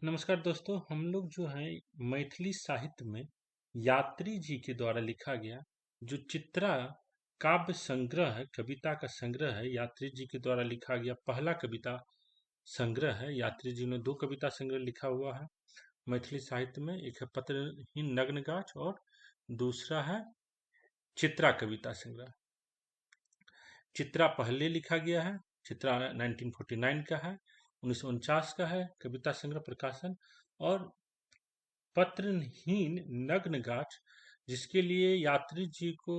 नमस्कार दोस्तों, हम लोग जो है मैथिली साहित्य में यात्री जी के द्वारा लिखा गया जो चित्रा काव्य संग्रह है, कविता का संग्रह है। यात्री जी के द्वारा लिखा गया पहला कविता संग्रह है। यात्री जी ने दो कविता संग्रह लिखा हुआ है मैथिली साहित्य में। एक है पत्रहीन नग्नगाछ और दूसरा है चित्रा कविता संग्रह। चित्रा पहले लिखा गया है। चित्रा 1949 का है, 1949 का है कविता संग्रह प्रकाशन। और पत्रहीन नग्नगाछ, जिसके लिए यात्री जी को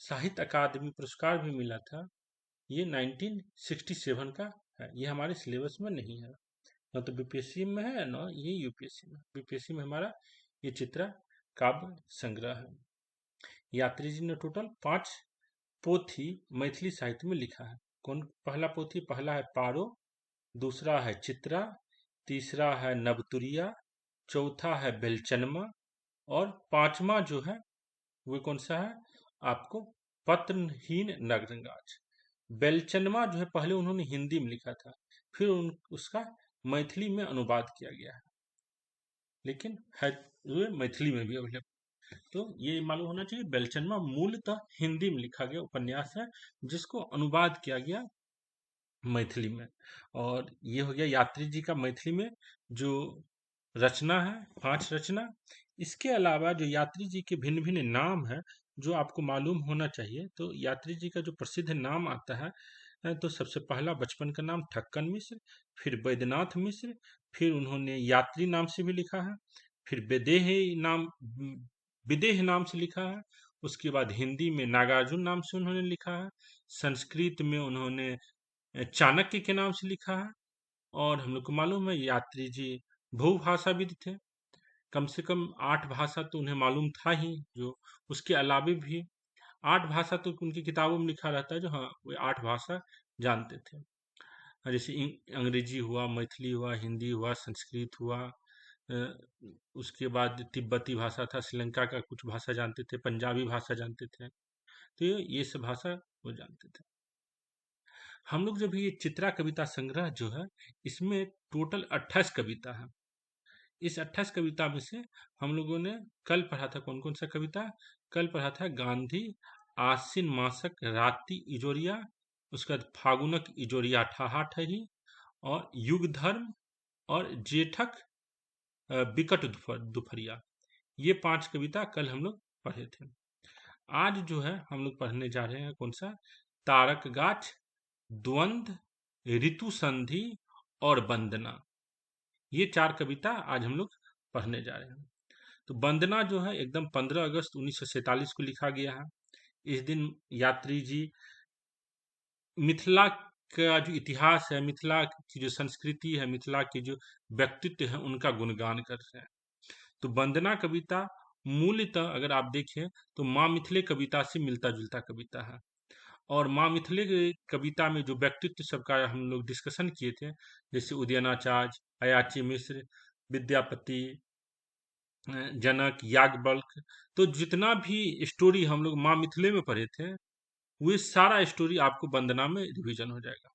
साहित्य अकादमी पुरस्कार भी मिला था, ये 1967 का है। ये हमारे सिलेबस में नहीं है, न तो बीपीएससी में है न ये यूपीएससी में। बीपीएससी में हमारा ये चित्रा काव्य संग्रह है। यात्री जी ने टोटल 5 पोथी मैथिली साहित्य में लिखा है। कौन पहला पोथी? पहला है पारो, दूसरा है चित्रा, तीसरा है नवतुरिया, चौथा है बेलचनमा और पांचवा जो है वो कौन सा है आपको? पत्रहीन नग्नगाछ। बेलचनमा जो है पहले उन्होंने हिंदी में लिखा था, फिर उसका मैथिली में अनुवाद किया गया है, लेकिन है वो मैथिली में भी अवेलेबल। तो ये मालूम होना चाहिए बेलचनमा मूलतः हिंदी में लिखा गया उपन्यास है, जिसको अनुवाद किया गया मैथिली में। और ये हो गया यात्री जी का मैथिली में जो रचना है, 5 रचना। इसके अलावा जो यात्री जी के भिन्न भिन्न नाम है जो आपको मालूम होना चाहिए, तो यात्री जी का जो प्रसिद्ध नाम आता है, तो सबसे पहला बचपन का नाम ठक्कन मिश्र, फिर वैद्यनाथ मिश्र, फिर उन्होंने यात्री नाम से भी लिखा है, फिर विदेह नाम से लिखा है। उसके बाद हिंदी में नागार्जुन नाम से उन्होंने लिखा है। संस्कृत में उन्होंने चाणक्य के नाम से लिखा है। और हम लोग को मालूम है यात्री जी बहुभाषाविद थे। कम से कम 8 भाषा तो उन्हें मालूम था ही, जो उसके अलावे भी 8 भाषा तो उनकी किताबों में लिखा रहता है, जो हाँ वे 8 भाषा जानते थे। जैसे अंग्रेजी हुआ, मैथिली हुआ, हिंदी हुआ, संस्कृत हुआ, उसके बाद तिब्बती भाषा था, श्रीलंका का कुछ भाषा जानते थे, पंजाबी भाषा जानते थे। तो ये सब भाषा वो जानते थे। हम लोग जब ये चित्रा कविता संग्रह जो है, इसमें टोटल 28 कविता है। इस 28 कविता में से हम लोगों ने कल पढ़ा था कौन कौन सा कविता? कल पढ़ा था गांधी आश्विन मासक राति इजोरिया, उसके बाद फागुनक इजोरिया ठाहा ठही, और युग धर्म, और जेठक बिकट दुफरिया। ये 5 कविता कल हम लोग पढ़े थे। आज जो है हम लोग पढ़ने जा रहे हैं कौन सा? तारक गाछ, द्वंद्व, ऋतु संधि और वंदना। ये 4 कविता आज हम लोग पढ़ने जा रहे हैं। तो वंदना जो है एकदम 15 अगस्त 1947 को लिखा गया है। इस दिन यात्री जी मिथिला का जो इतिहास है, मिथिला की जो संस्कृति है, मिथिला की जो व्यक्तित्व है, उनका गुणगान कर रहे हैं। तो वंदना कविता मूलतः अगर आप देखें तो माँ मिथिले कविता से मिलता जुलता कविता है। और माँ मिथिले की कविता में जो व्यक्तित्व सबका हम लोग डिस्कशन किए थे, जैसे उदयनाचार्य, अयाची मिश्र, विद्यापति, जनक, याज्ञवल्क्य, तो जितना भी स्टोरी हम लोग माँ मिथिले में पढ़े थे, वो सारा स्टोरी आपको वंदना में रिवीजन हो जाएगा।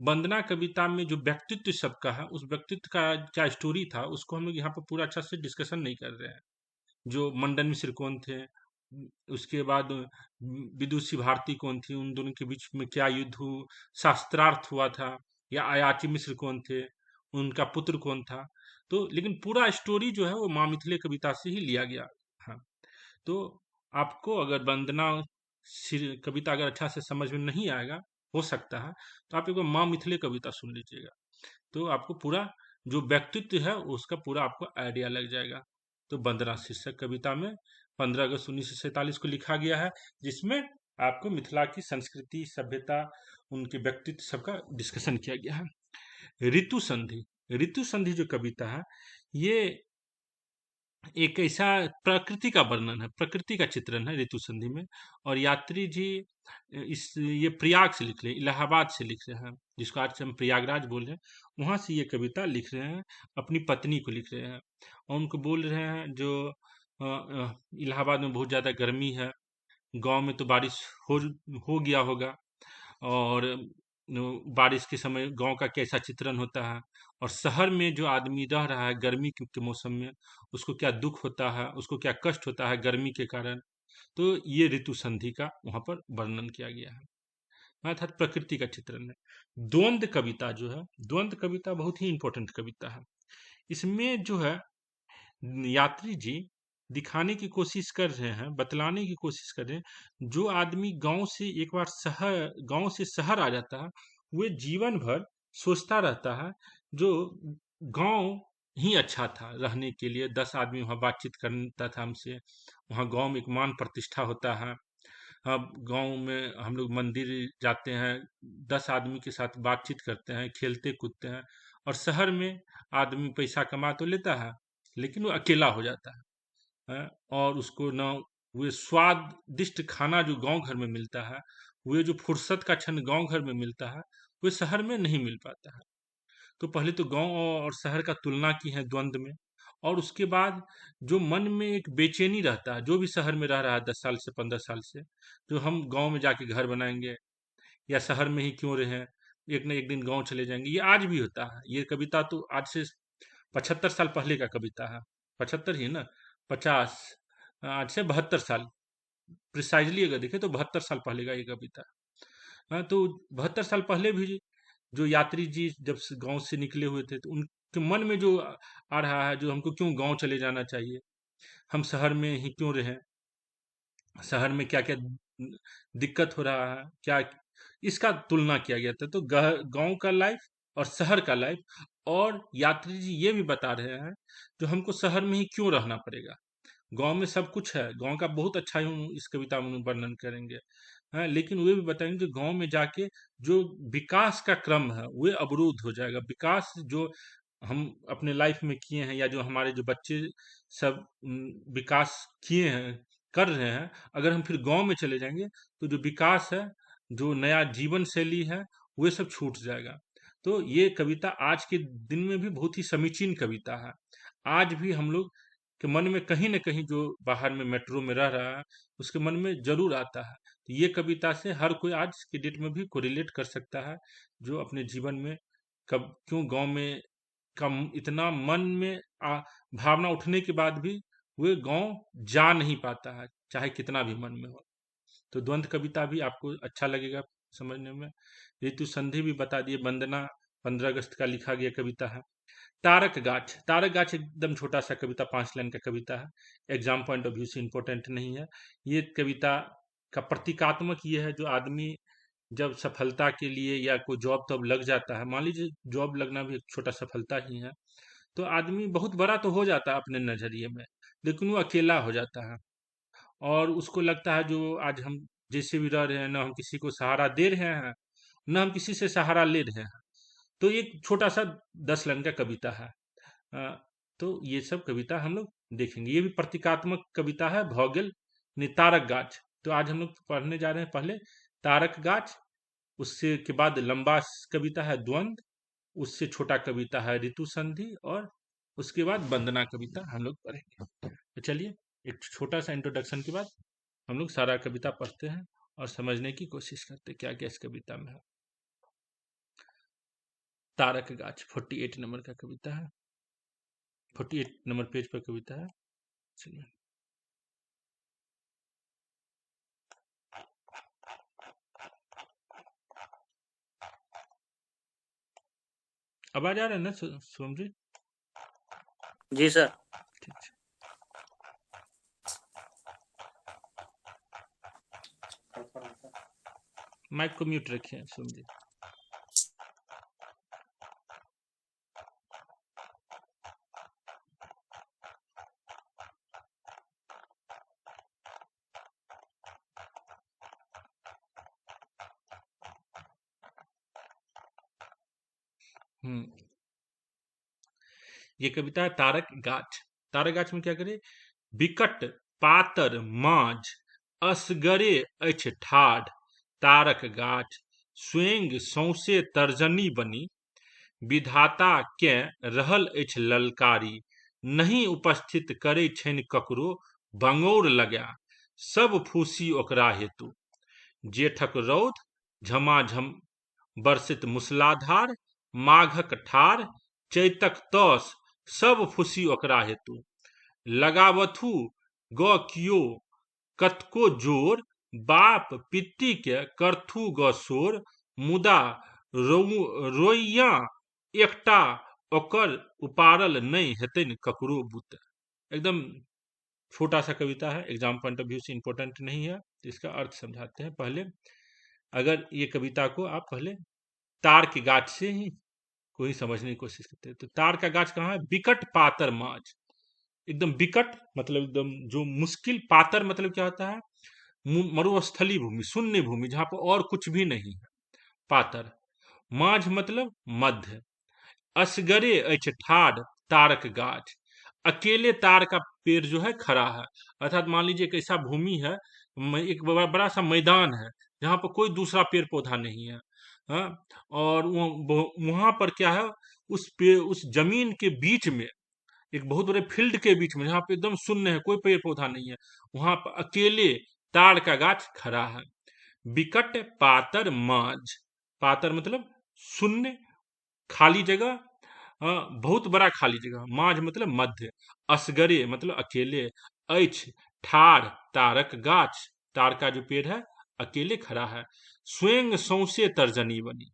वंदना कविता में जो व्यक्तित्व सबका है, उस व्यक्तित्व का क्या स्टोरी था, उसको हम लोग यहाँ पर पूरा अच्छा से डिस्कशन नहीं कर रहे हैं। जो मंडन मिश्र कौन थे, उसके बाद विदुषी भारती कौन थी, उन दोनों के बीच में क्या युद्ध शास्त्रार्थ हुआ था, या अयाची मिश्र कौन थे, उनका पुत्र कौन था। तो लेकिन पूरा स्टोरी जो है वो माँ मिथिले कविता से ही लिया गया। हाँ, तो आपको अगर वंदना कविता अगर अच्छा से समझ में नहीं आएगा, हो सकता है, तो आप एक बार माँ मिथिले कविता सुन लीजिएगा, तो आपको पूरा जो व्यक्तित्व है उसका पूरा आपको आइडिया लग जाएगा। तो वंदना शीर्षक कविता में 15 अगस्त 1947 को लिखा गया है, जिसमें आपको मिथिला की संस्कृति, सभ्यता, उनके व्यक्तित्व सबका डिस्कशन किया गया है। ऋतु संधि, ऋतु संधि जो कविता है, ये एक ऐसा प्रकृति का वर्णन है, प्रकृति का चित्रण है ऋतु संधि में। और यात्री जी इस ये प्रयाग से लिख रहे हैं, इलाहाबाद से लिख रहे हैं, जिसको आज हम प्रयागराज बोल रहे हैं, वहां से ये कविता लिख रहे हैं। अपनी पत्नी को लिख रहे हैं और उनको बोल रहे हैं जो इलाहाबाद में बहुत ज्यादा गर्मी है, गांव में तो बारिश हो हो गया होगा, और बारिश के समय गांव का कैसा चित्रण होता है, और शहर में जो आदमी रह रहा है गर्मी के मौसम में, उसको क्या दुख होता है, उसको क्या कष्ट होता है गर्मी के कारण। तो ये ऋतु संधि का वहां पर वर्णन किया गया है, अर्थात प्रकृति का चित्रण है। द्वंद्व कविता जो है, द्वंद्व कविता बहुत ही इंपॉर्टेंट कविता है। इसमें जो है यात्री जी दिखाने की कोशिश कर रहे हैं, बतलाने की कोशिश कर रहे हैं, जो आदमी गांव से एक बार शहर, गांव से शहर आ जाता है, वह जीवन भर सोचता रहता है जो गांव ही अच्छा था रहने के लिए। 10 आदमी वहाँ बातचीत करता था हमसे, वहाँ गांव में एक मान प्रतिष्ठा होता है। अब गांव में हम लोग मंदिर जाते हैं, 10 आदमी के साथ बातचीत करते हैं, खेलते कूदते हैं। और शहर में आदमी पैसा कमा तो लेता है, लेकिन वो अकेला हो जाता है। और उसको ना वो स्वादिष्ट खाना जो गांव घर में मिलता है, वो जो फुर्सत का क्षण गांव घर में मिलता है, वो शहर में नहीं मिल पाता है। तो पहले तो गांव और शहर का तुलना की है द्वंद्व में। और उसके बाद जो मन में एक बेचैनी रहता है, जो भी शहर में रह रहा है 10 साल से 15 साल से, जो हम गांव में जाके घर बनाएंगे या शहर में ही क्यों रहें, एक न एक दिन गांव चले जाएंगे, ये आज भी होता है। ये कविता तो आज से 75 साल पहले का कविता है, 75 ही ना, 50, आज से 72 साल प्रिसाइजली अगर देखें तो 72 साल पहले का ये कविता है। हाँ, तो 72 साल पहले भी जो यात्री जी जब गांव से निकले हुए थे, तो उनके मन में जो आ रहा है, जो हमको क्यों गांव चले जाना चाहिए, हम शहर में ही क्यों रहें, शहर में क्या क्या दिक्कत हो रहा है क्या, इसका तुलना किया गया था। तो गांव का लाइफ और शहर का लाइफ, और यात्री जी ये भी बता रहे हैं जो हमको शहर में ही क्यों रहना पड़ेगा। गांव में सब कुछ है, गांव का बहुत अच्छा ही हम इस कविता में वर्णन करेंगे। हाँ, लेकिन वे भी बताएंगे कि गांव में जाके जो विकास का क्रम है वो अवरुद्ध हो जाएगा। विकास जो हम अपने लाइफ में किए हैं, या जो हमारे जो बच्चे सब विकास किए हैं, कर रहे हैं, अगर हम फिर गांव में चले जाएंगे तो जो विकास है, जो नया जीवन शैली है, वो सब छूट जाएगा। तो ये कविता आज के दिन में भी बहुत ही समीचीन कविता है। आज भी हम लोग के मन में कहीं न कहीं, जो बाहर में मेट्रो में रह रहा है, उसके मन में ज़रूर आता है। तो ये कविता से हर कोई आज की डेट में भी कोरिलेट कर सकता है, जो अपने जीवन में कब क्यों गाँव में कम इतना मन में भावना उठने के बाद भी वो गाँव जा नहीं पाता है, चाहे कितना भी मन में हो। तो द्वंद्व कविता भी आपको अच्छा लगेगा समझने में। ऋतु संधि भी बता दिए, वंदना 15 अगस्त का लिखा गया कविता है। तारक गाछ, तारक गाछ एकदम छोटा सा कविता, 5 लाइन का कविता है, exam point of view Se important नहीं है। ये कविता का प्रतीकात्मक ये है, जो आदमी जब सफलता के लिए या कोई जॉब तब लग जाता है, मान लीजिए जॉब लगना भी एक छोटा सफलता ही है, तो आदमी बहुत बड़ा तो हो जाता है अपने नजरिए में, लेकिन वो अकेला हो जाता है। और उसको लगता है जो आज हम जैसे भी रह रहे हैं, ना हम किसी को सहारा दे रहे हैं, ना हम किसी से सहारा ले रहे हैं। तो एक छोटा सा 10 लाइन का कविता है। अ, तो ये सब कविता हम लोग देखेंगे। ये भी प्रतीकात्मक कविता है, भौगोल ने तारक गाछ। तो आज हम लोग पढ़ने जा रहे हैं पहले तारक गाछ, उससे के बाद लंबा कविता है द्वंद्व, उससे छोटा कविता है ऋतु संधि, और उसके बाद वंदना कविता हम लोग पढ़ेंगे। तो चलिए, एक छोटा सा इंट्रोडक्शन के बाद हम लोग सारा कविता पढ़ते हैं और समझने की कोशिश करते हैं क्या क्या इस कविता में है। तारक गाछ 48 नंबर का कविता है, 48 नंबर पेज पर कविता है। चलिए, आवाज आ रहा है ना सोम जी? जी सर। ठीक है। माइक को म्यूट रखिए सोम जी। हम्म, ये कविता है तारक गाछ। तारक गाछ में क्या करे, बिकट पातर माझ असगरे अछि ठाढ़, तारक गाछ स्वयं सौंसे तर्जनी बनी, विधाता केँ रहल अछि ललकारी, नहीं उपस्थित करै छनि ककरो बंगौर लगा, सब फूसी ओकरा हेतु, जेठक रौद झमाझम बरसैत मूसलाधार, माघक ठाढ़ चैतक तस सब फुसी ओकरा हेतु लगावथु ग कियो कतको जोर बाप पित्ती के करथु ग शोर मुदा रोइया एकटा ओकर उपारल नहीं हेतन ककरो बुत। एकदम छोटा सा कविता है, एग्जाम पॉइंट ऑफ व्यू से इंपॉर्टेंट नहीं है। तो इसका अर्थ समझाते हैं। पहले अगर ये कविता को आप पहले तार की गाछ से ही कोई समझने की कोशिश करते हैं तो तार का गाछ कहाँ है? बिकट पातर माझ। एकदम बिकट मतलब एकदम जो मुश्किल, पातर मतलब क्या होता है? मरुस्थली भूमि, शून्य भूमि जहां पर और कुछ भी नहीं है, पातर। माझ मतलब मध्य। असगरे अछ ठाढ़ तारक गाछ, अकेले तार का पेड़ जो है खड़ा है। अर्थात मान लीजिए एक ऐसा भूमि है, एक बड़ा सा मैदान है जहां पर कोई दूसरा पेड़ पौधा नहीं है। हाँ? और वहां पर क्या है, उस जमीन के बीच में, एक बहुत बड़े फील्ड के बीच में जहां पे एकदम शून्य है, कोई पेड़ पौधा नहीं है, वहां पर अकेले ताड़ का गाछ खड़ा है। बिकट पातर माझ, पातर मतलब शून्य, खाली जगह, बहुत बड़ा खाली जगह। माझ मतलब मध्य। असगरे मतलब अकेले। ऐछ ठाड़ तारक गाछ, तार का जो पेड़ है अकेले खड़ा है। स्वयं सौंसे तर्जनी बनी।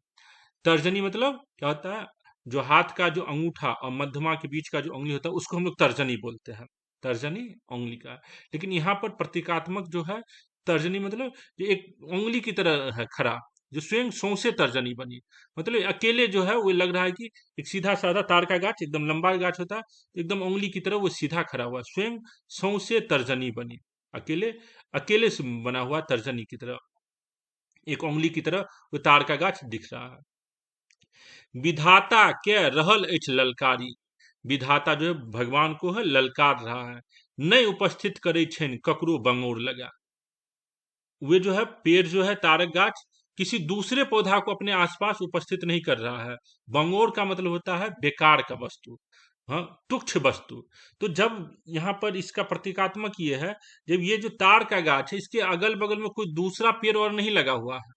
तर्जनी मतलब क्या होता है? जो हाथ का जो अंगूठा और मध्यमा के बीच का जो उंगली होता है उसको हम लोग तर्जनी बोलते हैं। तर्जनी उंगली का है। लेकिन यहाँ पर प्रतीकात्मक जो है, तर्जनी मतलब ये एक उंगली की तरह है खड़ा, जो स्वयं सौंसे तर्जनी बनी। मतलब अकेले जो है वो लग रहा है कि एक सीधा साधा तार का गाछ, एकदम लंबा गाछ होता है, एकदम उंगली की तरह वो सीधा खड़ा हुआ, स्वयं सौंसे तर्जनी बनी। अकेले, अकेले से बना हुआ तर्जनी की तरह, एक उंगली की तरह वो तार का गाछ दिख रहा है। विधाता के रहल अछि ललकारी, विधाता जो है भगवान को है ललकार रहा है। नहीं उपस्थित करे छन ककरो बंगोर लगा। वे जो है पेड़ जो है तारक गाछ किसी दूसरे पौधा को अपने आसपास उपस्थित नहीं कर रहा है। बंगोर का मतलब होता है बेकार का वस्तु, हाँ, तुच्छ वस्तु। तो जब यहाँ पर इसका प्रतीकात्मक ये है, जब ये जो तार का गाछ है इसके अगल बगल में कोई दूसरा पेड़ और नहीं लगा हुआ है।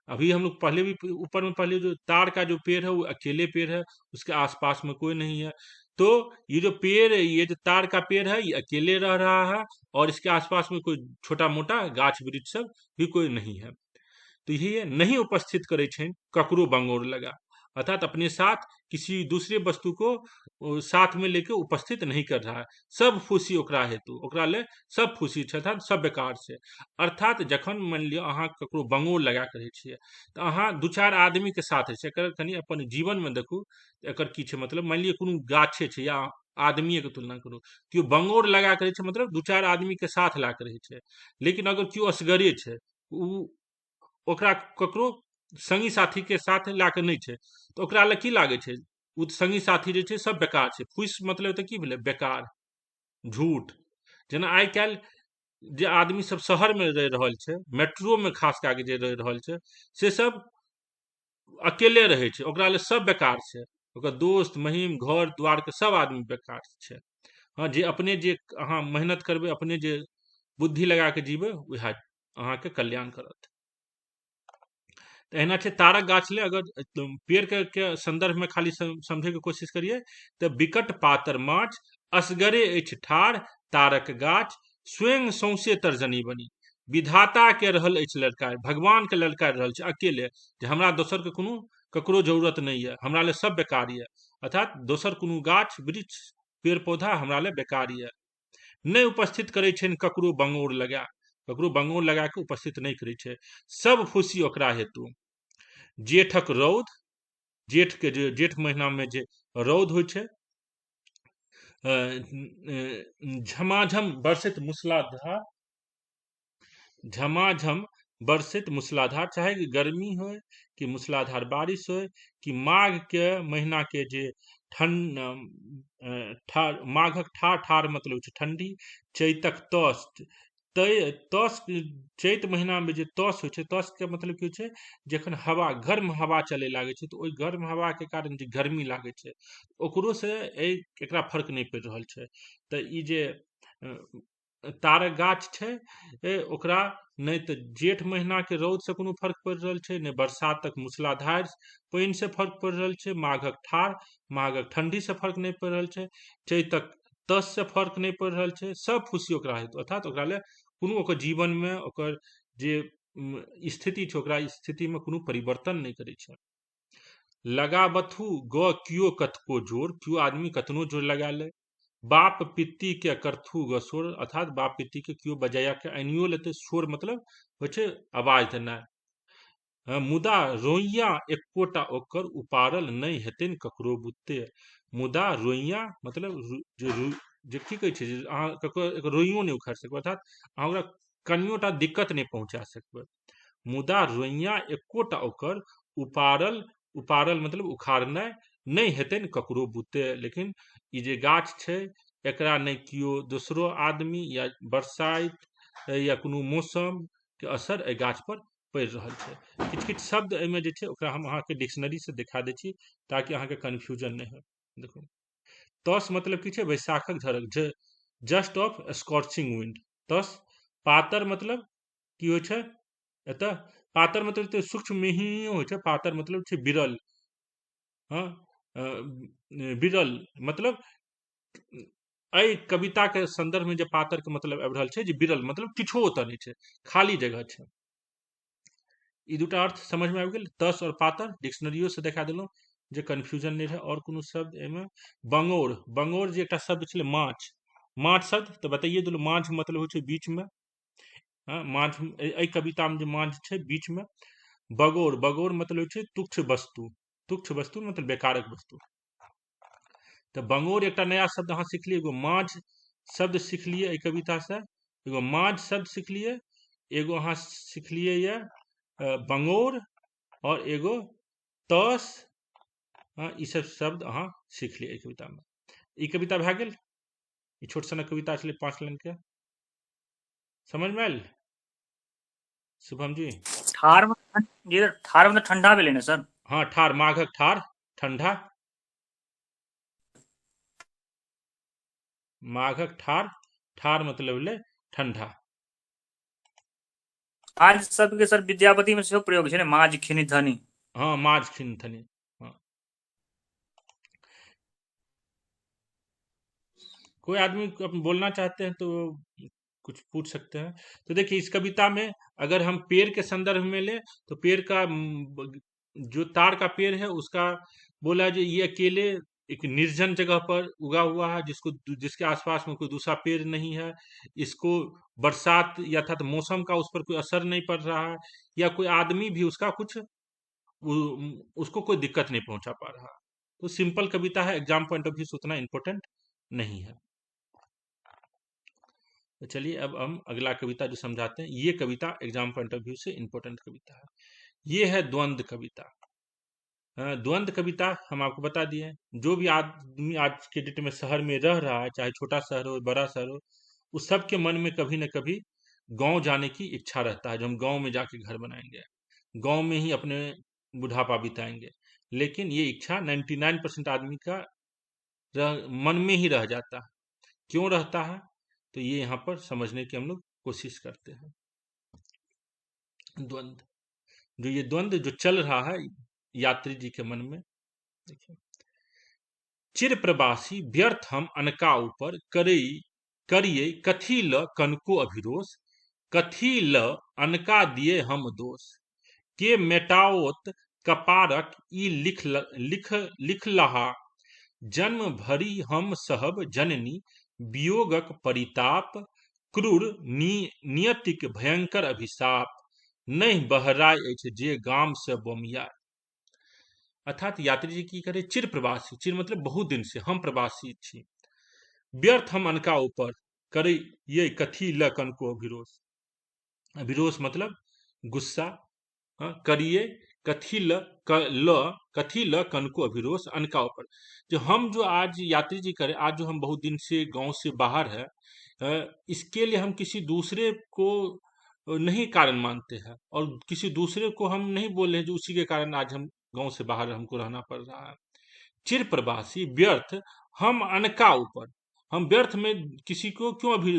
अभी हम लोग पहले भी ऊपर में पहले जो ताड़ का जो पेड़ है वो अकेले पेड़ है, उसके आसपास में कोई नहीं है। तो ये जो पेड़ है, ये जो ताड़ का पेड़ है, ये अकेले रह रहा है और इसके आसपास में कोई छोटा मोटा गाछ वृक्ष सब भी कोई नहीं है। तो ये नहीं उपस्थित करे छे ककरो बंगोर लगा, अर्थात अपने साथ किसी दूसरे वस्तु को साथ में लेके उपस्थित नहीं कर रहा है। सब फूसी ओकरा हेतु, ओकरा ले सब फूसी छै, अर्थात सब बेकार छै। अर्थात जखन मान लिअ अहाँ ककरो बंगोर लगा के रहै छियै तऽ अहाँ दू चारि आदमी के साथ रहै छै। एकर कनि अपन जीवन में देखू, एकर की छै मतलब, मान लिअ कोनो गाछे छै या आदमीये के तुलना करू, केओ बंगोर लगा के रहै छै मतलब दू चारि आदमी के साथ ला के रहै छै। लेकिन अगर केओ असगरे छै, उ ओकरा ककरो संगी साथी के साथ ला के नहीं छै, तो ओकरा ले की लागे छै? उ संगी साथी जे छै सब बेकार छै। फुस मतलब तऽ की भेलै? बेकार, झूठ। जेना आइ काल्हि जे आदमी सब शहर में रह रहल छै, मेट्रो में खास कए के जे रह रहल छै, से सब अकेले रहे छै, ओकरा ले सब बेकार छै। ओकर दोस्त महीम घर द्वार के सब आदमी बेकार छै। हाँ, जे अपने जे अहाँ मेहनत करबै, अपने जे बुद्धि लगा के जीबै, वएह अहाँके कल्याण करत। तो एना छै तारक गाछ ले, अगर पेड़ के संदर्भ में खाली समझे के कोशिश करिए तो बिकट पातर माछ, असगरे अछि ठाढ़ तारक गाछ, स्वयं सौंसे तर्जनी बनी। विधाता के रहल अछि ललकार, भगवान के ललकार रहल छै अकेले, जे हमरा दोसर के कोनो ककरो जरूरत नहीं है, हमरा ले सब बेकार ये। अर्थात दोसर कोनो गाछ वृक्ष पेड़ पौधा हमरा ले बेकार ये। नहीं उपस्थित करे छन ककरो बंगोर लगा, ककरो बंगोर लगा के उपस्थित नहीं करे छै। सब फूसी ओकरा हेतु। जेठक रौद, जेठ के जे जेठ महीना में जे रौद होइ छै, झमाझम बरसैत मूसलाधार, झमाझम बरसैत मूसलाधार, चाहे गर्मी हो कि मूसलाधार बारिश हो, कि माघ के महीना के जे माघक ठाड़, ठाड़ मतलब छै ठंडी। चैतक तस, तस चैत महीना में जे तस होइ छै, तस के मतलब की होइ छै? जखन हवा, गर्म हवा चले लागे छै, तो ओइ गर्म हवा के कारण जे गर्मी लागे छै, ओकरो से एकरा फर्क नहीं पड़ रहल छै। तो ई जे तारक गाछ छै, ओकरा नहि तऽ जेठ महीना के रौद से कोनो फर्क पड़ि रहल छै, नहि बरसातक मूसलाधार पानि से फर्क पड़ि रहल छै, माघक ठाढ़ माघक ठंडी से फर्क नहि पड़ि रहल छै, चैतक तस से फर्क नहि पड़ि रहल छै, सब खुशी ओकरा हेतु, अर्थात ओकरा ले कोनो ओकर जीवन में ओकर जे स्थिति छै ओकरा स्थिति में कोनो परिवर्तन नहि करै छै। लगा बथू ग कियो कतको जोर, कियो आदमी कतनो जोर लगा ले, बाप पित्ती के करथू ग शोर, अर्थात बाप पित्ती के कियो बजाया के आनियो लेते, शोर मतलब होइ छै आवाज देनाइ। मुदा रोइया एकोटा ओकर उपारल नहि हेतनि ककरो बुते, मुदा रोइया मतलब जे की कहै छै जे अहाँ ककरो रोइयो नहि उखाड़ि सकबै, अर्थात अहाँ ओकरा कनियोटा दिक्कत नहि पहुंचा सकबै, मुदा रोइया एकोटा ओकर उपारल उपारल मतलब उखाड़नाइ नहि हेतनि ककरो बुते। लेकिन ई जे गाछ छै एकरा नहि कियो दोसरो आदमी या बरसाइत या कोनो मौसम के असर एहि गाछ पर पड़ि रहल छै। किछु किछु शब्द एहिमे जे छै ओकरा हम अहाँके डिक्शनरी से दिखा दै छी ताकि अहाँके कन्फ्यूजन नहि हो। देखू, तस मतलब की छै बैसाखक झड़क, जस्ट ऑफ स्कॉर्चिंग विंड। तस पातर मतलब की होइ छै एतऽ, पातर मतलब सूक्ष्म मेहियो होइ छै, पातर मतलब छै बिरल। हाँ, बिरल मतलब एहि कविता के संदर्भ में जे पातर के मतलब आबि रहल छै जे बिरल मतलब किछो ओतऽ नहि छै, खाली जगह छै। ई दूटा अर्थ समझ में आबि गेल, तस और पातर, डिक्शनरियो से देखा देलहुँ जे कन्फ्यूजन नहीं रहे। और कोनो शब्द एहिमे, बंगोर, बंगोर जे एकटा शब्द छलै माछ, माछ शब्द तऽ बताइए देलहुँ, माछ मतलब होइ छै बीच में, माछ एहि कविता में जे माछ छै बीच में। बगोर, बगोर मतलब होइ छै तुच्छ वस्तु, तुच्छ वस्तु मतलब बेकारक वस्तु। तो बंगोर एकटा नया शब्द अहाँ सीखलिए, एगो माछ शब्द सीखलिए एहि कविता से, एगो माछ शब्द सीखलिए, एगो अहाँ सीखलिए ये बंगोर, और एगो तस, ई सब शब्द अहाँ सीख लिये एहि कविता में। ई कविता भए गेल, ई छोट सनक कविता छलै 5 लाइन के, समझ में आयल शुभम जी? ठार मतलब जी ठार मतलब ठंडा भेलै ने सर? हाँ, ठार, माघक ठार, ठंडा, माघक ठार, ठार मतलब भेलै ठंडा। आज शब्द के सर विद्यापति में सेहो प्रयोग छै ने, माज खिन धनी। हाँ, माझ खिन धनी। हाँ, कोई आदमी बोलना चाहते हैं तो कुछ पूछ सकते हैं। तो देखिए इस कविता में अगर हम पेड़ के संदर्भ में ले तो पेड़ का जो ताड़ का पेड़ है उसका बोला जो ये अकेले एक निर्जन जगह पर उगा हुआ है, जिसके आसपास में कोई दूसरा पेड़ नहीं है, इसको बरसात या था तो मौसम का उस पर कोई असर नहीं पड़ रहा है, या कोई आदमी भी उसका कुछ उसको कोई दिक्कत नहीं पहुंचा पा रहा। तो सिंपल कविता है, एग्जाम पॉइंट ऑफ व्यू से उतना इंपॉर्टेंट नहीं है। तो चलिए अब हम अगला कविता जो समझाते हैं, ये कविता एग्जाम पॉइंट ऑफ व्यू से इंपॉर्टेंट कविता है। ये है द्वंद्व कविता। द्वंद्व कविता हम आपको बता दिए, जो भी आदमी आज के डेट में शहर में रह रहा है, चाहे छोटा शहर हो बड़ा शहर हो, उस सब के मन में कभी न कभी गांव जाने की इच्छा रहता है, जो हम गांव में जाके घर बनाएंगे, गांव में ही अपने बुढ़ापा बिताएंगे। लेकिन ये इच्छा 99% आदमी का मन में ही रह जाता है। क्यों रहता है? तो ये यहाँ पर समझने की हम लोग कोशिश करते हैं। द्वंद्व, जो ये द्वंद्व जो चल रहा है यात्री जी के मन में, देखिए, चिर प्रवासी व्यर्थ हम अनका ऊपर करिए कथी ल कनको अभिरोष, कथी ल अनका दिए हम दोष, के मेटाओत कपारक ई लिखलहा, जन्म भरी हम सहब जननी वियोगक परिताप, क्रूर नियतिक भयंकर अभिशाप, नहीं बहराय अछि जे गाम से बोमिया। अर्थात यात्री जी की करे, चिर प्रवासी, चिर मतलब बहुत दिन से हम प्रवासी छी, व्यर्थ हम अनका ऊपर करे ये कथी ल कनको अभिरोष, अभिरोष मतलब गुस्सा, करिए कथी ल कथी ल कनको अभिरोष, अनका ऊपर, जो आज यात्री जी करे, आज जो हम बहुत दिन से गांव से बाहर है, इसके लिए हम किसी दूसरे को नहीं कारण मानते हैं, और किसी दूसरे को हम नहीं बोल रहे जो उसी के कारण आज हम गांव से बाहर हमको रहना पड़ रहा है। चिर प्रवासी व्यर्थ हम अनका ऊपर, हम व्यर्थ में किसी को क्यों अभी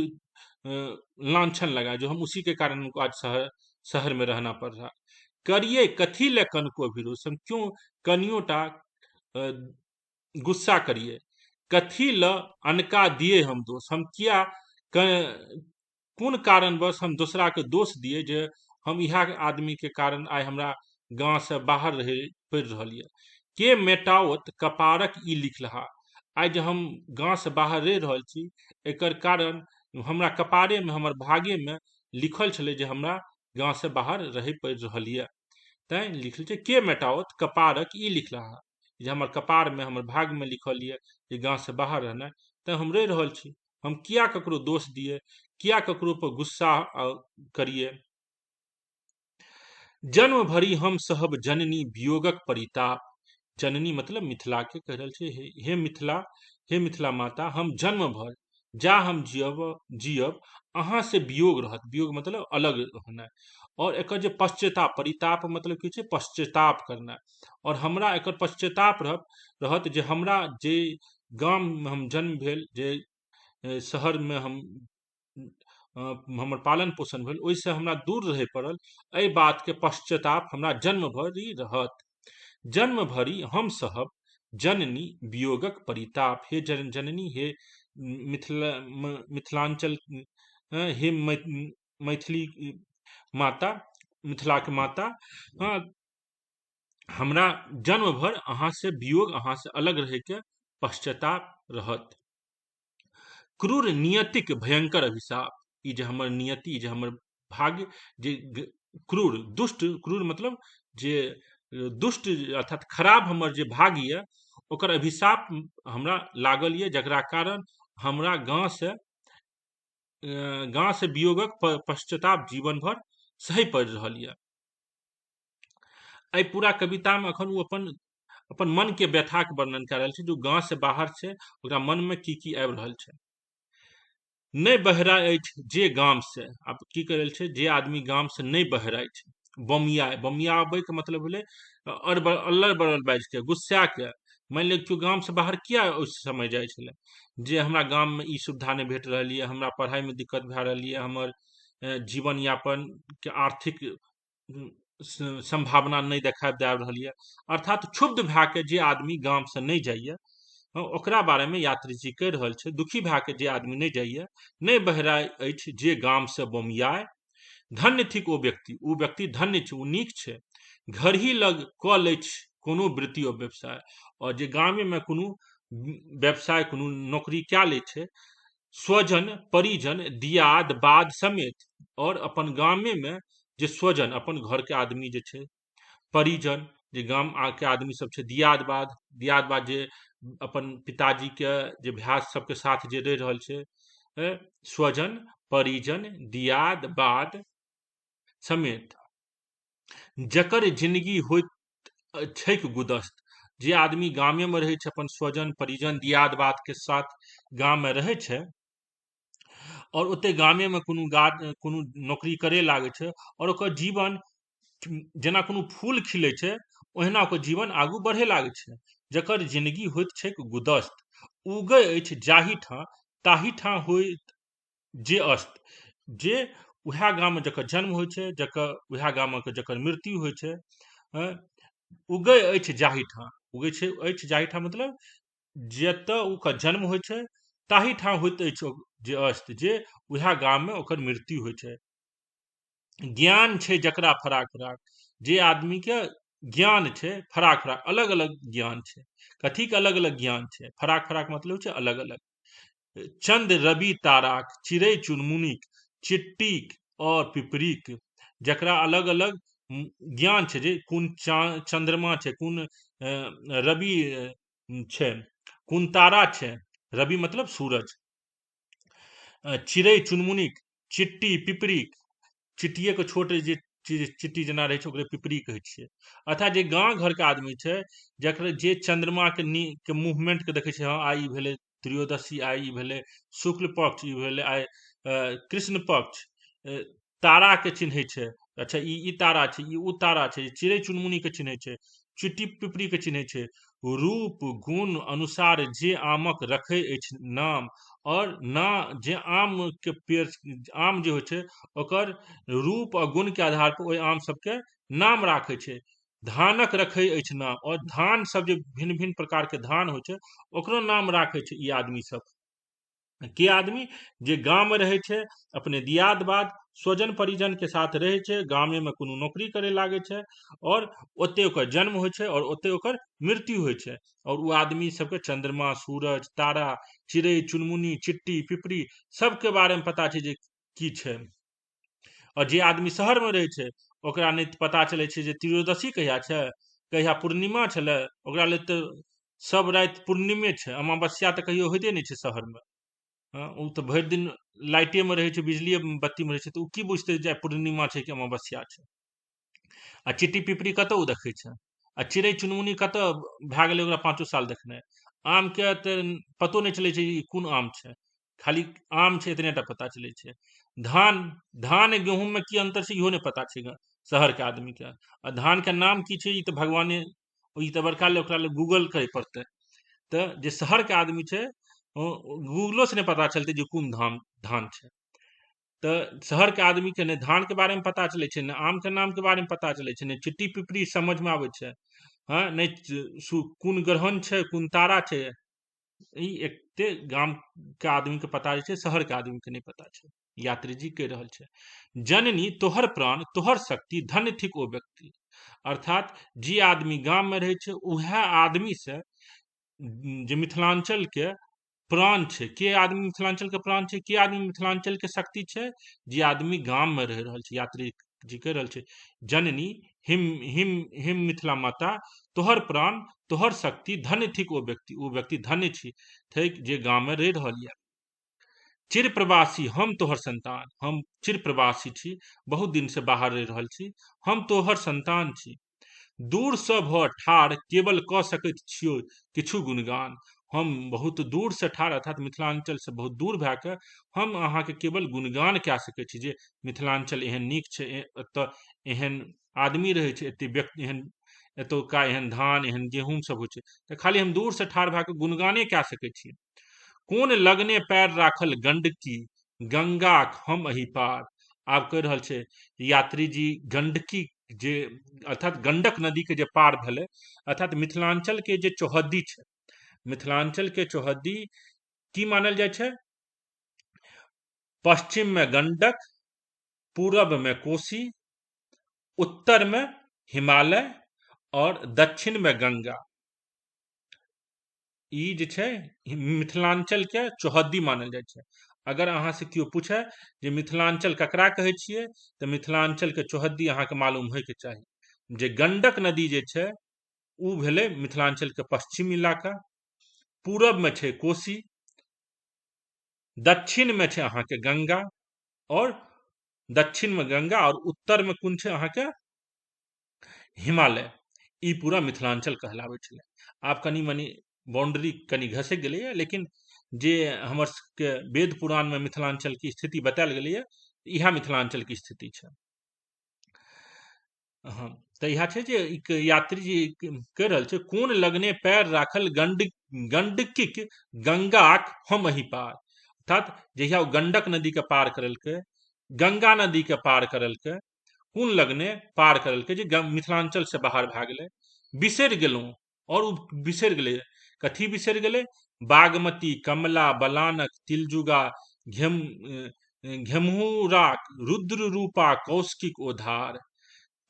लांछन लगा, जो हम उसी के कारण हमको आज शहर शहर में रहना पड़ रहा। करिए कथी ले कन को विरोध, हम क्यों कनियोटा गुस्सा करिए, कथी ल अनका दिए हम दोष, हम किया कोन कारणवश हम दूसरा के दोष दिए जे हम इहा आदमी के कारण आइ हमरा गांव से बाहर रहे पड़ रहल ये। के मेटाओत कपारक ई लिखलहा, आइ जे हम गांव से बाहर रह रहल छी, एकर कारण हमरा कपारे में, हमर भागे में लिखल छलै जे हमरा गांव से बाहर रहे पड़ रहल ये। तैं लिखल छै के मेटाओत कपारक ई लिखलहा, जे हमर कपार में, हमर भाग में लिखल ये जे गांव से बाहर रहना, तैं हम रह रहल छी। हम किया ककरो दोष दिए, किया ककरो पर गुस्सा करिए। जन्म भरी हम सहब जननी वियोगक परिताप, जननी मतलब मिथिला के कह रहल छै, हे मिथिला, हे मिथिला माता, हम जन्म भर जा हम जियब अहाँ से वियोग रहत, वियोग मतलब अलग होना, और एकर जे पश्चाताप, परिताप मतलब की छै पश्चाताप करना, और हमरा एकर पश्चाताप रहत जे हमरा जे गाम में हम जन्म भेल, जे शहर में हम हमर पालन पोषण भेल, ओहिसँ हमरा दूर रहे पड़ल, एहि बात के पश्चाताप हमरा जन्म भरि रहत। जन्म भरि हम सहब जननी वियोगक परिताप, हे जननी, हे मिथिलांचल, हे मैथिली माता, मिथिला के माता, हमरा जन्म भर अहाँ से वियोग, अहाँ से अलग रहे के पश्चाताप रहत। क्रूर नियतिक भयंकर अभिशाप, ई जे हमर नियति, जे हमर भाग्य, जे क्रूर दुष्ट, क्रूर मतलब जे दुष्ट अर्थात खराब हमर जे भाग्य ये, ओकर अभिशाप हमरा लागल ये, जकरा कारण हमरा गांव से वियोगक पश्चाताप जीवन भर सही पड़ रहल ये। एहि पूरा कविता में अखन वो अपन मन के व्यथा के वर्णन कर रहल छै, जो गांव से बाहर छै, ओकरा मन में की आबि रहल छै। नहीं बहरा अछि जे गाम से, आब की कह रहल छै, जे आदमी गाम से नहीं बहरा छै, बमियाबे के मतलब भेलै अल्लड़ बड़ल बाजि के, गुस्सा के। मान लिअ केओ गाम से बाहर किया उस समय जाइ छलै, जे हमरा गाम में ई सुविधा नहीं भेट रहल ये, हमरा पढ़ाई में दिक्कत भए रहल ये, हमर जीवन यापन के आर्थिक संभावना नहीं देखा दे रहल ये, अर्थात क्षुब्ध भए के जे आदमी गाम से नहीं जाइए, ओकरा बारे में यात्री जी कह रहल छै, दुखी भए के जे आदमी नहीं जाइए, नहीं बहरा अछि जे गाम से बमियाए, धन्य थिक ओ व्यक्ति धन्य छै, ओ नीक छै, घर ही लग क लै कोनो वृत्ति और व्यवसाय, और जे गामे में कोनो व्यवसाय, कोनो नौकरी क्या ले छै, स्वजन परिजन दियाद बाद समेत, और अपन गामे में जे स्वजन, अपन घर के आदमी जे छै, परिजन जे गाम के आदमी सब छै, दियाद बाद जे अपन पिताजी के जे भाय सबके साथ जे रह रहल छै, स्वजन परिजन दियाद बाद समेत, जकर जिंदगी होइत छैक गुदस्त, जे आदमी गामे में रहे छै, अपन स्वजन परिजन दियाद बाद के साथ गाम में रहे छै, और ओते गामे में कोनो नौकरी करे लागे छै, और ओकर जीवन जेना कोनो फूल खिले छै, ओहिना ओकर जीवन आगू बढ़े लागे छै। जकर जिंदगी होइत छैक गुदस्त, उगै अछि जाहि ठाँ ताहि ठाँ होइत जे अस्त, जे उएह गाम में जकर जन्म होइ छै, उएह गाम में जकर मृत्यु होइ छै, उगै अछि जाहि ठाँ, उगै छै अछि जाहि ठाँ मतलब जतऽ ओकर जन्म होइ छै, ताहि ठाँ होइत अछि जे अस्त, जे उएह गाम में ओकर मृत्यु होइ छै। ज्ञान छै जकरा फराक फराक, जे आदमी के ज्ञान छै फराक फराक, अलग अलग ज्ञान छै, कथी के अलग अलग ज्ञान छै, फराक फराक मतलब छै अलग अलग, चंद रवि ताराक, चिड़ै चुनमुनीक, चिट्टीक और पिपरीक, जकरा अलग अलग ज्ञान छै, जे कोन चंद्रमा छै, कोन रवि छै, कोन तारा छै, रवि मतलब सूरज, चिड़ै चुनमुनीक, चिट्टी पिपरीक, चिट्टिए के छोट जे चिट्टी जेना रहे छै ओकरे पिपरी कहै छियै, अर्थात जे गांव घर के आदमी छै, जकर जे चंद्रमा के मूवमेंट के देखे छै, हाँ आइ ई भेलै त्रयोदशी, आइ ई भेलै शुक्ल पक्ष, ई भेलै आइ कृष्ण पक्ष, तारा के चिन्है छै, अच्छा ई तारा छै, ई उ तारा छै, चिड़ै चुनमुनी के चिन्है छै, चिट्टी पिपरी के चिन्है छै, रूप गुण अनुसार जे आमक रखै अछि नाम, और ना जे आम के पेड़, आम जे होइ छै ओकर रूप और गुण के आधार पर ओहि आम सबके नाम राखै छै। धानक रखै अछि नाम, और धान सब जे भिन्न भिन्न प्रकार के धान होइ छै ओकरो नाम राखै छै ई आदमी सब। के आदमी जे गांव में रहे छै, अपने दियाद बाद स्वजन परिजन के साथ रहे छै, गामे में कोनो नौकरी करे लागे छै, और ओते ओकर जन्म होइ छै और ओते ओकर मृत्यु होइ छै। और वो आदमी सबके चंद्रमा, सूरज, तारा, चिड़ै चुनमुनी, चिट्टी पिपरी सबके बारे में पता छै जे की छै। और जे आदमी शहर में रहे छै ओकरा नहीं पता चले छै जे त्रयोदशी कहिया छै, कहिया पूर्णिमा छलै, ओकरा लेल तऽ सब राति पूर्णिमे छै, अमावस्या तऽ कहियो होइते नहीं छै शहर में। उ तऽ भरि दिन लाइटे में रहे छै, बिजलिए बत्ती में रहे छै, तऽ उ की बुझते जे पूर्णिमा छै कि अमावस्या छै। आ चिट्टी पिपरी कतौ देखै छै, आ चिड़ै चुनमुनी कतऽ भए गेलै ओकरा 5 साल देखने। आम के तऽ पतो नहीं चलै छै ई कोन आम छै, खाली आम छै इतने टा पता चलै छै। धान, धान गेहूं में की अंतर छै इहो नहीं पता छै शहर के आदमी के। आ धान के नाम की छै ई तऽ भगवाने, ई तऽ बड़का लेल ओकरा लेल गूगल करे पड़तै। तऽ जे शहर के आदमी छै गूगलो से नहीं पता चलते जे कोन धान धान छै। तऽ शहर के आदमी के ने धान के बारे में पता चले छै, ने आम के नाम के बारे में पता चले छै, ने चिट्टी पिपरी समझ में आवे छै, हाँ नहीं कोन ग्रहण छै, कोन तारा छै। ई एकते गाम के आदमी के पता छै, शहर के आदमी के नहीं पता छै। यात्री जी कह रहल छै, जननी तोहर प्राण तोहर शक्ति धन्य थिक ओ व्यक्ति। अर्थात जे आदमी गाम में रहे छै उहे आदमी से जे मिथिलांचल के प्राण छै। के आदमी मिथिलांचल के प्राण छै, के आदमी मिथिलांचल के शक्ति छै, जे आदमी गाम में रह रहल छै। यात्री जी कह रहल छै, जननी हिम हिम हिम मिथिला माता तोहर प्राण तोहर शक्ति धन्य थिक ओ व्यक्ति धन्य छी थिक जे गाम में रह रहल यऽ। चिर प्रवासी हम तोहर संतान, हम चिर प्रवासी छी, बहुत दिन से बाहर रह रहल छी, हम तोहर संतान छी। दूर से भ ठाढ़ केवल क सकैत छियो किछु गुणगान, हम बहुत दूर से ठाढ़ अर्थात मिथिलांचल से बहुत दूर भए के हम अहाँके केवल गुणगान कए सकैत छी जे मिथिलांचल एहन नीक छै, एतऽ एहन आदमी रहै छै, एते व्यक्ति एहन, एतुका एहन धान एहन गेहूं सब होइ छै, तऽ खाली हम दूर से ठाढ़ भए के गुणगाने कए सकैत छी। कोन लगने पैर राखल गंडकी, गंगा हम अही पार। आब कह रहल छै यात्री जी गंडकी जे अर्थात गंडक नदी के जे पार भेलै, अर्थात मिथिलांचल के जे चौहद्दी छै, मिथिलांचल के चौहद्दी की मानल जाय छै, पश्चिम में गंडक, पूरब में कोसी, उत्तर में हिमालय और दक्षिण में गंगा। ई जे छै मिथिलांचल के चौहद्दी मानल जाइ छै। अगर अहाँ से केओ पूछे जे मिथिलांचल ककरा कहै छियै, तऽ मिथिलांचल के चौहद्दी अहाँके मालूम होयके चाही। जे गंडक नदी जे छै उ भेलै मिथिलांचल के पश्चिम इलाका, पूरब में छै कोसी, दक्षिण में छै अहाँके गंगा, और दक्षिण में गंगा और उत्तर में कोन छै अहाँके हिमालय। ई पूरा मिथिलांचल कहलाबै छलै। आब कनी मनी बाउंड्री कनी घसक गेलैए, लेकिन जे हमर सबके वेद पुराण में मिथिलांचल की स्थिति बतायल गेलैए, इएह मिथिलांचल की स्थिति छै। हाँ, तऽ इएह छै जे यात्री जी कह रहल छै, कोन लगने पैर राखल गंडकिक गंगाक हम अही पार। अर्थात जहिया ओ गंडक नदी के पार करलकै, गंगा नदी के पार करलकै, कोन लगने पार करलकै जे मिथिलांचल से बाहर भए गेलै, बिसरि गेलहुँ। और उ बिसरि गेलै, कथी बिसरि गेलै, बागमती, कमला, बलानक, तिलजुगा, घेमहुराक, रुद्र रूपा, कौशिक ओधार।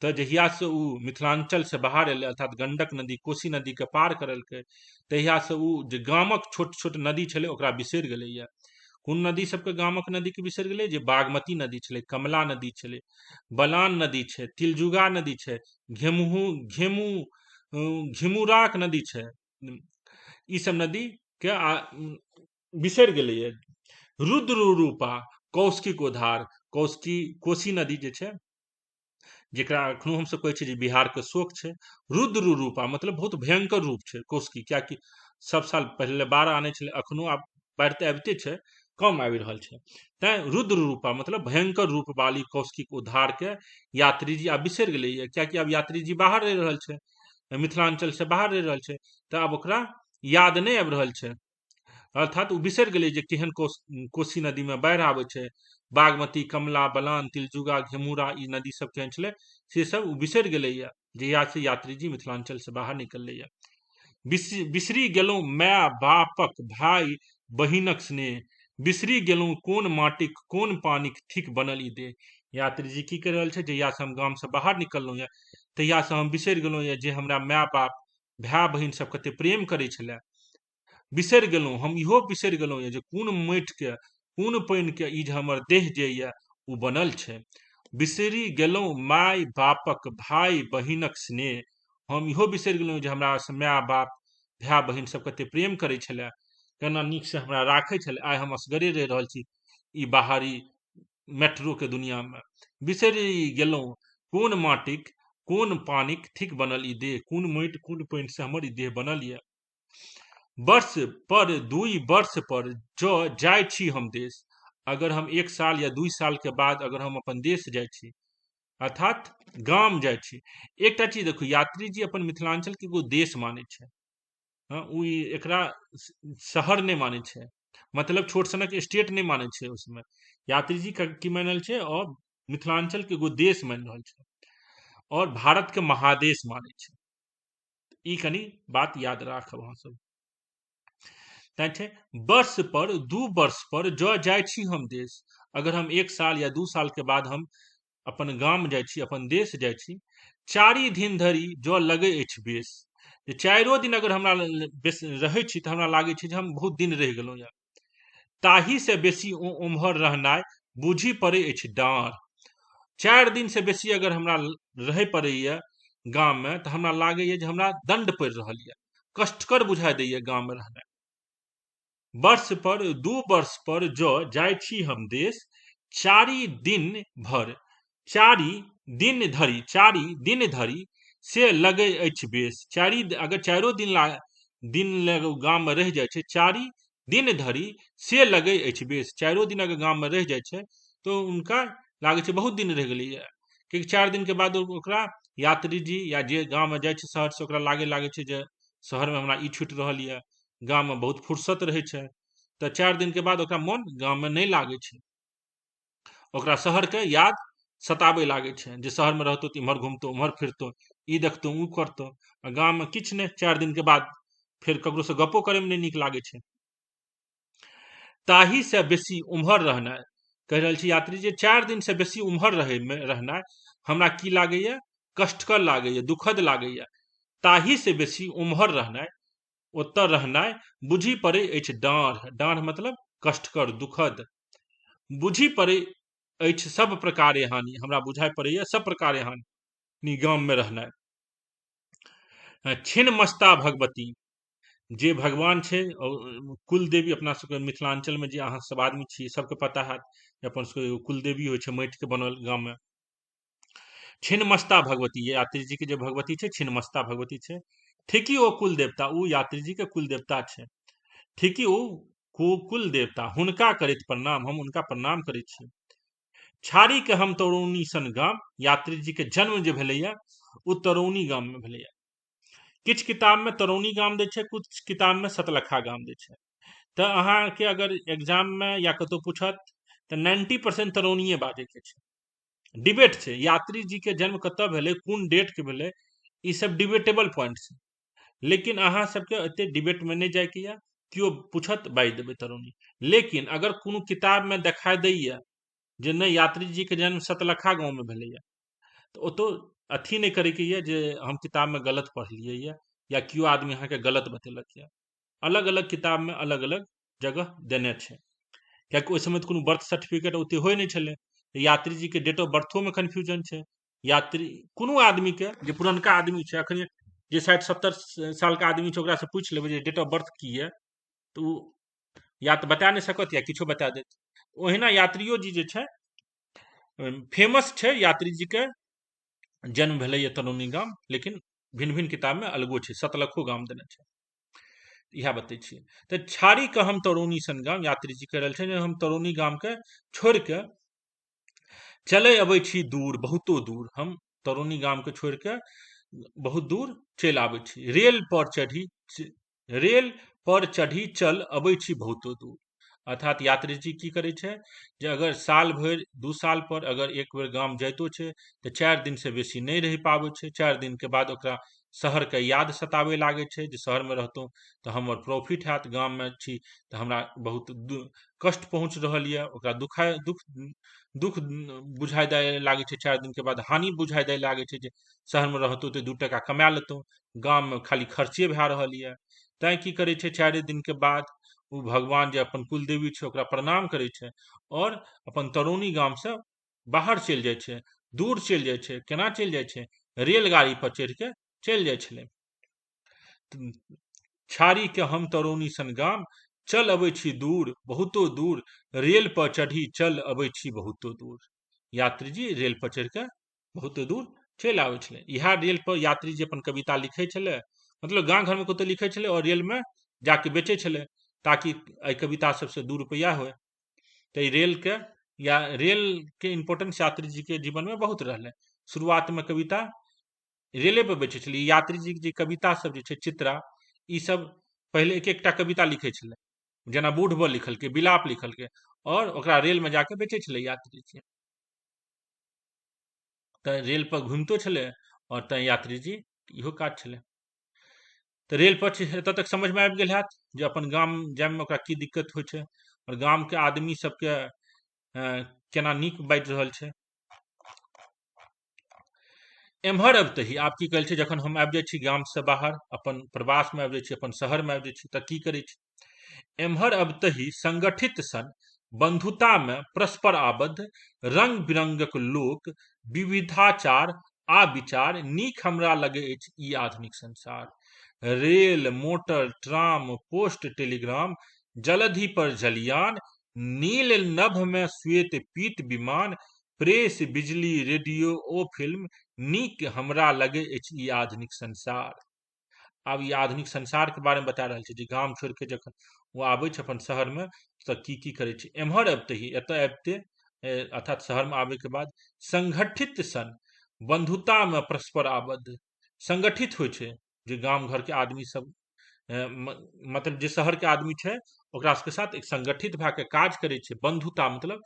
तऽ जहिया से उ मिथिलांचल से बाहर एलै, अर्थात गंडक नदी कोसी नदी के पार करलकै, तहिया से उ जे गामक छोट छोट नदी छलै ओकरा बिसरि गेलैया। कोन नदी सबके गामक नदी के बिसरि गेलै, जे बागमती नदी छलै, कमला नदी छलै, बलान नदी छै, तिलजुगा नदी छै, घिमुराक नदी छै, ई सब नदी के बिसरि गेलैया। रुद्र रूपा, कौशिक उधार, कोसी नदी जे छै जेकरा अखनो हमसब कहै छियै जे बिहार के शोक छै, रुद्र रूपा मतलब बहुत भयंकर रूप छै कोसी, कियाकि सब साल पहले बाढ़ आने छलै, अखनो आब बाढ़ि तऽ आबिते छै, कम आबि रहल छै। तैं रुद्र रूपा मतलब भयंकर रूप वाली कौशिक उद्धार के यात्री जी आब बिसरि गेलैया, कियाकि आब यात्री जी बाहर रहि रहल छै। मिथिलांचल से बाहर रहि रहल छै, तऽ आब ओकरा याद नहि आबि रहल छै, अर्थात ओ बिसरि गेलै जे केहन कोसी नदी में बाढ़ि आबै छै, बागमती, कमला बलान, तिलजुगा, घेमुरा, ई नदी सब केहन छलै से सब ओ बिसरि गेलैया जहिया से यात्री जी मिथिलांचल से बाहर निकललैया। बिसरी गेलहुँ माय बापक भाई बहिनक स्नेह, बिसरी गेलहुँ कोन माटिक कोन पानिक थिक बनल ई देह। यात्री जी की कहि रहल छै, जहिया से हम गाम से बाहर निकललहुँ यऽ तहिया से हम बिसरि गेलहुँ यऽ जे हमरा माय बाप भाय बहिन सब कते प्रेम करै छलै। बिसरि गेलहुँ, हम इहो बिसरि गेलहुँ यऽ जे कोन माटिके कोन पानिके ई जे हमर देह जे यऽ ओ बनल छै। बिसरि गेलहुँ माय बापक भाई बहिनक स्नेह, हम इहो बिसरि गेलहुँ जे हमरा से माय बाप भाय बहिन सब कते प्रेम करै छलै, केना नीक से हमरा राखै छलै। आइ हम असगरे रहि रहल छी ई बाहरी मेट्रो के दुनिया में। बिसरि गेलहुँ कोन माटिक कोन पानिक थिक बनल ई देह, कोन माटि कोन पानि से हमर ई देह बनल यऽ। वर्ष पर 2 वर्ष पर जो जाइ छी हम देश, अगर हम 1 साल या 2 साल के बाद अगर हम अपन देश जाइ छी, अर्थात गाम जाइ छी। एकटा चीज देखू, यात्री जी अपन मिथिलांचल के एगो देश मानै छै, ओ एकरा शहर नहीं मानै छै, मतलब छोट सनक स्टेट नहीं मानै छै। उसमें यात्री जी की मानल छै, और मिथिलांचल के एगो देश मान रहल छै, और भारत के महादेश मानै छै। ई कनी बात याद राखब अहाँ सब। तैं छै वर्ष पर 2 वर्ष पर जो जाइ छी हम देश, अगर हम 1 साल या 2 साल के बाद हम अपन गाम जाइ छी, अपन देश जाइ छी, 4 दिन धरि जो लगे अछि बेस, जे 4 दिन अगर हमरा रहै छी तऽ हमरा लागै छै जे हम बहुत दिन रहि गेलहुँ यऽ। ताही से बेसी उम्हर रहनाइ बूझी पड़ै अछि डाँर, 4 दिन से बेसी अगर हमरा रहै पड़ैया गाम में तऽ हमरा लागैया जे हमरा दंड पड़ि रहल यऽ, कष्टकर बुझाइ दैया गाम में रहनाइ। वर्ष पर 2 वर्ष पर जो जाइ छी हम देश, 4 दिन भर 4 दिन धरि से लगे अछि बेस। अगर 4 दिन गाम में रह जाइ छै, 4 दिन धरि से लगे अछि बेस। 4 दिन अगर गाम में रह जाइ छै तो उनका लागे छै बहुत दिन रह गेलै है, क्योंकि 4 दिन के बाद ओकरा यात्री जी या जे गाम में जाइ छै शहर से, ओकरा लागे छै जे शहर में हमरा ई छूटि रहल यऽ, गाम में बहुत फुर्सत रहै छै, तऽ 4 दिन के बाद ओकरा मोन गाम में नहीं लागे छै, ओकरा शहर के याद सताबे लागे छै, जे शहर में रहतौ तो इम्हर घूमतो उम्हर फिरतो, ई देखतो ऊ करतो। गाम में किछ नहीं, 4 दिन के बाद फिर ककरो से गपो करे में नहीं नीक लागे छै। ताही से बेसी उम्हर रहनाइ, कह रहल छी यात्री जे 4 दिन से बेसी उम्हर रहनाइ हमरा की लागैया, कष्टकर लागैया, दुखद लागैया। ताही से बेसी उम्हर रहनाइ, ओतऽ रहनाइ बुझी पड़े अछि डाँढ़, डाँढ़ मतलब कष्टकर दुखद। बुझी पड़े अछि सब प्रकारे हानि, हमरा बुझाइ पड़ैया सब प्रकारे हानि गाम में रहनाइ। छिन्नमस्ता भगवती, जे भगवान छै, कुल देवी अपना सबके मिथिलांचल में जे अहाँ सब आदमी छी सबके पता हैत, अपन सबके कुल देवी होइ छै माटि के बनल गाम में। छिन्नमस्ता भगवती, ये यात्री जी के जे भगवती छै छिन्नमस्ता भगवती छै, ठीकी ओ कुल देवता, ओ यात्री जी के कुल देवता छै, ठीकी ओ कुल देवता, हुनका करैत प्रणाम, हम उनका प्रणाम करै छी। छाड़ी के हम तरौनी सन गाम, यात्री जी के जन्म जे भेलैया ओ तरौनी गाम में भेलैया। किछ किताब में तरौनी गाम दै छै, कुछ किताब में सतलखा गाम दै छै। तऽ अहाँके अगर एग्जाम में या कतौ पूछत तऽ 90% तरौनिये बाजै के छै। डिबेट छै यात्री जी के जन्म कतऽ भेलै, कोन डेट के भेलै, ई सब डिबेटेबल पॉइंट छै, लेकिन अहाँ सबके एते डिबेट में नहीं जाय के यऽ, केओ पूछत बाजि देबै तरौनी। लेकिन अगर कोनो किताब में देखाई दैया जे नहीं यात्री जी के जन्म सतलखा गाँव में भेलैया, तऽ ओतो अथी नहीं करे के यऽ जे हम किताब में गलत पढ़लियै यऽ, या केओ आदमी अहाँके गलत बतेलक यऽ। अलग अलग किताब में अलग अलग जगह देने छै, कियाकि ओहि समय कोनो बर्थ सर्टिफिकेट ओते होइ नहीं छलै, यात्री जी के डेट ऑफ बर्थो में कन्फ्यूजन छै। यात्री कोनो आदमी के जे पुरनका आदमी छै, अखन जे 60-70 साल के आदमी छै, ओकरा से पूछ लेबै जे डेट ऑफ बर्थ की है, तो या तो बता नहीं सकत या किछो बता देत। ओहिना यात्रियो जी जे छै, फेमस छै यात्री जी के जन्म भेलैया तरौनी गाम, लेकिन भिन्न भिन्न किताब में अलगो छै, सतलखो गाम देने छै, इएह बतै छियै। तऽ छाड़ी के हम तरौनी सन गाम, यात्री जी कह रहल छै जे हम तरौनी गाम के छोड़ के चले अबै छी दूर, बहुतो दूर, हम तरौनी गाम के छोड़ के बहुत दूर चलि आबै छी। रेल पर चढ़ी चल अबै छी बहुतो दूर। अर्थात यात्री जी की करै छै जे अगर साल भरि 2 साल पर अगर एक बेर गाम जाइतो छै तऽ 4 दिन से बेसी नहि रहि पाबै छै। 4 दिन के बाद ओकरा शहरके याद सताबे लागै छै जे शहरमे रहतहुँ तऽ हमर प्रॉफिट हैत, गाममे छी तऽ हमरा बहुत कष्ट पहुँच रहल यऽ, ओकरा दुख बुझाइ दे लागै छै। 4 दिन के बाद हानि बुझाइ दे लागै छै जे शहरमे रहतहुँ तऽ 2 टका कमा लेतहुँ, गाममे खाली खर्चे भए रहल यऽ। तैँ की करै छै, 4 दिन के बाद ओ भगवान जे अपन कुलदेवी छै ओकरा प्रणाम करै छै और अपन तरौनी गामसँ बाहर चलि जाइ छै, दूर चलि जाइ छै। केना चलि जाइ छै? रेलगाड़ी पर चढ़ि के चलि जाइ छलै। छाड़ी के हम तरौनी सन गाम, चल अबै छी दूर बहुतो दूर, रेल पर चढ़ी चल अबै छी बहुतो दूर। यात्री जी रेल पर चढ़ि के बहुतो दूर चलि आबै छलै। इएह रेल पर यात्री जी अपन कविता लिखै छलै, मतलब गाँव घरमे कतौ लिखै छलै और रेल में जाके बेचै छलै ताकि एहि कविता सबसे 2 रुपैया होय। तऽ रेल के इम्पोर्टेंस यात्री जी के जीवन में बहुत रहलै। शुरुआत में कविता रेले पर बेचै छलै। यात्री जी के जे कविता सब जे छै, चित्रा, ई सब पहले एक एकटा कविता लिखै छलै, जेना बूढ़ लिखलकै, विलाप लिखलकै और ओकरा रेल में जाके बेचै छलै यात्री जी। तऽ रेल पर घूमितो छलै और तैं यात्री जी इहो काज छलै। तऽ रेल पर एतऽ तक समझ में आबि गेल हैत जे अपन गाम जायमे ओकरा की दिक्कत होइ छै और गाम के आदमी सबके केना नीक बाजि रहल छै। एम्हर अबतहि आब की कहै छै, जखन हम आबि जाइ छी गामसँ बाहर, अपन प्रवासमे आबि जाइ छी, अपन शहरमे आबि जाइ छी, तऽ की करै छी? एम्हर अबतहि संगठित सन बंधुतामे परस्पर आबद्ध रंग बिरंगक लोक, विविधाचार आ विचार, नीक हमरा लगे अछि ई आधुनिक संसार। Rail, motor, tram, post, telegram, जलधि पर जलयान, नील नभ में श्वेत पीत विमान, प्रेस, बिजली, रेडियो ओ फिल्म, नीक हमरा लगे अछि ई आधुनिक संसार। आब ई आधुनिक संसार के बारे में बता रहल छै जे गाम छोड़ के जखन वो आबै छै अपन शहर में तऽ की करै छै। एम्हर अबतहि एतऽ अबिते अर्थात शहर में आबै के बाद संगठित सन बंधुता में परस्पर आबद्ध, संगठित होइ छै जे गाम घर के आदमी सब मतलब जे शहर के आदमी छै ओकरा सबके साथ एक संगठित भए के काज करे छै। बंधुता मतलब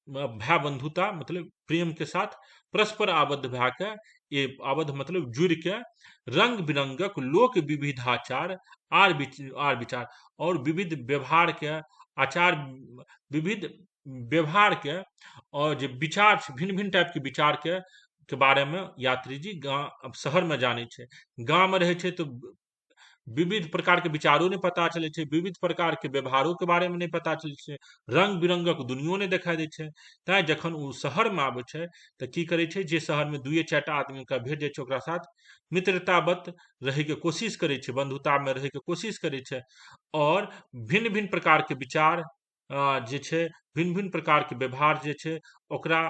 भाय बंधुता मतलब प्रेम के साथ परस्पर आबद्ध भए के, ये आबद्ध मतलब जुड़ के, रंग बिरंगक लोक विविधाचार आर विचार और विविध व्यवहार के आचार, विविध व्यवहार के और जो विचार भिन्न भिन्न टाइप के विचार के बारे में यात्री जी गाँव शहर में जाने छै। गाँव में रहे छै तो विविध प्रकार के विचारों नहीं पता चले छै, विविध प्रकार के व्यवहारों के बारे में नहीं पता चले छै, रंग बिरंगक दुनियो नहीं दिखाई दे छै। तैं जखन ओ शहर में आबै छै तऽ की करे छै, जे शहर में 2-4टा आदमी का भेट जाइ छै ओकरा साथ मित्रतावत रहे के कोशिश करे छै, बंधुता में रहे के कोशिश करे छै और भिन्न भिन्न प्रकार के विचार जे छै, भिन्न भिन्न प्रकार के व्यवहार जे छै ओकरा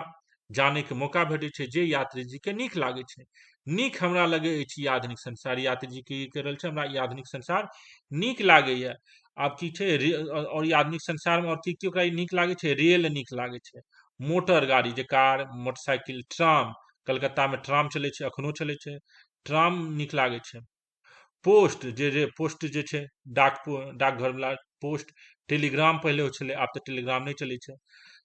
जाने के मौका भेटै छै, जे यात्री जी के नीक लागे छै। नीक हमरा लगे अछि ई आधुनिक संसार। यात्री जी की कह रहल छै, हमरा ई आधुनिक संसार नीक लागैए। आब की छै और ई आधुनिक संसार में और की ओकरा नीक लागे छै? रेल नीक लागे छै, मोटर गाड़ी जे कार, मोटरसाइकिल, ट्राम, कलकत्ता में ट्राम चलै छै, अखनो चलै छै, ट्राम नीक लागे छै। पोस्ट जे छै, डाकघर वाला पोस्ट, टेलीग्राम पहले हो छलै, आब तऽ टेलीग्राम नहीं चलै छै।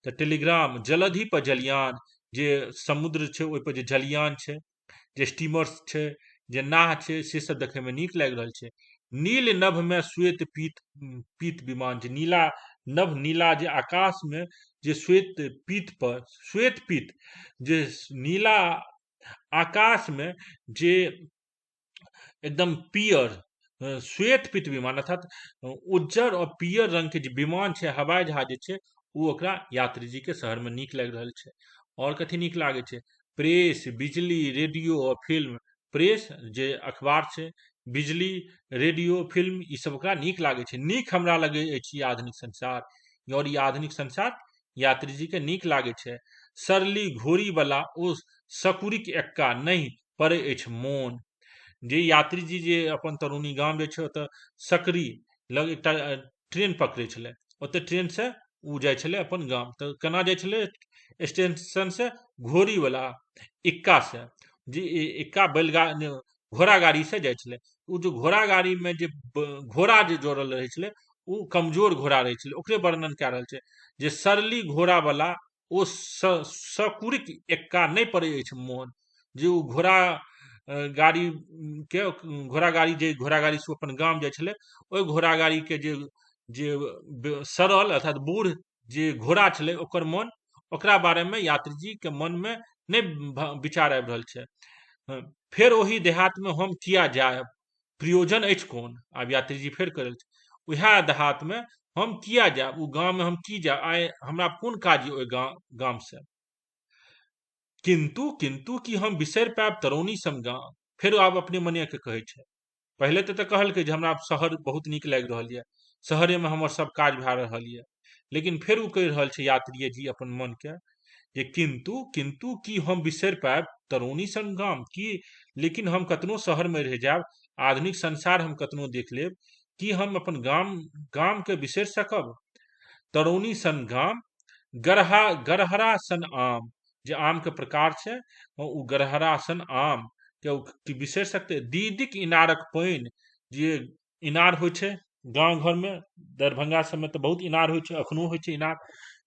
तऽ टेलीग्राम, जलधि पर जलयान, जे समुद्र छै ओहि पर जे जलयान छै, जे स्टीमर्स छै, जे नाव छै, से सब देखे में नीक लागि रहल छै। नील नभ में श्वेत पीत विमान, जे नीला नभ, नीला जे आकाश में जे श्वेत पीत जे नीला आकाश में जे एकदम पियर श्वेत पीत विमान, अर्थात उज्जर और पियर रंग के जे विमान छै, हवाई जहाज जे छै, वो ओकरा यात्री जी के शहर में नीक लागि रहल छै। और कथी नीक लागे छै? प्रेस, बिजली, रेडियो और फिल्म। प्रेस जे अखबार छै, बिजली, रेडियो, फिल्म, ई सब ओकरा नीक लागे छै। नीक हमरा लगे अछि ई आधुनिक संसार। और ई आधुनिक संसार यात्री जी के नीक लागे छै। सरली घोड़ी वाला ओ सकुरिक एक्का, नहीं पड़े अछि मोन। जे यात्री जी जे अपन तरुणी गाम जे छै ओतऽ सकरी लग एकटा ट्रेन पकड़े छलै, ओतऽ ट्रेन से उ जाइ छलै अपन गाम। तऽ केना जाइ छलै? स्टेशन से घोड़ी वाला इक्का से, जे इक्का बैलगाड़ी घोड़ा गाड़ी से जाइ छलै। उ जो घोड़ा गाड़ी में जे घोड़ा जे जोड़ल रहै छलै उ कमजोर घोड़ा रहै छलै, ओकरे वर्णन कए रहल छै जे सरली घोड़ा वाला ओ सकुरिक एक्का नहि पड़ै अछि मोन, जे उ घोड़ा गाड़ी के घोड़ा गाड़ी जे घोड़ा गाड़ी से अपन गाम जाइ छलै, ओहि घोड़ा गाड़ी के जे जे सरल अर्थात बूढ़ जे घोड़ा छलै ओकर मन, ओकरा बारे में यात्री जी के मन में नहीं विचार आबि रहल छै। फेर ओही देहात में हम किया जायब, प्रयोजन अछि कोन, आब यात्री जी फेर करल छै, उएह देहात में हम किया जायब, उ गांव में हम की जायब, आइ हमरा कोन काज ओहि गाम से, किंतु किंतु कि हम बिसरि पायब तरौनी सन गाम। फेर आब अपने मने के कहै छै, पहले तऽ कहलकै जे हमरा शहर बहुत नीक लागि रहल यऽ, शहरे में हमर सब काज भए रहल यऽ, लेकिन फेर उ कहि रहल छै यात्री जी अपन मन के जे किंतु किंतु कि हम बिसरि पायब तरौनी सन गाम की, लेकिन हम कतनो शहर में रह जायब, आधुनिक संसार हम कतनो देख लेब, कि हम अपन गाम के बिसरि सकब। तरौनी सन गाम, गरहरा सन आम, जे आम के प्रकार छै उ गरहरा सन आम के बिसरि सकते। दीदीक इनारक पानि, जे इनार होइ छै गांव घर में, दरभंगा सब में तऽ बहुत इनार होइ छै, अखनो होइ छै इनार,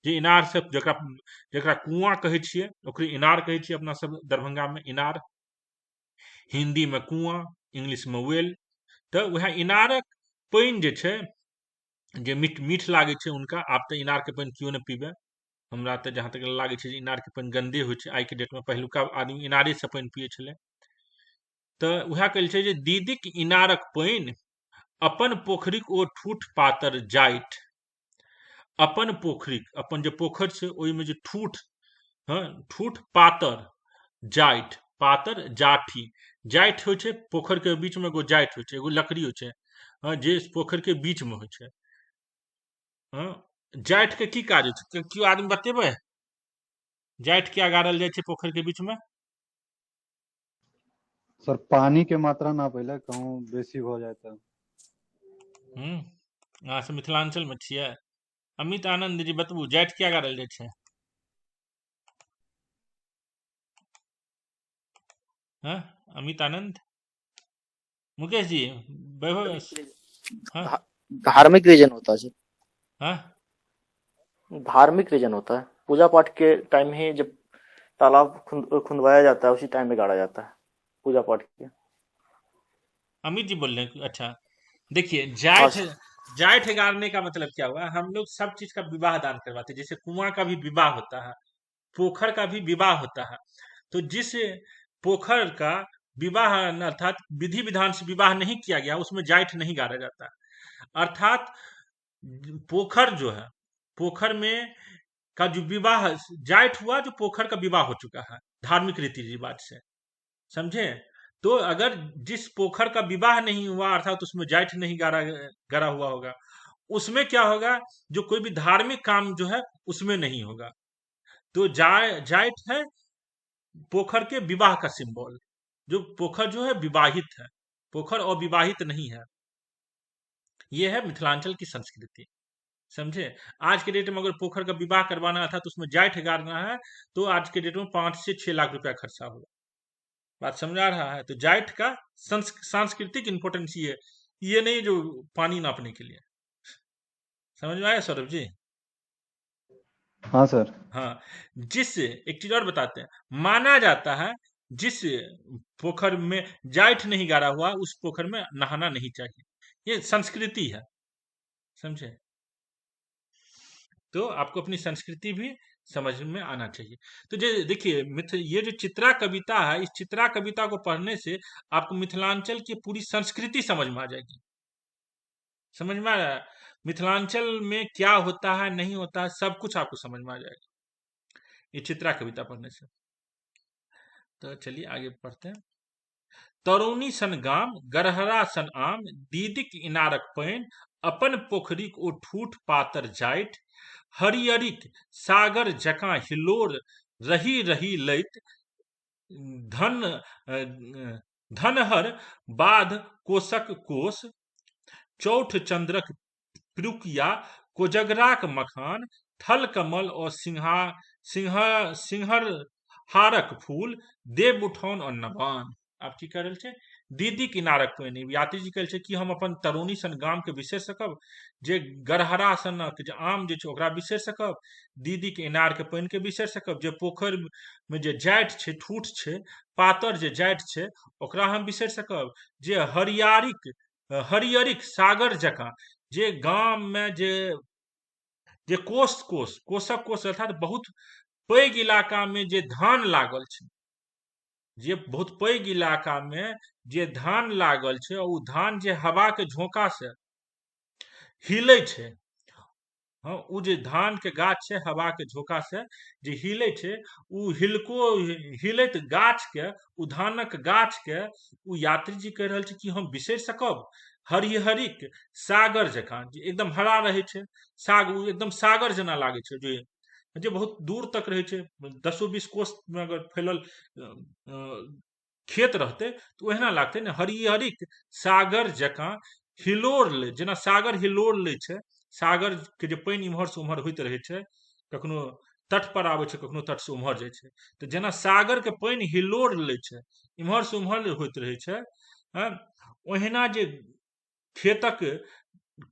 जे इनार से जकरा कुआं कहै छियै ओकरे इनार कहै छियै अपना सब दरभंगा में, इनार हिंदी में कुआं, इंग्लिश में वेल। तऽ वएह इनारक पानि जे छै, जे मीठ लागे छै हुनका, आब तऽ इनार के पानि केओ नहि पीबे, हमरा तऽ जहाँ तक लागे छै जे इनार के पानि गंदे होइ छै आइ के डेट में, पहिलुका आदमी इनारे से पानि पियै छलै। तऽ उएह कहल छै जे दीदीक इनारक पानि, अपन पोखरिक ओ ठूठ पातर जाइत, अपन पोखरिक, अपन जे पोखर छै ओहिमे जे ठूठ, हाँ ठूठ पातर जाइत, पातर जाठी, जाठि होइ छै पोखर के बीच में एगो जाठि होइ छै, एगो लकड़ी होइ छै, हाँ जे पोखर के बीच में होइ छै। हाँ जाठि के की काज होइ छै, केओ आदमी बतेबै जाठि किया गाड़ल जाइ छै पोखर के बीच में? सर पानी के मात्रा ना पहले कहूँ बेसी हो जाए तो। अहाँ सब मिथिलांचल में छियै, अमित आनंद जी बतबू जाठि किया गाड़ल जाइ छै? हाँ अमित आनंद, मुकेश जी, वैभव, हाँ धार्मिक रीजन होता है सर, हाँ धार्मिक रीजन होता है। पूजा पाठ के टाइम ही जब तालाब खुंदवाया जाता है उसी टाइम में गाड़ा जाता है पूजा पाठ के। अमित जी बोल रहे हैं, अच्छा देखिए हाँ जाठ, जाठ गाड़ने का मतलब क्या हुआ, हम लोग सब चीज का विवाह दान करवाते हैं, जैसे कुआं का भी विवाह होता है, पोखर का भी विवाह होता है, तो जिस पोखर का विवाह अर्थात विधि विधान से विवाह नहीं किया गया उसमें जाठ नहीं गाड़ा जाता, अर्थात पोखर जो है, पोखर में का जो विवाह जाठ हुआ, जो पोखर का विवाह हो चुका है धार्मिक रीति रिवाज से, समझे। तो अगर जिस पोखर का विवाह नहीं हुआ अर्थात उसमें जाठ नहीं गड़ा हुआ होगा, उसमें क्या होगा, जो कोई भी धार्मिक काम जो है उसमें नहीं होगा। तो जाठ है पोखर के विवाह का सिंबल, जो पोखर जो है विवाहित है, पोखर अविवाहित नहीं है। यह है मिथिलांचल की संस्कृति, समझे। आज के डेट में अगर पोखर का विवाह करवाना था तो उसमें जाठ गाड़ना है तो आज के डेट में 5 से 6 लाख रुपया खर्चा होगा, बात समझ आ रहा है। तो जाठ का सांस्कृतिक इंपोर्टेंस ये नहीं जो पानी नापने के लिए, समझ में आया सौरभ जी? हाँ सर। हाँ, जिस एक चीज और बताते हैं, माना जाता है जिस पोखर में जाठ नहीं गाड़ा हुआ उस पोखर में नहाना नहीं चाहिए, ये संस्कृति है, समझे। तो आपको अपनी संस्कृति भी समझ में आना चाहिए। तो जो देखिए ये जो चित्रा कविता है, इस चित्रा कविता को पढ़ने से आपको मिथिलांचल की पूरी संस्कृति समझ में आ जाएगी, समझ में आ रहा है, मिथिलांचल में क्या होता है नहीं होता है सब कुछ आपको समझ में आ जाएगा ये चित्रा कविता पढ़ने से। तो चलिए आगे पढ़ते हैं। तरौनी सन गाम, गरहरा सन आम, दीदीक इनारक पानि, अपन पोखरिक ओ ठूठ पातर जाठि, हरियरिक सागर जकाँ हिलोर रही रही लैत, धनहर बाध कोसक कोस, चौठ चंद्रक पिरुकिया, कोजगराक मखान, थल कमल और सिंहर हारक फूल, देव उठौन और नवान। आप की कह रहल छै दीदी किनारक पानि यात्री जी कहै छै कि हम अपन तरुणी सन गाम के बिसरि सकब, जे गरहरा सनक जे आम जे छै ओकरा बिसरि सकब, दीदी के इनार के पानि के बिसरि सकब, जे पोखरि में जे जाठि छै ठूठ छै पातर जे जाठि छै ओकरा हम बिसरि सकब, जे हरियरिक सागर जकाँ जे गाम में जे कोसक कोस अर्थात बहुत पैघ इलाका में जे धान लागल छै, जे बहुत पैघ इलाका में जे धान लागल छै, उ धान जे हवा के झोंका से हिलै छै, हाँ उ जे धान के गाछ छै हवा के झोंका से जे हिलै छै, उ हिलैत गाछ के उ धानक गाछ के उ यात्री जी कह रहल छै कि हम बिसरि सकब, हरिहरिक सागर जकाँ जे एकदम हरा रहे छै, उ एकदम सागर जना लागे छै, जे बहुत दूर तक रहे छै, 10-20 कोस में अगर फैलल खेत रहते तो ओहिना लागते ने, हरिहरिक सागर जकाँ हिलोर ले, जेना सागर हिलोर ले छै, सागर के जे पानि इम्हर से उम्हर होइत रहे छै, कखनो तट पर आबै छै कखनो तट से उम्हर जाइ छै, तो जेना सागर के पानि हिलोर ले छै इम्हर से उम्हर होइत रहे छै, ओहिना जे खेतक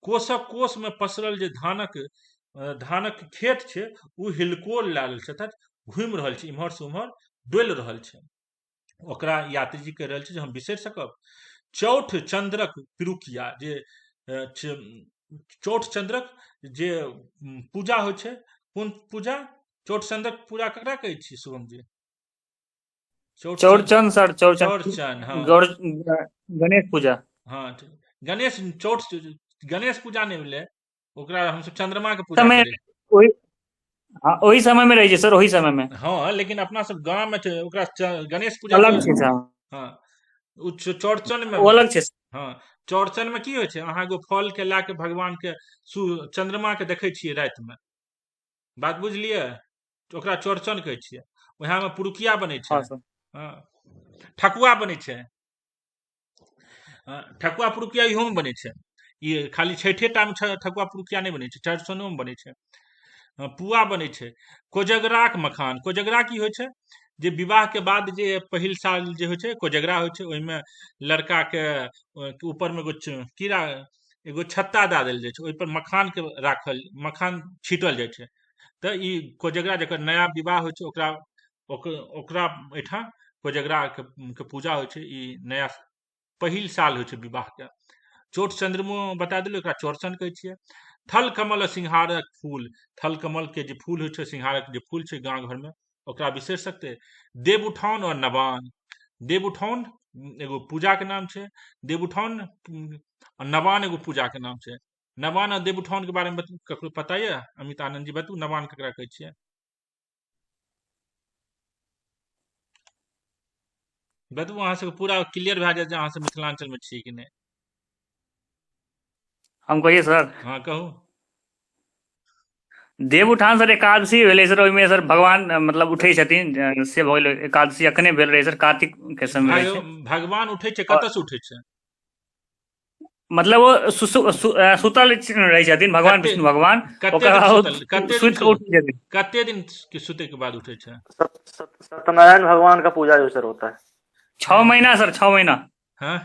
कोसक कोस में पसरल जे धानक खेत छै उ हिलकोर लाल छै, अर्थात घूमि रहल छै इम्हर से उम्हर डोलि रहल छै, ओकरा यात्री जी कह रहल छै जे हम बिसरि सकब। चौठ चंद्रक पिरुकिया जे चौठ चंद्रक जे पूजा होइ छै, कोन पूजा? चौठ चंद्रक पूजा ककरा कहै छी शुभम जी? चौड़चन सर, चौड़चन चौड़चन, हाँ गणेश पूजा। हाँ गणेश पूजा नहीं भेलै, ओकरा हम सब चंद्रमा के पूजा समय करै। वही हाँ वही समय में रही छै सर, वही समय में। हाँ लेकिन अपना सब गांव में ओकरा गणेश पूजा अलग छै सर, हाँ उ चौड़चन में वो अलग छै। हाँ चौड़चन में की होइ छै, अहाँ एगो फल के ला के भगवान के चंद्रमा के देखै छियै राति में, बात बुझलियै, ओकरा चौड़चन कहै छियै, वएह में पुरुकिया बनै छै, हाँ सर, हाँ ठकुआ बनै छै, ठकुआ पुरुकिया इहो में बनै छै, ये खाली छठे टा में ठकुआ पुरुकिया नहीं बनै छै, चौड़चनो में बनै छै, पुआ बनै छै, कोजगराक मखान। कोजगरा की होइ छै, जे विवाह के बाद जे पहिल साल जे होइ छै कोजगरा होइ छै, ओहिमे लड़का के ऊपर में एगो छत्ता दए देल जाइ छै, ओहि पर मखान छीटल जाइ छै, तऽ ई कोजगरा जकर नया विवाह होइ छै ओकरा एहिठाम कोजगरा के पूजा होइ छै, ई नया पहिल साल होइ छै विवाह के। चौठ चंद्रमा बता देलियै, ओकरा चौड़चन कहै छियै। थल कमल आ सिंहारक फूल, थल कमल के जे फूल होइ छै, सिंहारक जे फूल छै गांव घर में, ओकरा बिसरि सकते। देवउठान और नवान, देवउठान एगो पूजा के नाम छै, देवउठान और नवान एगो पूजा के नाम छै। नवान और देवउठान के बारे में ककरो पता है? अमित आनंद जी बताऊ, नवान ककरा कहै छियै? बताऊ, अहाँ सबके पूरा क्लियर भए जायत जे अहाँ सब मिथिलांचल में छी कि नहीं। हम कहिए सर, हाँ कहू। देवउठान सर एकादशी भेलै सर, ओहिमे सर भगवान मतलब उठै छथिन, से भऽ गेलै एकादशी अखने भेल रहै सर, कार्तिक के समय रहै छै। भगवान उठै छै, और कतऽ से उठै छै? मतलब वो सुतल रहै छथिन भगवान कते विष्णु भगवान, कते ओकर दिन बाद सुतल, कते दिन सुति कऽ उठै छथिन। कते दिन के सुते के बाद उठे छै? सत्यनारायण भगवान का पूजा जो सर होता है। 6 महीना सर, 6 महीना, हाँ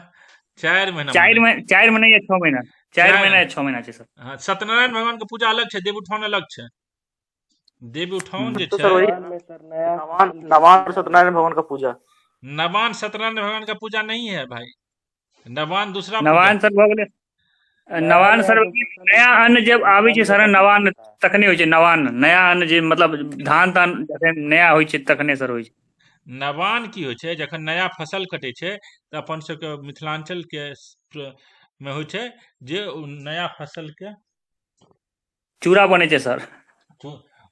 4 महीना 4 माने महीना, 4 महीना या 6 महीना, 4 महीना या 6 महीना छै सर। हाँ सत्यनारायण भगवान के पूजा अलग छै, देवउठान अलग छै। देवउठान जे तो छै, सर वही नवान और सत्यनारायण भगवान का पूजा। नवान सत्यनारायण भगवान का पूजा नहीं है भाई, नवान दूसरा पूजा। नवान सर भऽ गेलै, नवान सर नया अन्न जब आबै छै सर, नवान तखने होइ छै, नवान नया अन्न जे मतलब धान तान जखन नया होइ छै तखने सर होइ छै। नवान की होइ छै, जखन नया फसल कटे छै तऽ अपन सबके मिथिलांचल के में होइ छै जे नया फसल के चूड़ा बनै छै सर,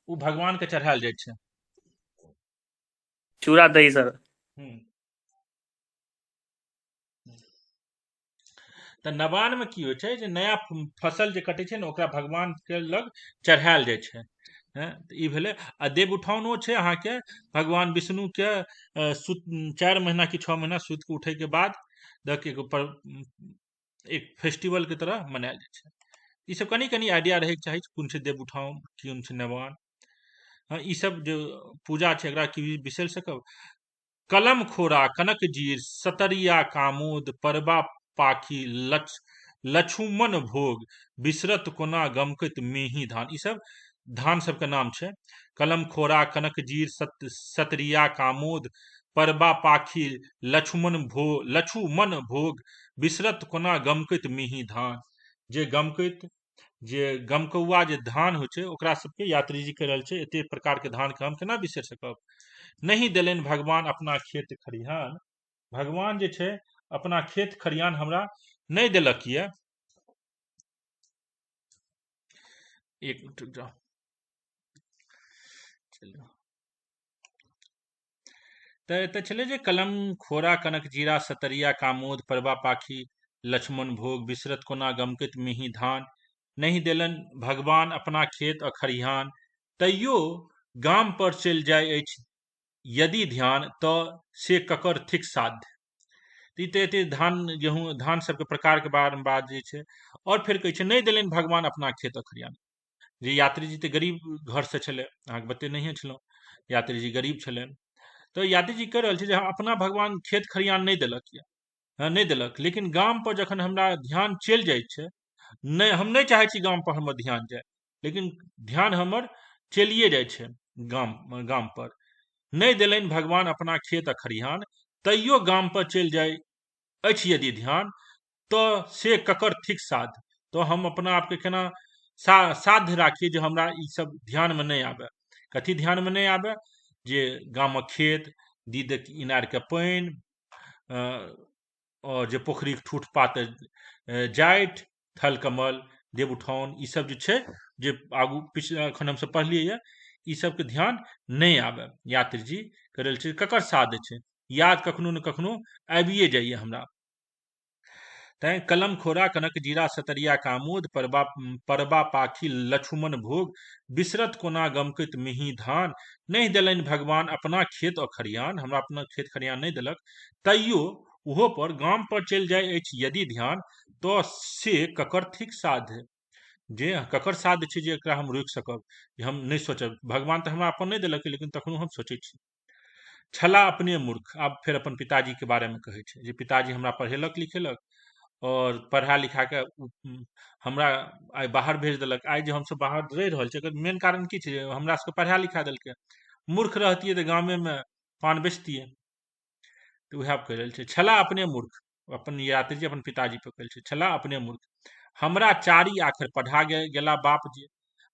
उ भगवान के चढ़ायल जाइ छै। चूड़ा दही सर। तऽ नवान में की होइ छै, जे नया फसल जे कटे छै ने ओकरा भगवान के लग चढ़ायल जाइ छै, ई भेलै। आ देवउठानो छै अहाँके भगवान विष्णु के 4 महीना की 6 महीना सुति के उठे के बाद एक फेस्टिवल के तरह मनायल जाइ छै। ई सब कनी कनी आइडिया रहैके चाही, कोन छै देवउठान, कोन छै नवान। हाँ ई सब जो पूजा छै एकरा की बिसरि सकब। कलम खोरा कनक जीर सतरिया कामोद परबा पाखी लछुमन भोग बिसरत कोना गमकैत मेही धान। ई सब धान सबके नाम छै। कलम खोरा कनक जीर सतरिया कामोद परबा पाखी लछुमन भोग बिसरत कोना गमकैत मेही धान। जे गमकौआ जे धान होइ छै ओकरा सबके यात्री जी कह रहल छै एते प्रकार के धान के हम केना बिसरि सकब। नहीं देलनि भगवान अपना खेत खरिहान। भगवान जे छै अपना खेत खरिहान हमरा नहीं देलक ये। एक मिनट रुक जाओ। चलो तऽ छलै जे कलम खोरा कनक जीरा सतरिया कामोद परबा पाखी लक्ष्मण भोग बिसरत कोना गमकैत मेही धान। नहीं देलन भगवान अपना खेत खरिहान तैयो गाम पर चलि जाय अछि यदि ध्यान तऽ से ककर थिक साध्य। ई तऽ एते धान गेहूँ धान सबके प्रकार के बारे में बात जे छै। और फिर कहै छै नहीं देलनि भगवान अपना खेत खरिहान। जे यात्री जी तऽ गरीब घर से छलै, अहाँके बतेनहिए छलहुँ यात्री जी गरीब छलै। तो यात्री जी कह रहल छै जे अपना भगवान खेत खरिहान नहीं देलक ये, नहीं देलक, लेकिन गाम पर जखन हमरा ध्यान चलि जाइ छै, नहीं हम नहीं चाहै छी गाम पर हमर ध्यान जाय, लेकिन ध्यान हमर चलिए जाइ छै गाम पर। नहीं देलनि भगवान अपना खेत खरिहान तैयो गाम पर चलि जाय अछि यदि ध्यान तऽ से ककर थिक साध। तो हम अपना आपके केना साध्य राखिए जे हमरा ई सब ध्यान में नहीं आवे। कथी ध्यान में नहीं आवे? जे गामक खेत, दीदक इनार के पानि, और जे पोखरी के ठूठ पात, जाठि, थल कमल, देवउठान, ई सब जे छै जे आगू पिछले एखन हमसब पढ़लियै ये, ई सबके ध्यान नहीं आवे। यात्री जी कह रहल छै ककर साध छै, याद कखनो न कखनो आबिए जाइए हमरा। तैं कलम खोरा कनक जीरा सतरिया कामोद परबा पाखी लछुमन भोग बिसरत कोना गमकैत मेही धान। नहीं देलनि भगवान अपना खेत खरिहान, हमरा अपना खेत खरिहान नहीं देलक, तैयो ओहो पर गाम पर चलि जाय अछि यदि ध्यान तो से ककर थिक साध्य। जे ककर साध्य छै जे एकरा हम रोकि सकब, जे हम नहीं सोचब। भगवान तऽ हमरा अपन नहीं देलक, लेकिन तखनो हम सोचै छी। छला अपने मूर्ख। आब फिर अपन पिताजी के बारे में कहै छै जे पिताजी हमरा पढ़ेलक लिखेलक और पढ़ा लिखा के हमरा आइ बाहर भेज देलक। आइ जे हमसब बाहर रहि रहल छी एकर मेन कारण की छै? हमरा सबके पढ़ा लिखा देलकै। मूर्ख रहतियै तऽ गामे में पान बेचतियै। तो उएह कह रहल छै छला अपने मूर्ख। अपन यात्री जी अपन पिताजी पे कहल छै छला अपने मूर्ख। हमरा चारि आखर पढ़ा गेला बाप जी।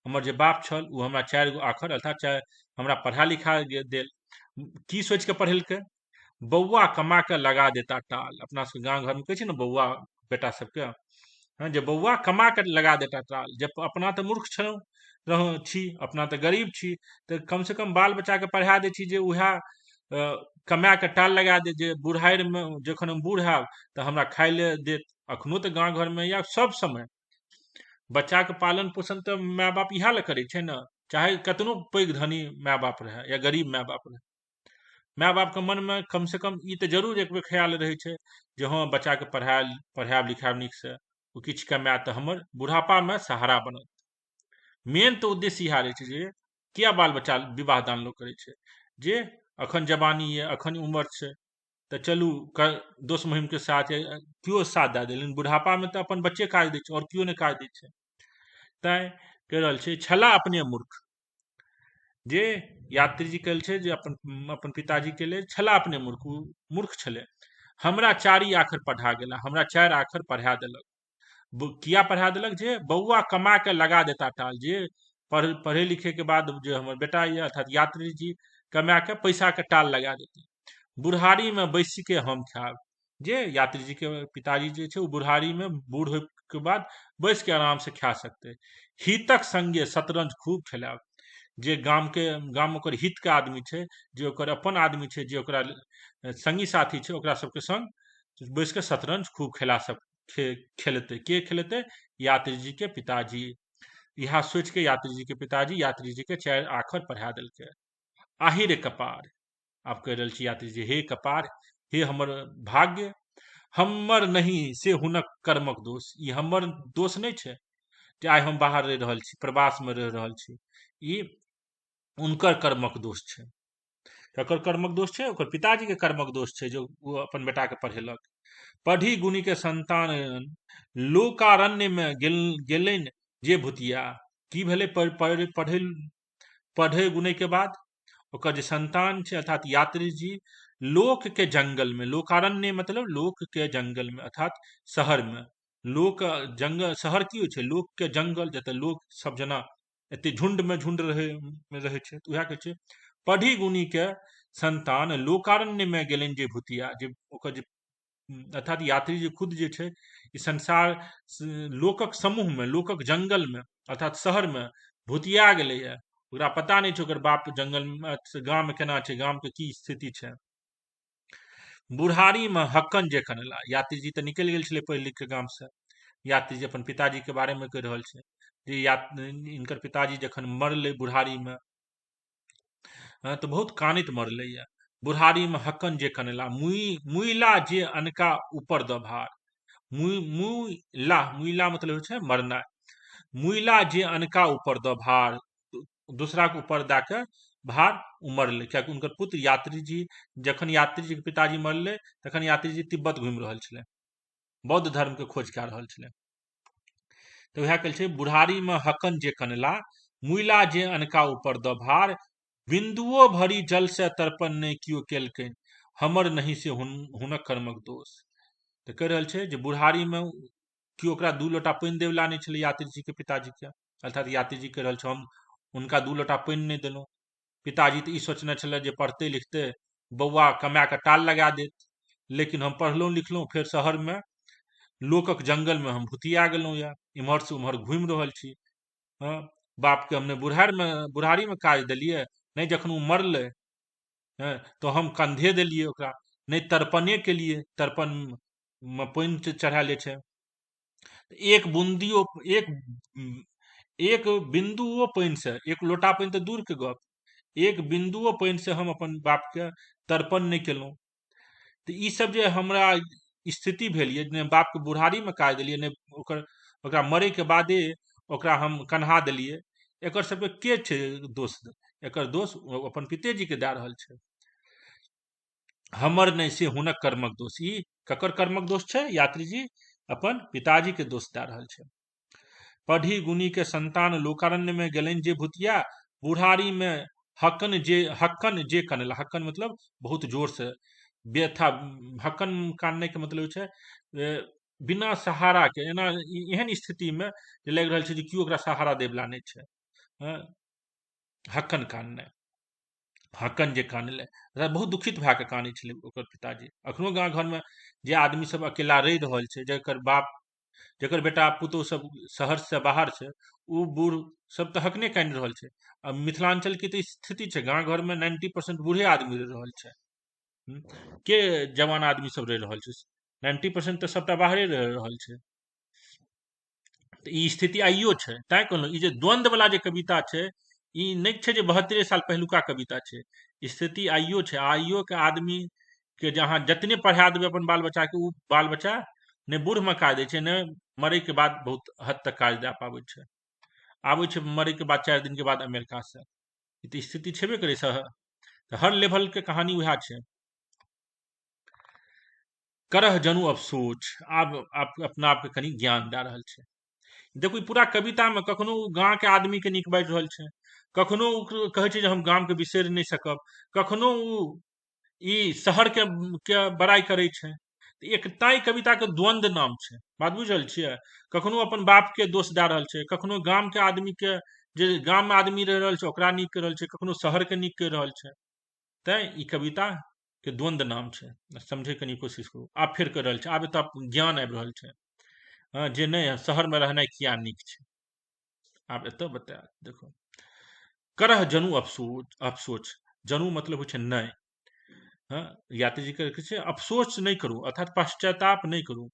हमर जे बाप छल ओ हमरा 4 गो आखर अर्थात हमरा पढ़ा लिखा देल। की सोच के पढ़ेलकै? बौआ कमा के लगा देता टाल। अपना सबके गाँव घर में कहै छै ने बौआ बेटा सबके, जे बौआ कमा के लगा देता टाल। जब अपना तऽ मूर्ख छलहुँ छी, अपना तऽ गरीब छी, तऽ कम से कम बाल बच्चा के पढ़ा दै छी जे उएह कमा के टाल लगा दे, जे बुढ़ारि में जखन हम बूढ़ हैब तऽ हमरा खाय ले देत। अखनो तऽ गाँव घर में या सब समय बच्चा के पालन पोषण तऽ माय बाप इएह ले करै छै ने, चाहे कतनो पैघ धनी माय बाप रहे या गरीब माय बाप रहे। माय बाप के मन में कम से कम ई तऽ जरूर एक बेर ख्याल रहे छै जे हाँ बच्चा के पढ़ायब लिखायब नीक से, ओ किछु कमाए तऽ हमर बुढ़ापा में सहारा बनत। मेन तऽ उद्देश्य इएह रहै छै जे किया बाल बच्चा विवाह दान लोग करै छै, जे अखन जवानी है, अखन उम्र छै, तऽ चलू दोस्त महिम के साथ केओ साथ दए देल, बुढ़ापा में तऽ अपन बच्चे काज दै छै और केओ नहीं काज दै छै। तैं कह रहल छै छला अपने मूर्ख। जे यात्री जी कहल छै जे अपन पिताजी के लेल छला अपने मूर्ख, मूर्ख छलै। हमरा 4 आखर पढ़ा गेला, हमरा 4 आखर पढ़ा देलक। किया पढ़ा देलक? जे बौआ कमा के लगा देता टाल। जे पढ़े लिखे के बाद जो हमर बेटा ये अर्थात यात्री जी कमा के पैसा के टाल लगा देते। बुढ़ारी में बैसी के हम खायब। जे यात्री जी के पिताजी जे छै बुढ़ारी में बूढ़ होय के बाद बैस के आराम से खा सकते। हितक संगे शतरंज खूब खेलाब। जे गाम ओकर हित के आदमी छै, जे ओकर अपन आदमी छै, जे ओकरा संगी साथी छै, ओकरा सबके संग बैस के शतरंज खूब खेलते। के खेलते? यात्री जी के पिताजी। इहा सोच के यात्री जी के पिताजी यात्री जी के 4 आखर पढ़ा देलकै। आहि रे कपार। आब कह रहल छी यात्री जी हे कपार, हे हमर भाग्य, हमर नहीं से हुनक कर्मक दोष। ई हमर दोष नहीं छै जे आइ हम बाहर रहि रहल छी, प्रवास में रहि रहल छी। ई उनकर कर्मक दोष छै। ककर कर्मक दोष छै? ओकर पिताजी के कर्मक दोष छै, जो वो अपन बेटा के पढ़ेलक। पढ़ी गुनी के संतान लोकारण्य में गेलनि जे भूतिया। की भेलै पढ़े गुने के बाद? ओकर जे संतान छै अर्थात यात्री जी लोक के जंगल में, लोकारण्य मतलब लोक के जंगल में अर्थात शहर में। लोक जंगल शहर की होइ छै? लोक के जंगल, जतऽ लोक सब जना एते झुंड में झुंड रहे छै, तऽ उएह कहै छै पढ़ी गुनी के संतान लोकारण्य में गेलनि जे भूतिया। जे ओकर जे अर्थात यात्री जी खुद जे छै ई संसार लोकक समूह में, लोकक जंगल में अर्थात शहर में भूतिया गेलैया। ओकरा पता नहीं छै ओकर बाप जंगल में, गाम में केना छै, गाम के की स्थिति छै। बुढ़ारी में हक्कन जे कनला। यात्री जी तऽ निकलि गेल छलै पढ़ि लिख के गाम से। यात्री जी अपन पिताजी के बारे में कहि रहल छै जे इनकर पिताजी जखन मरलै बुढ़ारी में, तो बहुत कानित मरलै या। बुढ़ारी में हक्कन जे कनला, मुइला जे अनका ऊपर द भार। मुइला मतलब होइ छै मरनाइ। मुइला जे अनका ऊपर द भार, दूसरा के ऊपर दए के भार मरलै। कियाकि हुनकर पुत्र यात्री जी, जखन यात्री जी के पिताजी मरलै तखन यात्री जी तिब्बत घुमि रहल छलै, बौद्ध धर्म के खोज कए रहल छलै। तो वह कहल छै बुढ़ारी में हकन जे कनला, मुइला जे अनका ऊपर द भार। बिंदुओ भरी जल से तर्पण नहीं कियो केलकनि, हमर नहीं से हुनक कर्मक दोष। तो कह रहल छै जे बुढ़ारी में केओ ओकरा 2 लोटा पानि देवला नहीं छलै यात्री जी के पिताजी के। अर्थात यात्री जी कह रहल छै हम हुनका 2 लोटा पानि नहीं देलहुँ। पिताजी तो ई सोचने छलै जे पढ़ते लिखते बौआ कमा के टाल लगा देत, लेकिन हम पढ़लहुँ लिखलहुँ फेर शहर में लोकक जंगल में हम भुतिया गेलहुँ या, इम्हर से उम्हर घुमि रहल छी। हाँ, बाप के हमने बुढ़ारी में काज देलियै नहीं, जखन वो मरलै तो हम कंधे देलियै ओकरा, नहीं तर्पणे के लिए, तर्पण में पानि चढ़ा ले छै। एक बिंदुओ पानि से, एक लोटा पानि तो दूर के गप, एक बिंदुओ पानि से हम अपन बाप के तर्पण नहीं केलहुँ। तो ई सब जे हमरा स्थिति भेल ये, ने बाप के बुढ़ारी में काज देलियै, ने ओकरा मरे के बादे ओकरा हम कन्हा देलियै, एकर सबके के छै दोष? एकर दोष अपन पितेजी के दए रहल छै। हमर नहीं से हुनक कर्मक दोष। ई ककर कर्मक दोष छै? यात्री जी अपन पिताजी के दोष दए रहल छै। पढ़ी गुनी के संतान लोकारण्य में गेलनि जे भूतिया। बुढ़ारी में हक्कन जे कनला। हक्कन मतलब बहुत जोर से व्यथा। हक्कन कानने के मतलब छै बिना सहारा के, एहन स्थिति में लग रहल छै जे केओ ओकरा सहारा देवला नहीं छै। हक्कन कानने, हक्कन जे कानले, बहुत दुखित भए के कानै छलै ओकर पिताजी। अखनो गाँव घर में जे आदमी सब अकेला रहि रहल छै, जेकर बेटा पुतोह सब शहर से बाहर छै, उ बूढ़ सब तो हकने कानि रहल छै। अब मिथिलांचल की तो स्थिति छै, गाँव घर में 90% बूढ़े आदमी रहि रहल छै। के जवान आदमी सब रहि रहल छै? 90% तो सबटा बाहरे रहि रहल छै। तो ई स्थिति आइयो छै। तैं कहलहुँ ई जे द्वंद्व वाला जे कविता छै, ई नहीं छै जे 72 साल पहिलुका कविता छै। स्थिति आइयो छै। आइयो के आदमी के जहाँ जतने पढ़ा देबै अपन बाल बच्चा के, उ बाल बच्चा ने बूढ़ में काज दै छै, ने मरे के बाद बहुत हद तक काज दे पाबै छै। आबै छै मरे के बाद 4 दिन के बाद अमेरिका से। ई तो स्थिति छेबे करे तो हर लेवल के कहानी वह छै। करह जनु अफसोच। आब अपना आप के कनी ज्ञान दे रहल छै। देखो पूरा कविता में कखनो गाँव के आदमी के नीक बाजि रहल छै, कखनो कहे छै जे हम गाम के बिसरि नहीं सकब, कखनो ई शहर के बड़ाई करे छै। एक ताई कविता के द्वंद्व नाम छै। बात बुझल छियै? कखनो अपन बाप के दोष दे रहल छै, कखनो गाम के आदमी के, जे गाम में आदमी रह रहल छै ओकरा नीक कह रहल छै, कखनो शहर के नीक कह रहल छै। तैं ई कविता के द्वंद्व नाम छै। समझे कनी कोशिश करू। आब फिर कर रहल छै, आब एतऽ ज्ञान आबि रहल छै। जे नहीं शहर में रहनाइ किया नीक छै, आब एतऽ बता। देखो, करह जनु अफसोच। जनु मतलब होइ छै नहीं। यात्री जी कहै छै अफसोच नहीं करू, अर्थात पश्चाताप नहीं करू।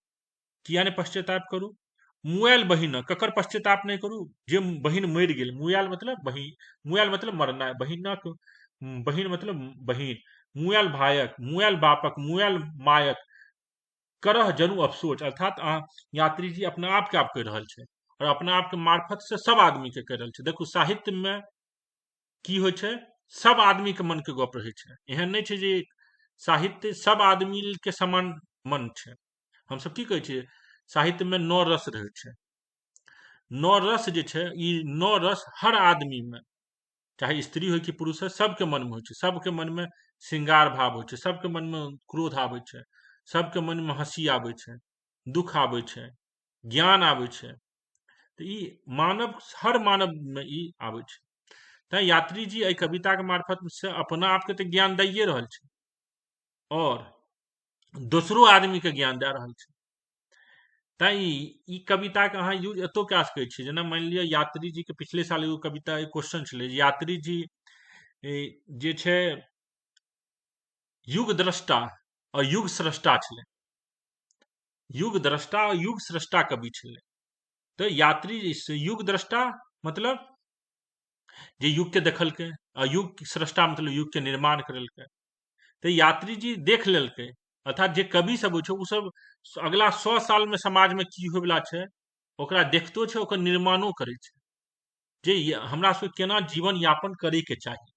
किया नहीं पश्चाताप करू? मुआल बहिन, ककर पश्चाताप नहीं करू? जे बहिन मरि गेल। मुआल मतलब बहिन, मुआल मतलब मरनाइ, बहिनक बहिन मतलब बहिन। मुआल भायक, मुआल बापक, मुआल मायक। करह जनु अफसोच अर्थात यात्री जी अपना आप के आप कह रहल छै, और अपना आप के मार्फत से सब आदमी के कह रहल छै। देखो साहित्य में की होइ छै? सब आदमी के मन के गप रहे छै, एहन नहीं छै जे साहित्य सब आदमी के समान मन छै। हम सब की कहै छियै, साहित्य में 9 रस रहे छै। 9 रस जे छै, ई 9 रस हर आदमी में, चाहे स्त्री हो कि पुरुष हो, सबके मन में होइ छै। सबके मन में श्रृंगार भाव होइ छै, सबके मन में क्रोध आबै छै, सबके मन में हंसी आबै छै, दुख आबै छै, ज्ञान आबै छै। तो ई मानव, हर मानव में ई आबै छै। तैं यात्री जी एहि कविता के मार्फत से अपना आप के तो ज्ञान दैये रहल छै और दोसरो आदमी के ज्ञान दे रहल छै। तैं ई कविता के अहाँ यूज एतो कए सकै छियै। जेना मानि लिअ यात्री जी के पिछले साल एगो कविता क्वेश्चन छलै, यात्री जी जे छै युग द्रष्टा और युग स्रष्टा छलै। युग द्रष्टा और युग स्रष्टा कवि छलै। तो यात्री युग द्रष्टा मतलब जे युग के देखलकै, और युग स्रष्टा मतलब युग के निर्माण करलकै। तो यात्री जी देख लेलकै, अर्थात जे कवि सब होइ छै उ सब अगला 100 साल में समाज में की होय वाला छै ओकरा देखतो छै, ओकर निर्माणो करै छै, जे हमरा सबके केना जीवन यापन करे के चाही।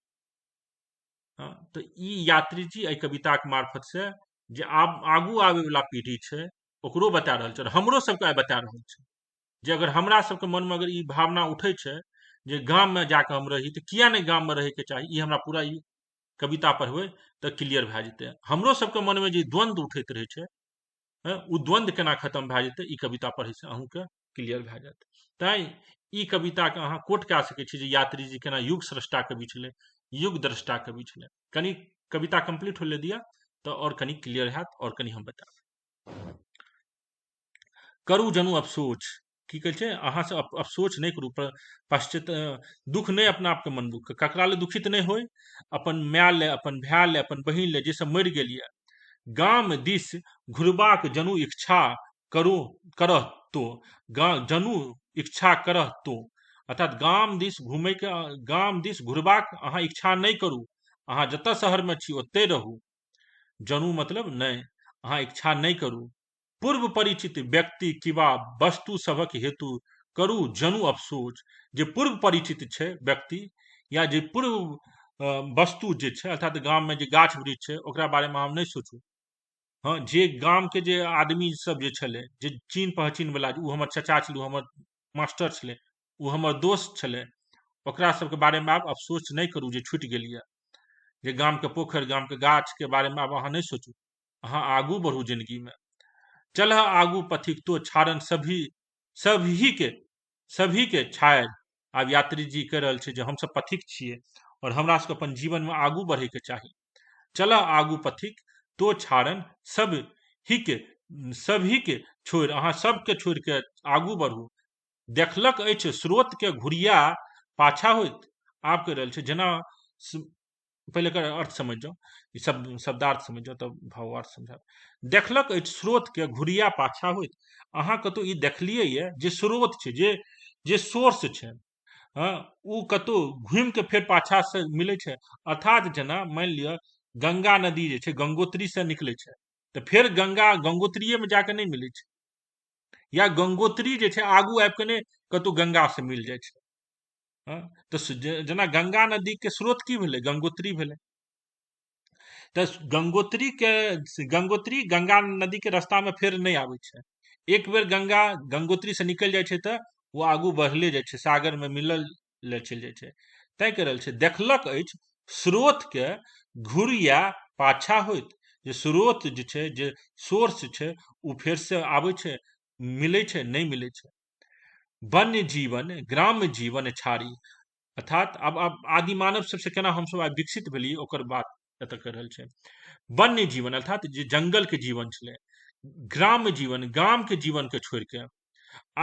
तो ई यात्री जी एहि कविता के मार्फत से जे आगू आवे वाला पीढ़ी छै ओकरो बता रहल छै, और हमरो सबके आइ बता रहल छै। जे अगर हमरा सबके मन में अगर ई भावना उठै छै जे गाम में जाके हम रही, तो किया नहीं गाम में रहे के चाही, ई हमरा पूरा ई कविता पढ़बै तऽ क्लियर भए जेतै। हमरो सबके मन में जे द्वंद्व उठैत रहे छै, उ द्वंद्व केना खत्म भए जेतै, ई कविता पढ़ै से अहूँके क्लियर भए जायत। तैं ई कविता के अहाँ कोट कए सकै छी जे यात्री जी केना युग स्रष्टा कवि छलै, युग द्रष्टा कवि छलै। कनी कविता कंप्लीट होले दिया तो और कनी क्लियर हैत, और कनी हम बताएब। करू जनू अफसोच, की कहै छै, अहाँ से अफसोच नहीं करू, पश्चात दुख नहीं अपना आपके मन दुख, ककरा ले दुखित नहीं होय, अपन माय ले, अपन भाय ले, अपन बहिन ले, जे सब मरि गेल ये, गाम दिस घुरबाक जनू इच्छा करू करह तो, जनू इच्छा करह तो, अर्थात गाम दिस घूमे के, गाम दिस घुरबाक अहाँ इच्छा नहीं करू, अहाँ जतऽ शहर में छी ओतै रहू। जनू मतलब नहीं, अहाँ इच्छा नहीं करू। पूर्व परिचित व्यक्ति किवा वस्तु सभक हेतु करू जनू अफसोच, जे पूर्व परिचित छै व्यक्ति या जे पूर्व वस्तु जे छै, अर्थात गाम में जे गाछ वृक्ष छै ओकरा बारे में हम नहीं सोचू। हाँ, जे गाम के जे आदमी सब जे छलै, जे चीन पहचीन वाला, उ हमर चचा छलै, उ हमर मास्टर छलै, उ हमर दोस्त छलै, ओकरा सबके बारे में आब अफसोस नहीं करू जे छूटि गेल ये। जे गाम के पोखर, गाम के गाछ के बारे में आब अहाँ नहीं सोचू, अहाँ आगू बढ़ू जिंदगी में। चलह आगू पथिक तो छाड़न सभी के छायर। आब यात्री जी कह रहल छै जे हम सब पथिक छियै और हमरा सबके अपन जीवन में आगू बढ़े के चाही। चलह आगू पथिक तो छाड़न सभी के छोड़, अहाँ सबके छोड़ के आगू बढ़ू। देखलक अछि स्रोत के घुरिया पाछा होइत। आब कह रहल छै जेना, पहले एकर अर्थ समझ जाओ, शब्दार्थ समझ जाओ तब भावार्थ समझाओ। देखलक अछि स्रोत के घुरिया पाछा होइत, अहाँ कतौ ई देखलियै ये जे स्रोत छै, जे सोर्स छै, उ कतौ घुमि के फेर पाछा से मिलै छै। अर्थात जेना मान लिअ गंगा नदी जे छै गंगोत्री से निकलै छै, तो फिर गंगा गंगोत्रीये में जाके नहीं मिलै छै, या गंगोत्री जे छै आगू आबि के नहीं कतौ गंगा से मिल जाइ छै। तो जेना गंगा नदी के स्रोत की भेलै, गंगोत्री भेलै। तो गंगोत्री गंगा नदी के रास्ता में फेर नहीं आबै छै। एक बेर गंगा गंगोत्री से निकल जाय छै तो वो आगू बढ़ले जाय छै, सागर में मिलल ले चल जाय छै। तै कह रहल छै देखलक अछि स्रोत के घुरिया पाछा होइत, जे स्रोत जे छै, जे सोर्स छै, उ फेर से आबै छै, मिलै छै, नहीं मिलै छै। वन्य जीवन ग्राम्य जीवन छाड़ी, अर्थात अब आदि मानव सबसे केना हम सब आइ विकसित भेलियै ओकर बात एतऽ कर रहल छै। वन्य जीवन अर्थात जे जंगल के जीवन छलै, ग्राम्य जीवन गाम के जीवन के छोड़ के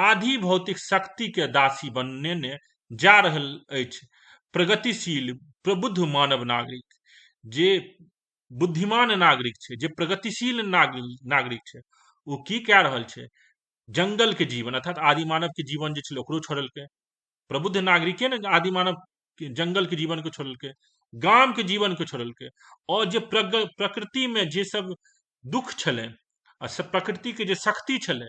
आधि भौतिक शक्ति के दासी बनने जा रहल अछि प्रगतिशील प्रबुद्ध मानव नागरिक। जे बुद्धिमान नागरिक छै, जे प्रगतिशील नागरिक छै, ओ की कह रहल छै, जंगल के जीवन अर्थात आदि मानव के जीवन जे छलै ओकरो छोड़लकै। प्रबुद्ध नागरिके ने आदि मानव जंगल के जीवन को छोड़लकै, गाम के जीवन को छोड़लकै, और जे प्रकृति में जे सब दुख छलै आ प्रकृति के जे शक्ति छलै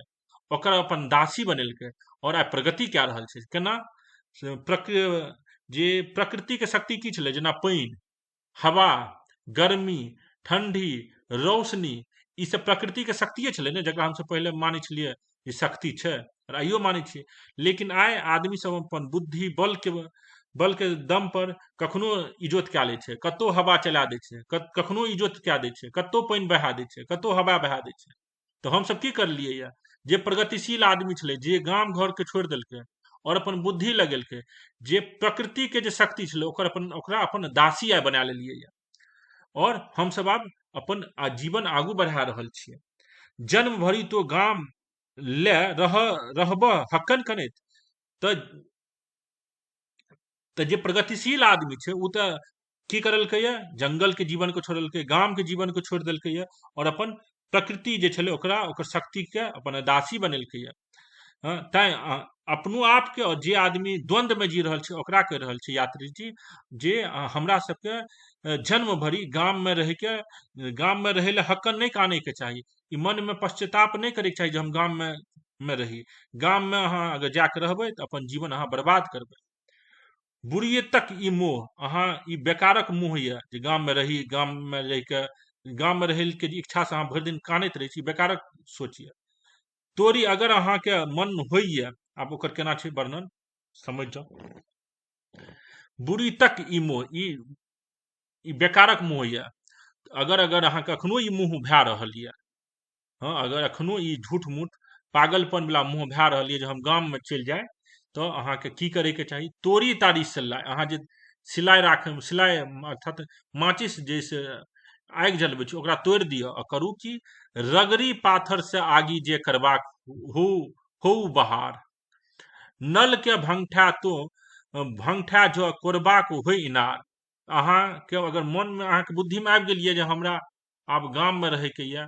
ओकर अपन दासी बनेलकै, और आइ प्रगति कए रहल छै। केना जे प्रकृति के शक्ति की छलै, जेना पानि, हवा, गर्मी, ठंडी, रोशनी, ई सब प्रकृति के शक्तिये छलै ने, जकरा हमसब पहिले मानै छलियै जे शक्ति छै, और आइयो मानै छियै। लेकिन आइ आदमी सब अपन बुद्धि बल के दम पर कखनो इजोत कए लै छै, कतौ हवा चला दै छै, कखनो इजोत कए दै छै, कतौ पानि बहा दै छै, कतौ हवा बहा दै छै। तो हमसब की करलियै ये, जे प्रगतिशील आदमी छलै, जे गाम घर के छोड़ि देलकै और अपन बुद्धि लगेलकै, जे प्रकृति के जे शक्ति छलै ओकरा अपन दासी आइ बना लेलियै ये। और हमसब आब अपन जीवन आगू बढ़ा रहल छियै। जन्म भरि तो गाम ले रहबह हक्कन कनैत। तऽ जे प्रगतिशील आदमी छै उ तऽ की करलकै ये, जंगल के जीवन को छोड़लकै, गाम के जीवन को छोड़ देलकै ये, और अपन प्रकृति जे छलै ओकर शक्ति के अपन दासी बनेलकै ये। तैं अपनो आप के और जे आदमी द्वंद्व में जी रहल छै ओकरा कहि रहल छै यात्री जी, जे हमरा सबके जन्म भरि गाम में रहे ले हक्कन नहीं काने के चाही। ई मन में पश्चाताप नहीं करे के चाही जे हम गाम में रही। गाम में अहाँ अगर जाके रहबै तऽ अपन जीवन अहाँ बर्बाद करबै। बुढ़िए तक ई मोह, अहाँ ई बेकारक मोह ये जे गाम में रही, गाम में रह के जे इच्छा से अहाँ भरि दिन कानैत रही छी, बेकारक सोचिए। तोरी अगर अहाँ के मन होइए, आब ओकर केना छै वर्णन समझ जाओ। बुढ़ी तक ई मोह, ई बेकारक मोह ये। अगर अहाँ के अखनो ई मोह भए रहल ये, अगर अखनो ई झूठ मूठ पागलपन वाला मोह भए रहल ये जे हम गाम में चलि जाए, तो अहाँ के की करे के चाही, तोरी तारी सिलाई, अहाँ जे सिलाई राखे, सिलाई अर्थात माचिस जैसे आगि जलबै छी ओकरा तोड़ि दिअ, आ करू की, रगड़ी पाथर से आगी जे करबाक हो बहार। नल के भंगठा जो कोरबाक हो इनार। अहाँ के अगर मन में अहाँ के बुद्धि में आबि गेल ये जे हमरा आब गाम में रहे के ये,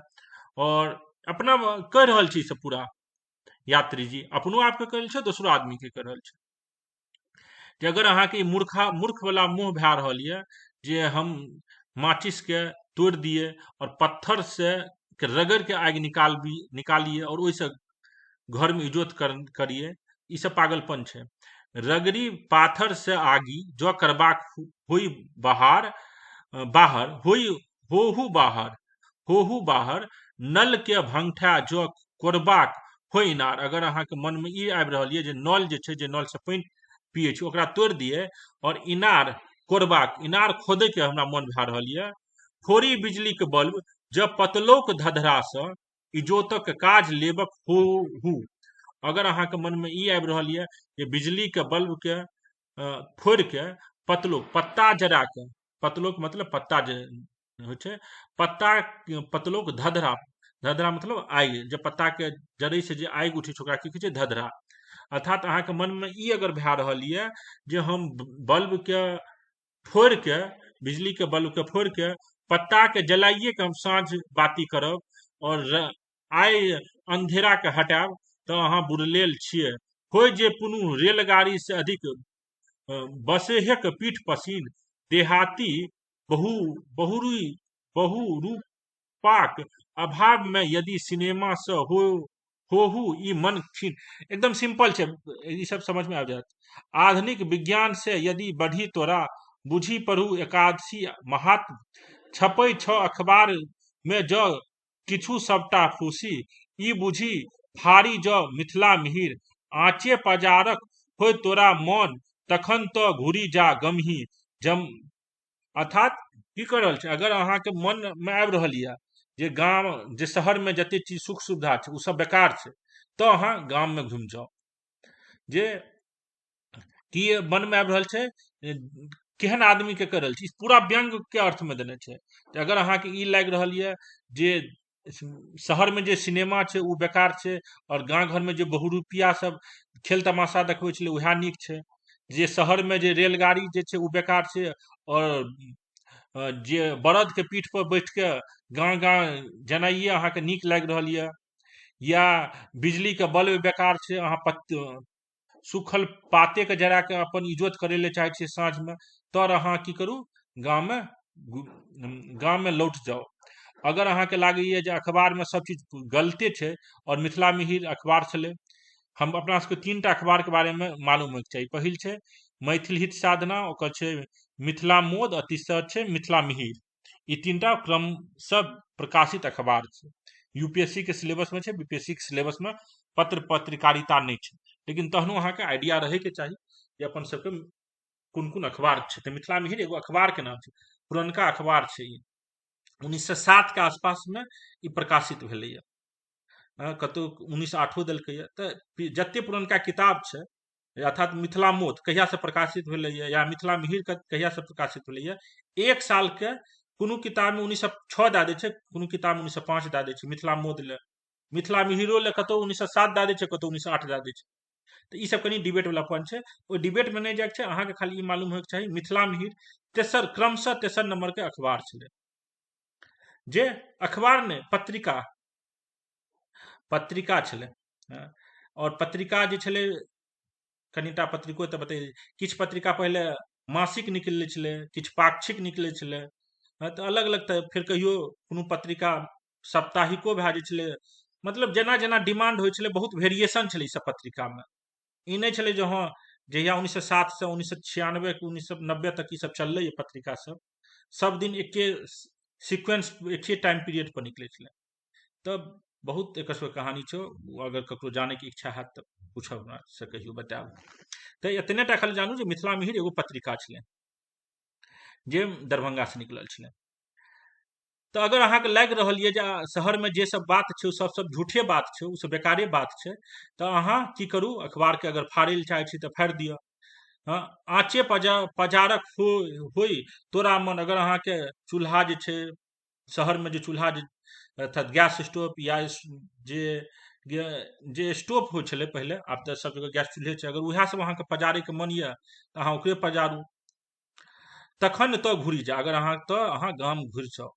और अपना कह रहल छी से पूरा यात्री जी, अपनो आप के कह रहल छै, दोसरो आदमी के कह रहल छै, कि अगर अहाँ के मूर्ख वाला मोह भए रहल ये जे हम माचिस के तोड़ दिए और पत्थर से रगड़ के आग निकालिए और ओइसे घर में इजोत करिए, ई सब पागलपन छै। रगड़ी पाथर से आगी जो करबाक होई बाहर होहु बाहर, नल के भंगठा जो कोरबाक हो इनार। अगर अहाँ के मन में ई आबि रहल ये जे नल जे छै, जे नल से पानि पिए छी ओकरा तोड़ दिए और इनार कोरबाक, इनार खोदे के हमरा मन भए रहल ये। फोड़ी बिजली के बल्ब जब पतलोक धधरा से इजोतक काज लेबक हो। अगर अहाँ के मन में ई आबि रहल ये जे बिजली के बल्ब के फोड़ के पतलोक, पत्ता जरा के, पतलोक मतलब पत्ता जे होइ छै, पतलोक धधरा मतलब आगि, जब पत्ता के जड़ै से जे आगि उठै छै ओकरा की कहै छै, धधरा। अर्थात अहाँ के मन में ई अगर भए रहल ये जे हम बल्ब के फोड़ के, बिजली के बल्ब के फोड़ के पत्ता के जलाइए के हम साँझ बाती करब और आइ अंधेरा के हटाब, तो अहाँ बुरलेल छियै। होय जे पुनः रेलगाड़ी से अधिक बसेहक पीठ पसीन, देहाती बहुरूपाक अभाव में यदि सिनेमा से होहु ई मन क्षीण। एकदम सिंपल छै, ई सब समझ में आ जात। आधुनिक विज्ञान से यदि बढ़ी तोरा, बुझी पढ़ू एकादशी महात्म, छपै छ अखबार में जो किछु सबटा फूसी, ई बुझी फारी जो मिथिला मिहिर, आँचे पजारक होय तोरा मन, तखन तो घुरी जा गमही जम। अर्थात की कर रहल छै, अगर अहाँ के मन में आबि रहल ये जे गांव, जे शहर में जते चीज सुख सुविधा छै उ सब बेकार छै, तो अहाँ गांव में घुमि जाओ। जे की मन में आबि रहल छै, केहन आदमी के कह रहल छी, पूरा व्यंग के अर्थ में देने छै। अगर अहाँ के ई लागि रहल ये जे शहर में जे सिनेमा छै उ बेकार छै, और गांव घर में जे बहुरूपिया सब खेल तमाशा देखबै छलै उएह नीक छै, जे शहर में जे रेलगाड़ी जे छै उ बेकार छै, और जे बरद के पीठ पर बैठ के गाँव जेनाइए अहाँ के नीक लागि रहल ये, या बिजली के बल्ब बेकार छै, अहाँ सूखल पाते के जरा के अपन इजोत करे ले चाहे छियै साँझ में, तो अहाँ की करू, गाँव में लौट जाओ। अगर अहाँ के लागैए जे अखबार में सब चीज गलते छै, और मिथिला मिहिर अखबार छलै, हम अपना सबके 3टा अखबार के बारे में मालूम होइके चाही। पहिल छै मैथिल हित साधना, ओकर छै मिथिला मोद, और तीसर छै मिथिला मिहिर। ई तीनटा क्रमशः प्रकाशित अखबार छै। यूपीएससी के सिलेबस में छै, बीपीएससी के सिलेबस में पत्र पत्रकारिता नहीं छै, लेकिन तहनो अहाँके आइडिया रहैके चाही जे अपन सबके कोन कोन अखबार छै। तऽ मिथिला मिहिर एगो अखबार के नाम छै, पुरनका अखबार छै ई। 1907 के आसपास में ई प्रकाशित भेलैया, कतौ 1908 देलकैया। तऽ जते पुरनका किताब छै, अर्थात मिथिला मोद कहिया से प्रकाशित भेलैया या मिथिला मिहिर कहिया से प्रकाशित भेलैया, एक साल के कोनो किताब में 1906 दए दै छै, कोनो किताब में 1905 दए दै छै। मिथिला मोद ले, मिथिला मिहिरो ले कतौ 1907 दए दै छै, कतौ 1908 दए दै छै। तऽ ई सब कनी डिबेट वाला पॉइंट छै, ओहि डिबेट में नहीं जाए छै। अहाँके खाली ई मालूम होयके चाही मिथिला मिहिर क्रमशः तेसर नंबर के अखबार छलै, जे अखबार ने पत्रिका पत्रिका छलै। और पत्रिका जे छलै, कनिटा पत्रिको तऽ बतै, किछु पत्रिका पहिले मासिक निकलै छलै, किछु पाक्षिक निकलै छलै, तऽ अलग अलग। तऽ फिर कहियो कोनो पत्रिका साप्ताहिको भए जाइ छलै, मतलब जेना जेना डिमांड होइ छलै, बहुत वेरिएशन छलै ई सब पत्रिका में। ई नहीं छलै जे हाँ जहिया 1907 से 1996 के 1990 तक ई सब चललै पत्रिका सब दिन एके सीक्वेंस एके टाइम पीरियड पर निकलै छलै। तब बहुत एक कहानी छै, अगर ककरो जाने की इच्छा हैत तऽ पूछब हमरा से, कहियो बतायब। तऽ एतने टा खाली जानू जे मिथिला मिहिर एगो पत्रिका छलै, जे दरभंगा से निकलल छलै। तो अगर अहाँके लागि रहल ये जे शहर में जे सब बात छै, सब झूठे बात छै, ओ सब बेकारे बात छै, तऽ अहाँ की करू, अखबार के अगर फाड़ै लए चाहै छी तऽ फाड़ि दिअ। हाँ, आँचे पजारक होई तोरा मन। अगर अहाँके चूल्हा जे छै, शहर में जे चूल्हा अर्थात गैस स्टोव या जे स्टोव होइ छलै पहिले, आब तऽ सब जगह गैस चूल्हे छै, अगर उएह सब अहाँके पजारैके मन यऽ तऽ अहाँ ओकरे पजारू। तखन तऽ घुरि जा, अगर अहाँ गाम घुरि जाउ,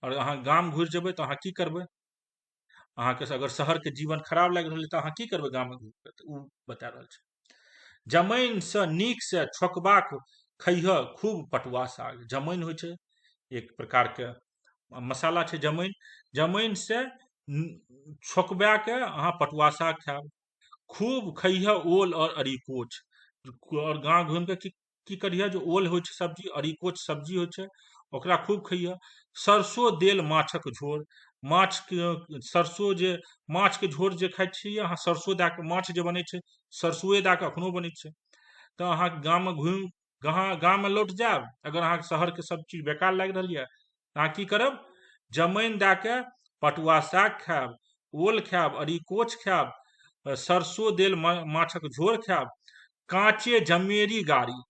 और अहाँ गाम घुरि जेबै तऽ अहाँ की करबै, अहाँके अगर शहर के जीवन खराब लागि रहल है तऽ अहाँ की करबै गाम में घुरि कऽ, तऽ ओ बता रहल छै। जमैन से नीक से छोकबाक खैह खूब पटुआ साग। जमैन होइ छै एक प्रकार के मसाला छै, जमैन। जमैन से छोकबा के अहाँ पटुआ साग खायब, खूब खैह ओल और अरिकोच। और गाँव घूम के की करिए, जो ओल होइ छै सब्जी, अरिकोच सब्जी होइ छै, ओकरा खूब खैह। सरसों देल माछक झोर, माछ के सरसों जे माछ के झोर जे खाइ छियै अहाँ, सरसों दए के माछ जे बनै छै, सरसोए दए के अखनो बनै छै। तऽ अहाँ गाम में घुमि गाम में लौट जायब। अगर अहाँ शहर के सब चीज बेकार लागि रहल यऽ, अहाँ की करब, जमैन दए के पटुआ साग खायब, ओल खायब, अरिकोच खायब, सरसों देल माछक झोर खायब, काँचे जमेरी गाड़ी,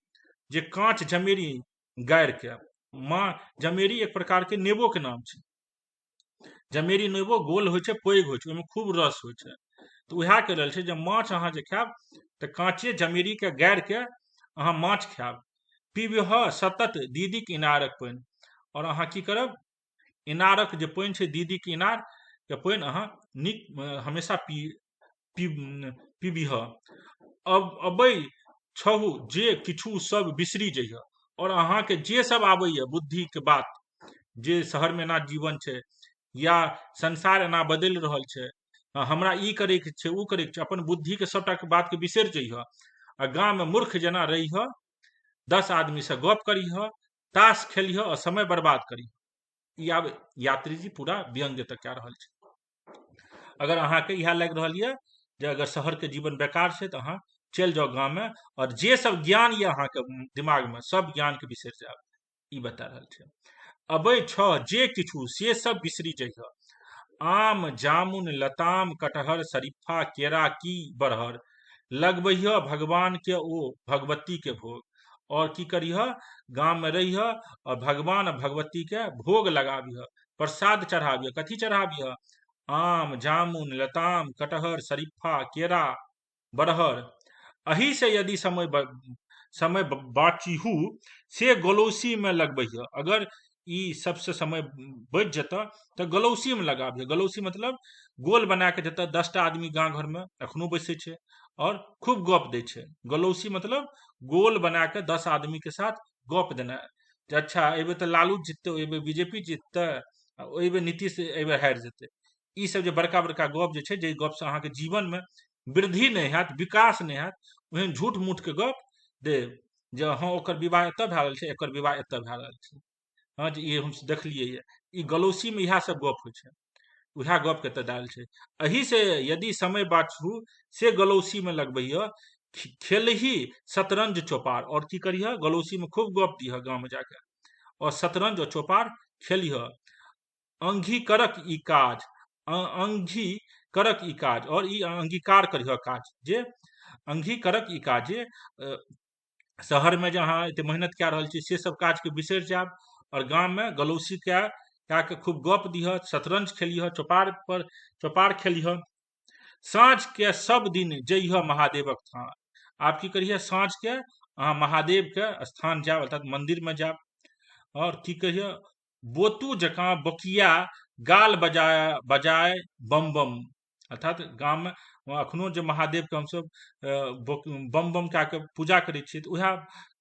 जे काँच जमेरी गाड़ि के, जमेरी एक प्रकार के नेबो के नाम छै। जमेरी नेबो गोल होइ छै, पैघ होइ छै, ओहिमे खूब रस होइ छै। तऽ उएह के लेल छै जे माछ अहाँ जे खायब तऽ काँचे जमेरी के गाड़ि के अहाँ माछ खायब। पीबह सतत दीदीक इनारक पानि, और अहाँ की करब, इनारक जे पानि छै, दीदीक इनार के पानि अहाँ नीक हमेशा पीबीह। अब अबै छहु जे किछु सब बिसरी जइह। और अहाँके जे सब आबैया बुद्धि के बात, जे शहर में एना जीवन छै, या संसार एना बदलि रहल छै, हमरा ई करैके छै, ओ करैके छै, अपन बुद्धि के सबटा के बात के बिसरि जइह, आ गाँव में मूर्ख जेना रहिह, 10 आदमी से गप करीह, ताश खेलिह और समय बर्बाद करीह। ई आब यात्री जी पूरा व्यंग्य तक कए रहल छै। अगर अहाँके इएह लागि रहल यऽ जे अगर शहर के जीवन बेकार छै, तऽ अहाँ चलि जाउ गाँव में, और जे सब ज्ञान यऽ अहाँके दिमाग में, सब ज्ञान के बिसरि जायब। ई बता रहल छै। अबै छ जे किछु से सब बिसरी जइह, आम जामुन लताम कटहर शरीफा केरा की बरहर, लगबैह भगवान के ओ भगवती के भोग। और की करिह, गांव में रहिह और भगवान और भगवती के भोग लगाबिह, प्रसाद चढ़ाबिह। कथी चढ़ाबिह, आम जामुन लताम कटहर शरीफा केरा बरहर। अही से यदि समय बाँचीहू से गलौसी में लगबैह। अगर ई सबसे समय बच जेतऽ तऽ गलौसी में लगाबिह। गलौसी मतलब गोल बना के जतऽ 10टा आदमी गाँव घर में एखनो बैसे छै और खूब गप दै छै। गलौसी मतलब गोल बना के 10 आदमी के साथ गप देना, जे अच्छा एबे तऽ लालू जीतते, एबे बीजेपी जीतते, एबे नीतीश एबे हारि जेतै। ई सब जे बड़का बड़का गप जे छै, जे गप से अहाँके जीवन में वृद्धि नहीं हैत, विकास नहीं हैत, ओहन झूठ मूठ के गप देब। जे हाँ ओकर विवाह एतऽ भए रहल छै, एकर विवाह एतऽ भए रहल छै। हाँ जे ई हम देखलियै ये, ई गलौसीमे इएह सब गप होइ छै, उएह गप के एतऽ डाल छै। एही से यदि समय बाछू से गलौसी में लगबैया, खेलही शतरंज चौपार, और की करिह गलौसी में खूब गप दिह गाँव में जाके, और शतरंज और चौपार खेलिह। अंगी करक ई काज, अंगी करक ई काज, और ई अंगीकार करिह काज, जे अंगी करक ई काज, जे शहर में जे अहाँ एते मेहनत कए रहल छी से सब काज के बिसरि जायब, और गाँव में गलौसी कए के खूब गप दिह, शतरंज खेलिह, चौपार खेलिह। साँझ के सब दिन जइह महादेवक स्थान, आप की करिए साँझ के अहाँ महादेव के स्थान जायब, अर्थात मंदिर में जायब, और की कहिए बोतू जकाँ बकिया गाल बजाय बजाय बम बम, अर्थात गाम में अखनो जे महादेव के हमसब बम बम कए के पूजा करै छियै, तऽ उएह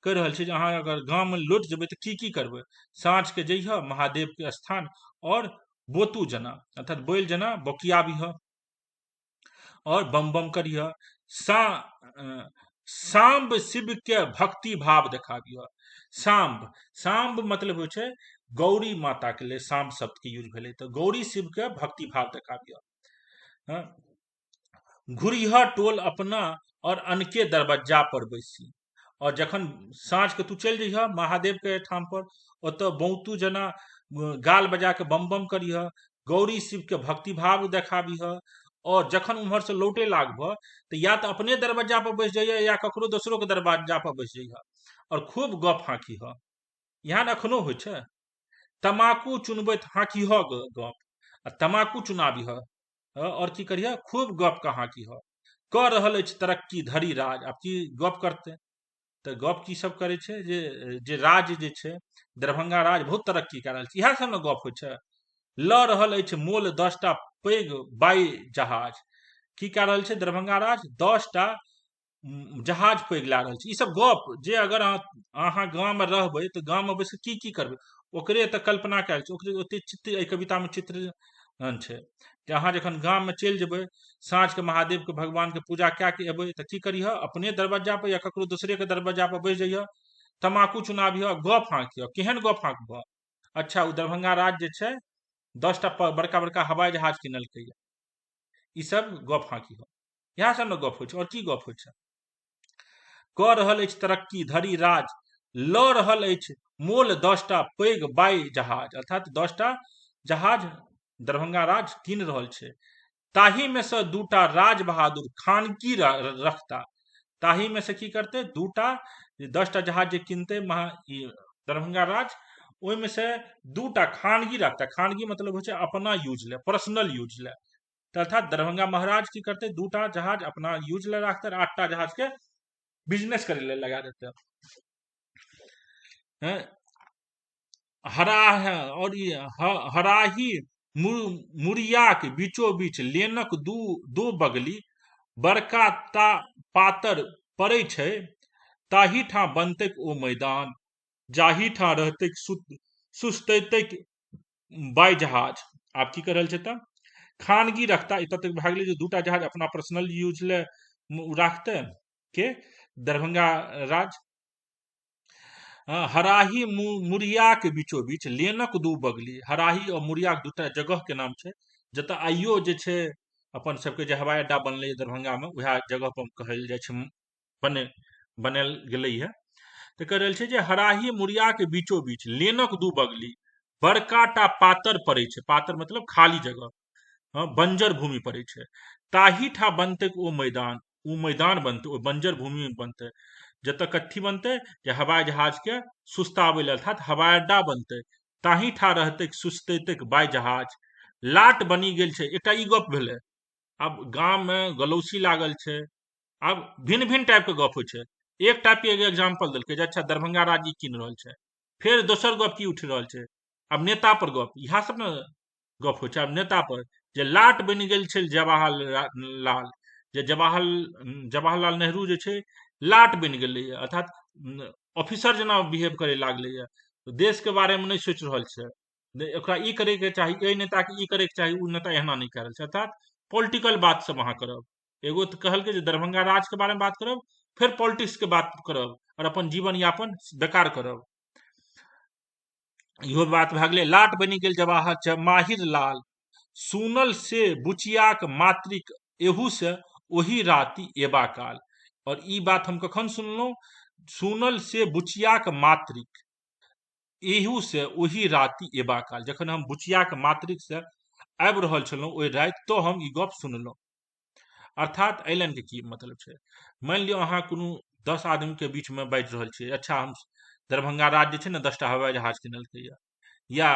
कहि रहल छै जे अहाँ अगर गाँव में लौट जेबै तऽ की करबै, साँझ के जइह महादेव के स्थान, और बोतू जना अर्थात बैल जना बकियाबिह और बम बम करिह। सांब शिव के भक्ति भाव देखाबिह। सांब मतलब होइ छै गौरी माता के लिए सांब शब्द के यूज भेलै, तऽ गौरी शिव के भक्ति भाव देखाबिह। घुरिह टोल अपना और अनके दरबज्जा पर बैसी, और जखन साँझ के तू चलि जइह महादेव के ठाम पर, ओतऽ बौतू जना गाल बजा के बम बम करिह, गौरी शिव के भक्ति भाव देखाबिह, और जखन उम्हर से लौटे लागबह तो या तो अपने दरवाजा पर बैस जाइए या ककरो दोसरो के दरवाजा पर बैस जाइए, और खूब गप हाँकीह। यहाँ अखनो होइ छै, तमाकू चुनबैत हाँकीह गप, आ तमाकू चुनाबिह, और की करिह खूब गप के हाँकीह। क रहल अछि तरक्की धरी राज, आब की गप करते, तऽ गप की सब करे छै जे राज जे छै दरभंगा राज बहुत तरक्की कए रहल छै, इएह सब ने गप होइ छै। ल रहल अछि मोल 10टा पैघ बाई जहाज, की कए रहल छै दरभंगा राज 10टा जहाज पैघ लए रहल छै। ई सब गप जे अगर अहाँ गाँव में रहबै तऽ गाँव में बैस की करबै, ओकरे तऽ कल्पना कयल छै, ओकरे ओते चित्र एहि कविता में चित्र छै। कि अहाँ जखन गाँव में चलि जेबै, साँझ के महादेव के भगवान के पूजा कए के एबै, तऽ की करिह अपने दरवाजा पर या ककरो दूसरे के दरवाजा पर बैस जाइह, तमाकू चुनाबिह, गप हाँकिह। केहन गप हाँकबह, अच्छा ओ दरभंगा राज जे छै 10टा बड़का बड़का हवाई जहाज किनलकै, ई सब गप हाँकिह। इएह सब ने गप होइ छै, और की गप होइ छै। क रहल अछि तरक्की धरी राज, ल रहल अछि मोल 10टा पैघ बाई जहाज, अर्थात 10टा जहाज दरभंगा राज कीन रहल छै। ताही में से 2टा राज बहादुर खानगी रखता, ताही में से की करते 2टा 10टा जहाज जे किनते दरभंगा राज, ओहि में से 2टा खानगी रखता, खानगी मतलब हो छै अपना यूज ले, पर्सनल यूज ले, अर्थात दरभंगा महाराज की करते 2टा जहाज अपना यूज ले रखते, 8टा जहाज के बिजनेस करे ले लगा देते। हराही मुरिया के बीचो बीच लेनक दो बगली, बड़का पातर पड़े छै, ताही ठा बनतैक ओ मैदान, जाही ठा रहतैक सुस्तैतैक बाई जहाज। आब की कर रहल छै तब खानगी रखता, एतऽ तक भए गेलै जे 2टा जहाज अपना पर्सनल यूज ले राखते के दरभंगा राज। हराही मुरिया के बीचो बीच लेनक 2 बगली, हराही और मुरिया के 2टा जगह के नाम छै, जतऽ आइयो जे छै अपन सबके जे हवाई अड्डा बनलै दरभंगा में, वएह जगह पर कहल जाइ छै बनायल गेलै है। तऽ कह रहल छै जे हराही मुरिया के बीचो बीच लेनक 2 बगली, बड़का टा पातर पड़े छै, पातर मतलब खाली जगह, बंजर भूमि पड़े छै, ताही ठा बनते ओ मैदान बनते, ओ बंजर भूमि बनते, जतऽ कथी बनते जे हवाई जहाज के सुस्ताबै लेल, अर्थात हवाई अड्डा बनते, ताही ठा रहते सुस्तैतैक बाई जहाज, लाट बनी गेल छै। एकटा ई गप भेलै। अब गांव में गलौसी लागल छै, अब भिन्न भिन्न टाइप के गप होइ छै। एक टाइप के एग्जाम्पल देलकै जे अच्छा दरभंगा राज ई कीन रहल छै, फिर दोसर गप की उठि रहल छै, अब नेता पर गप, इएह सब ने गप होइ छै। अब नेता पर जे लाट बनि गेल छै जवाहरलाल, जे जवाहरलाल नेहरू जे छै लाट बनि गेलै, अर्थात ऑफिसर जना बिहेव करे लागलै, देश के बारे में नहीं सोच रहल छै, ओकरा ई करे के चाही, ए नेता के ई करे के चाही, उ नेता एहना नहीं कर रहल छै, अर्थात पॉलिटिकल बात सब अहाँ करब। एगो तो कहलकै जे दरभंगा राज के बारे में बात करब, फिर पॉलिटिक्स के बात करब, और अपन जीवन यापन बेकार करब। इहो बात भए गेलै। लाट बनि गेल जवाहर माहिर लाल, सुनल से बुचियाक मातृक, एहू से ओही राति एबा काल। और ई बात हम कखन सुनलहुँ? सुनल से बुचियाक मातृक, एहू से ओही राति एबा काल। जखन हम बुचियाक मातृक से आबि रहल छलहुँ ओहि राति, तो हम ई गप सुनलहुँ। अर्थात एहि लाइन के की मतलब छै? मान लियो अहाँ कोनो 10 आदमी के बीच में बाजि रहल छियै, अच्छा हम दरभंगा राज्य छै ने 10टा हवाई जहाज किनलकै या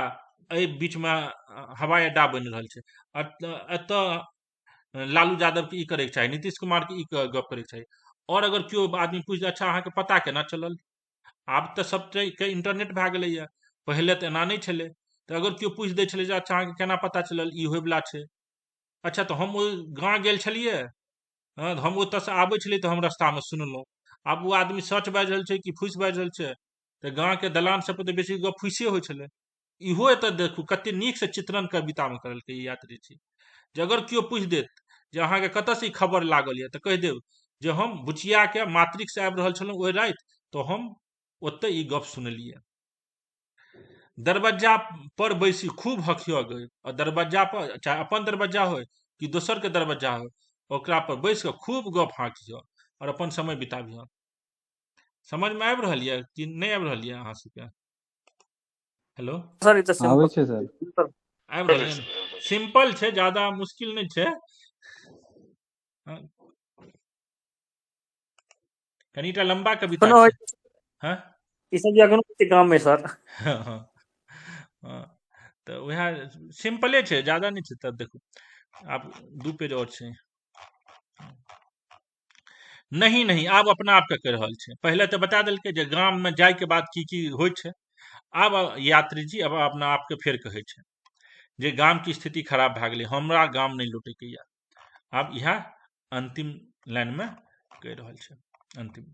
एहि बीच में हवाई अड्डा बनि रहल छै, एतऽ लालू यादव के ई करैके चाही, नीतीश कुमार के ई गप करैके चाही। और अगर केओ आदमी पूछ, अच्छा अहाँके पता केना चलल? आब तऽ सब के इंटरनेट भए गेलैया, पहिले तऽ एना नहि छलै। तऽ अगर केओ पूछि दै छलै जे अच्छा अहाँके केना पता चलल ई होयवला छै? अच्छा तऽ हम ओहि गाँव गेल छलियै, हम ओतऽ से आबै छलियै तऽ हम रास्तामे सुनलहुँ। आब ओ आदमी सच बाजि रहल छै कि फूसि बाजि रहल छै? तऽ गाँवके दलान सब पर तऽ बेसी गप फूसिए होइ छलै। इहो एतऽ देखू कते नीक से चित्रण कवितामे करलकै ई यात्री जी, जे अगर केओ पूछि देत जे अहाँके कतऽसँ ई खबर लागल यऽ, तऽ कहि देब जे हम बुचियाके मातृक से आबि रहल छलहुँ ओहि राति, तो हम ओतऽ ई गप सुनलियै। दरबज्जा पर बैसी खूब हकियो गए, और दरबज्जा पर, चाहे अपन दरबज्जा हो कि दोसर के दरबज्जा हो, ओकरा पर बैस कऽ खूब गप हाँकियो और अपन समय बिताबियो। समझ में आबि रहल यऽ कि नहीं आबि रहल यऽ अहाँ सबके? हेलो, सर ई तऽ आबै सिंपल छै सर। आबि रहल यऽ? सिंपल छै, ज्यादा मुश्किल नहीं छै। हाँ, कनीटा लंबा कविता कोनो छै। हाँ ई सब जे एखनो छै गाम में सर। हाँ हाँ, तऽ वएह सिंपले छै, ज्यादा नहीं छै। तब देखू आप 2 पेज और छै। नहीं नहीं, आब अपना आप के कहि रहल छै। पहले तऽ बता देलकै जे गाम में जाय के बाद की होइ छै। आब यात्री जी अब अपना आप के फेर कहै छै जे गाम की स्थिति खराब भए गेलै, हमरा गाम नहीं लौटैके यऽ। आब इएह अंतिम लाइन में कहि रहल छै। अंतिम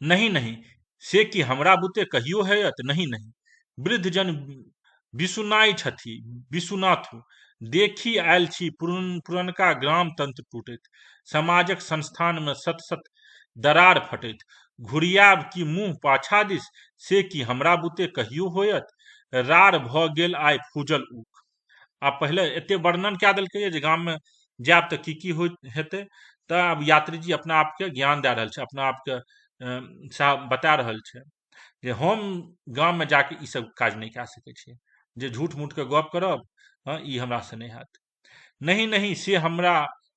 नहीं नहीं, से कि हमरा बुते कहियो हैत? नहीं नहीं, वृद्ध जन बिसुनाई छथि विश्वनाथु, देखी आयल छी पुरनका ग्राम तंत्र टूटैत, समाजक संस्थान में सत सत दरार फटैत, घुरियाब की मुंह पाछा दिस, से कि हमरा बुते कहियो होयत? रार भ गेल आइ फूजल उख। आब पहले एते वर्णन कए देलकै जे गाम में जायब तऽ की हेतै। तऽ आब यात्री जी अपना आप के ज्ञान दे रहल छै, अपना आप के साहब बता रहल छै जे हम गाम में जाके ई सब काज नहीं कए सकै छी, जे झूठ मूठ के गप करब, हाँ ई हमरा से नहीं हैत। नहीं नहीं,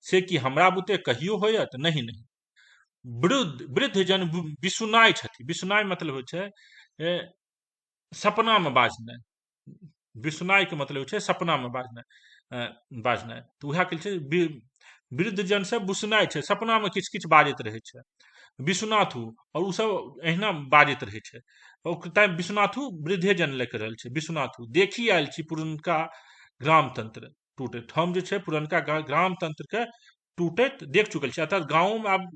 से कि हमरा बुते कहियो होयत? नहीं नहीं, वृद्ध जन बिसुनाई छथि। बिसुनाई मतलब होइ छै सपना में बाजनाइ। बिसुनाई के मतलब होइ छै सपना में बाजनाइ। तऽ उएह कहै छै वृद्ध जन से बिसुनाई छै, सपना में किछु किछु बाजैत रहै छै विश्वनाथु, और उ सब एहिना बाजैत रहै छै। तैं विश्वनाथु वृद्धे जन लिख रहल छै। विश्वनाथु, देखी आयल छी पुरनका ग्राम तंत्र टूटैत। हम जे छै पुरनका ग्राम तंत्र के टूटैत देख चुकल छी। अर्थात गाँव में आब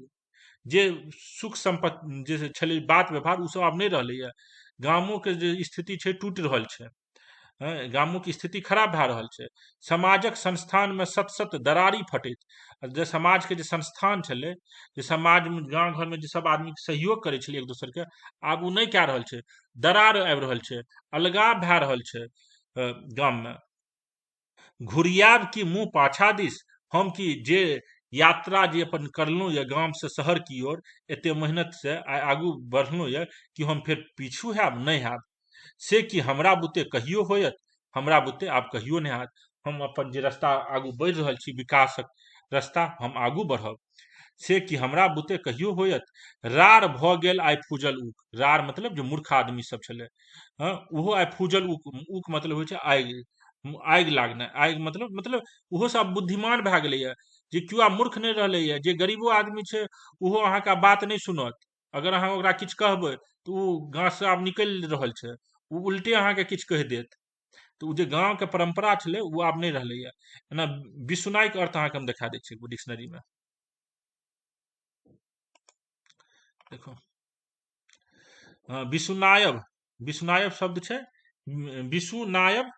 जे सुख संपत्ति जे छलै बात व्यवहार, उ सब आब नहीं रहलैया। गामों के जे स्थिति छै टूटि रहल छै, गामों की स्थिति खराब भए रहल छै। समाजक संस्थान में सत सत दरारी फटैत, जे समाज के जे संस्थान छलै, जे समाज में गांव घर में जे सब आदमी सहयोग करे छलै एक दोसर के, आब उ नहीं कए रहल छै। दरार आबि रहल छै, अलगाव भए रहल छै गाम में। घुरियाब की मुंह पाछा दिस, हम की जे यात्रा जे अपन करलहुँ यऽ गाम से शहर की ओर, एते मेहनत से आगू बढ़लहुँ यऽ, कि हम फिर पीछू हैब? नहीं हैब। से कि हमरा बुते कहियो होयत? हमरा बुते आब कहियो नहीं हैत। हम अपन जे रास्ता आगू बढ़ि रहल छी, विकासक रास्ता, हम आगू बढ़ब। से कि हमरा बुते कहियो होयत? रार भ गेल आइ फूजल उख। रार मतलब जो मूर्ख आदमी सब छलै, ओहो आइ फूजल उख मतलब होइ छै आगि, आगि लागनाइ। आगि मतलब ओहो सब बुद्धिमान भए गेलैया, जे केओ आब मूर्ख नहीं रहलैया। जे गरीबो आदमी छै ओहो अहाँके आब बात नहीं सुनत। अगर अहाँ ओकरा किछु कहबै तऽ ओ गाँव से आब निकलि रहल छै, ओ उल्टे अहाँके किछु कहि देत। तऽ ओ जे गाँव के परंपरा छलै वो आब नहीं रहलैया। एना बिसुनाई के अर्थ अहाँके हम देखा दै छियै डिक्शनरी में। देखो विसुनायब, विसुनायब शब्द छै विसुनायब,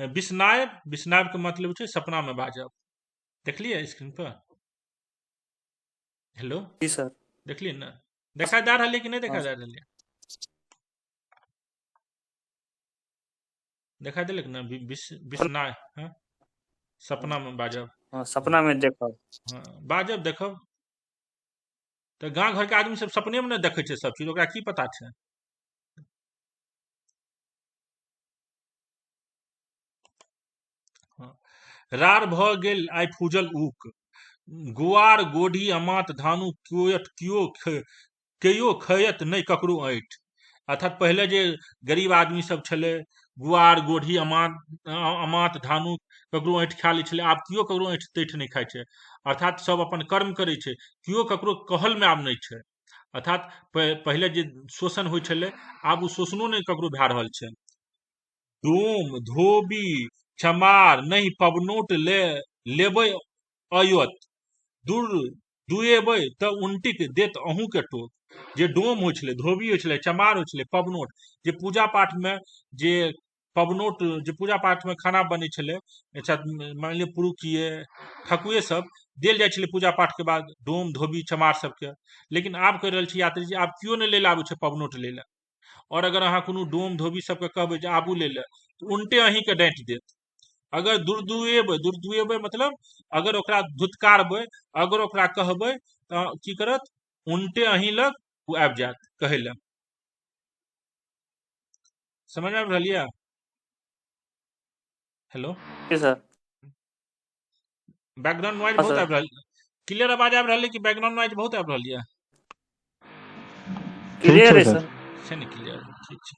विसनायब के मतलब छै सपना में बाजब। देखलिए स्क्रीन पर? हेलो, जी सर। देखलिए ना? देखा जा रहा है कि नहीं देखा हाँ जा रहा है? देखा दिलक ना बिसना, हाँ सपना में बाजब, हाँ, हाँ सपना में देखा। हाँ, बाजब देखब तो गांव घर के आदमी सब सपने में न देखे छै सब चीज, ओकरा की पता छै? हाँ। रार भ गेल आइ फूजल उक, गुआर गोढ़ी अमात धानु केयो खयत नहीं ककरो ऐठ। अर्थात पहले जे गरीब आदमी सब छले, गुआर गोढ़ी अमात धानु ककरो ऐठ खा लै छले, आब कियो ककरो ऐठ तैठ नहीं खाय छै। अर्थात सब अपन कर्म करे छै, कियो ककरो कहल में आब नहीं छै। अर्थात पहले जे शोषण होइ छले, आब उ शोषणो नहीं ककरो भए रहल छै। डोम धोबी चमार नहीं पबनोट लेबै अयत, दूर दुएबै त उनटिक देत अहूँ के टोक। जे डोम होइ छलै, धोबी होइ छलै, चमार होइ छलै, पबनोट, जे पूजा पाठ में जे पबनोट, जे पूजा पाठ में खाना बनै छलै, मान लिअ पुरुखिये ठकुए सब देल जाइ छलै पूजा पाठ के बाद डोम धोबी चमार सबके। लेकिन आब कहि रहल छी यात्री जी, आब कियो नहीं लै ले आबै छै पबनोट लै ले। और अगर अहाँ कोनो डोम धोबी सबके कहबै जे आबू लै ले, तऽ उनटे अहीं के डांटि देत। अगर दुर्दुएबै मतलब अगर ओकरा धुतकारबै, अगर ओकरा कहबै तऽ की करत? उनटे अहीं लग उ आबि जायत कहै ले। समझ में आबि रहल यऽ? हेलो, जी सर। बैकग्राउंड नॉइज हाँ बहुत सर। आबि रहल, क्लियर आवाज आबि रहल है कि बैकग्राउंड नॉइज बहुत आबि रहल यऽ? ठीक क्लियर छै है सर। सर। छै ने क्लियर? ठीक छै।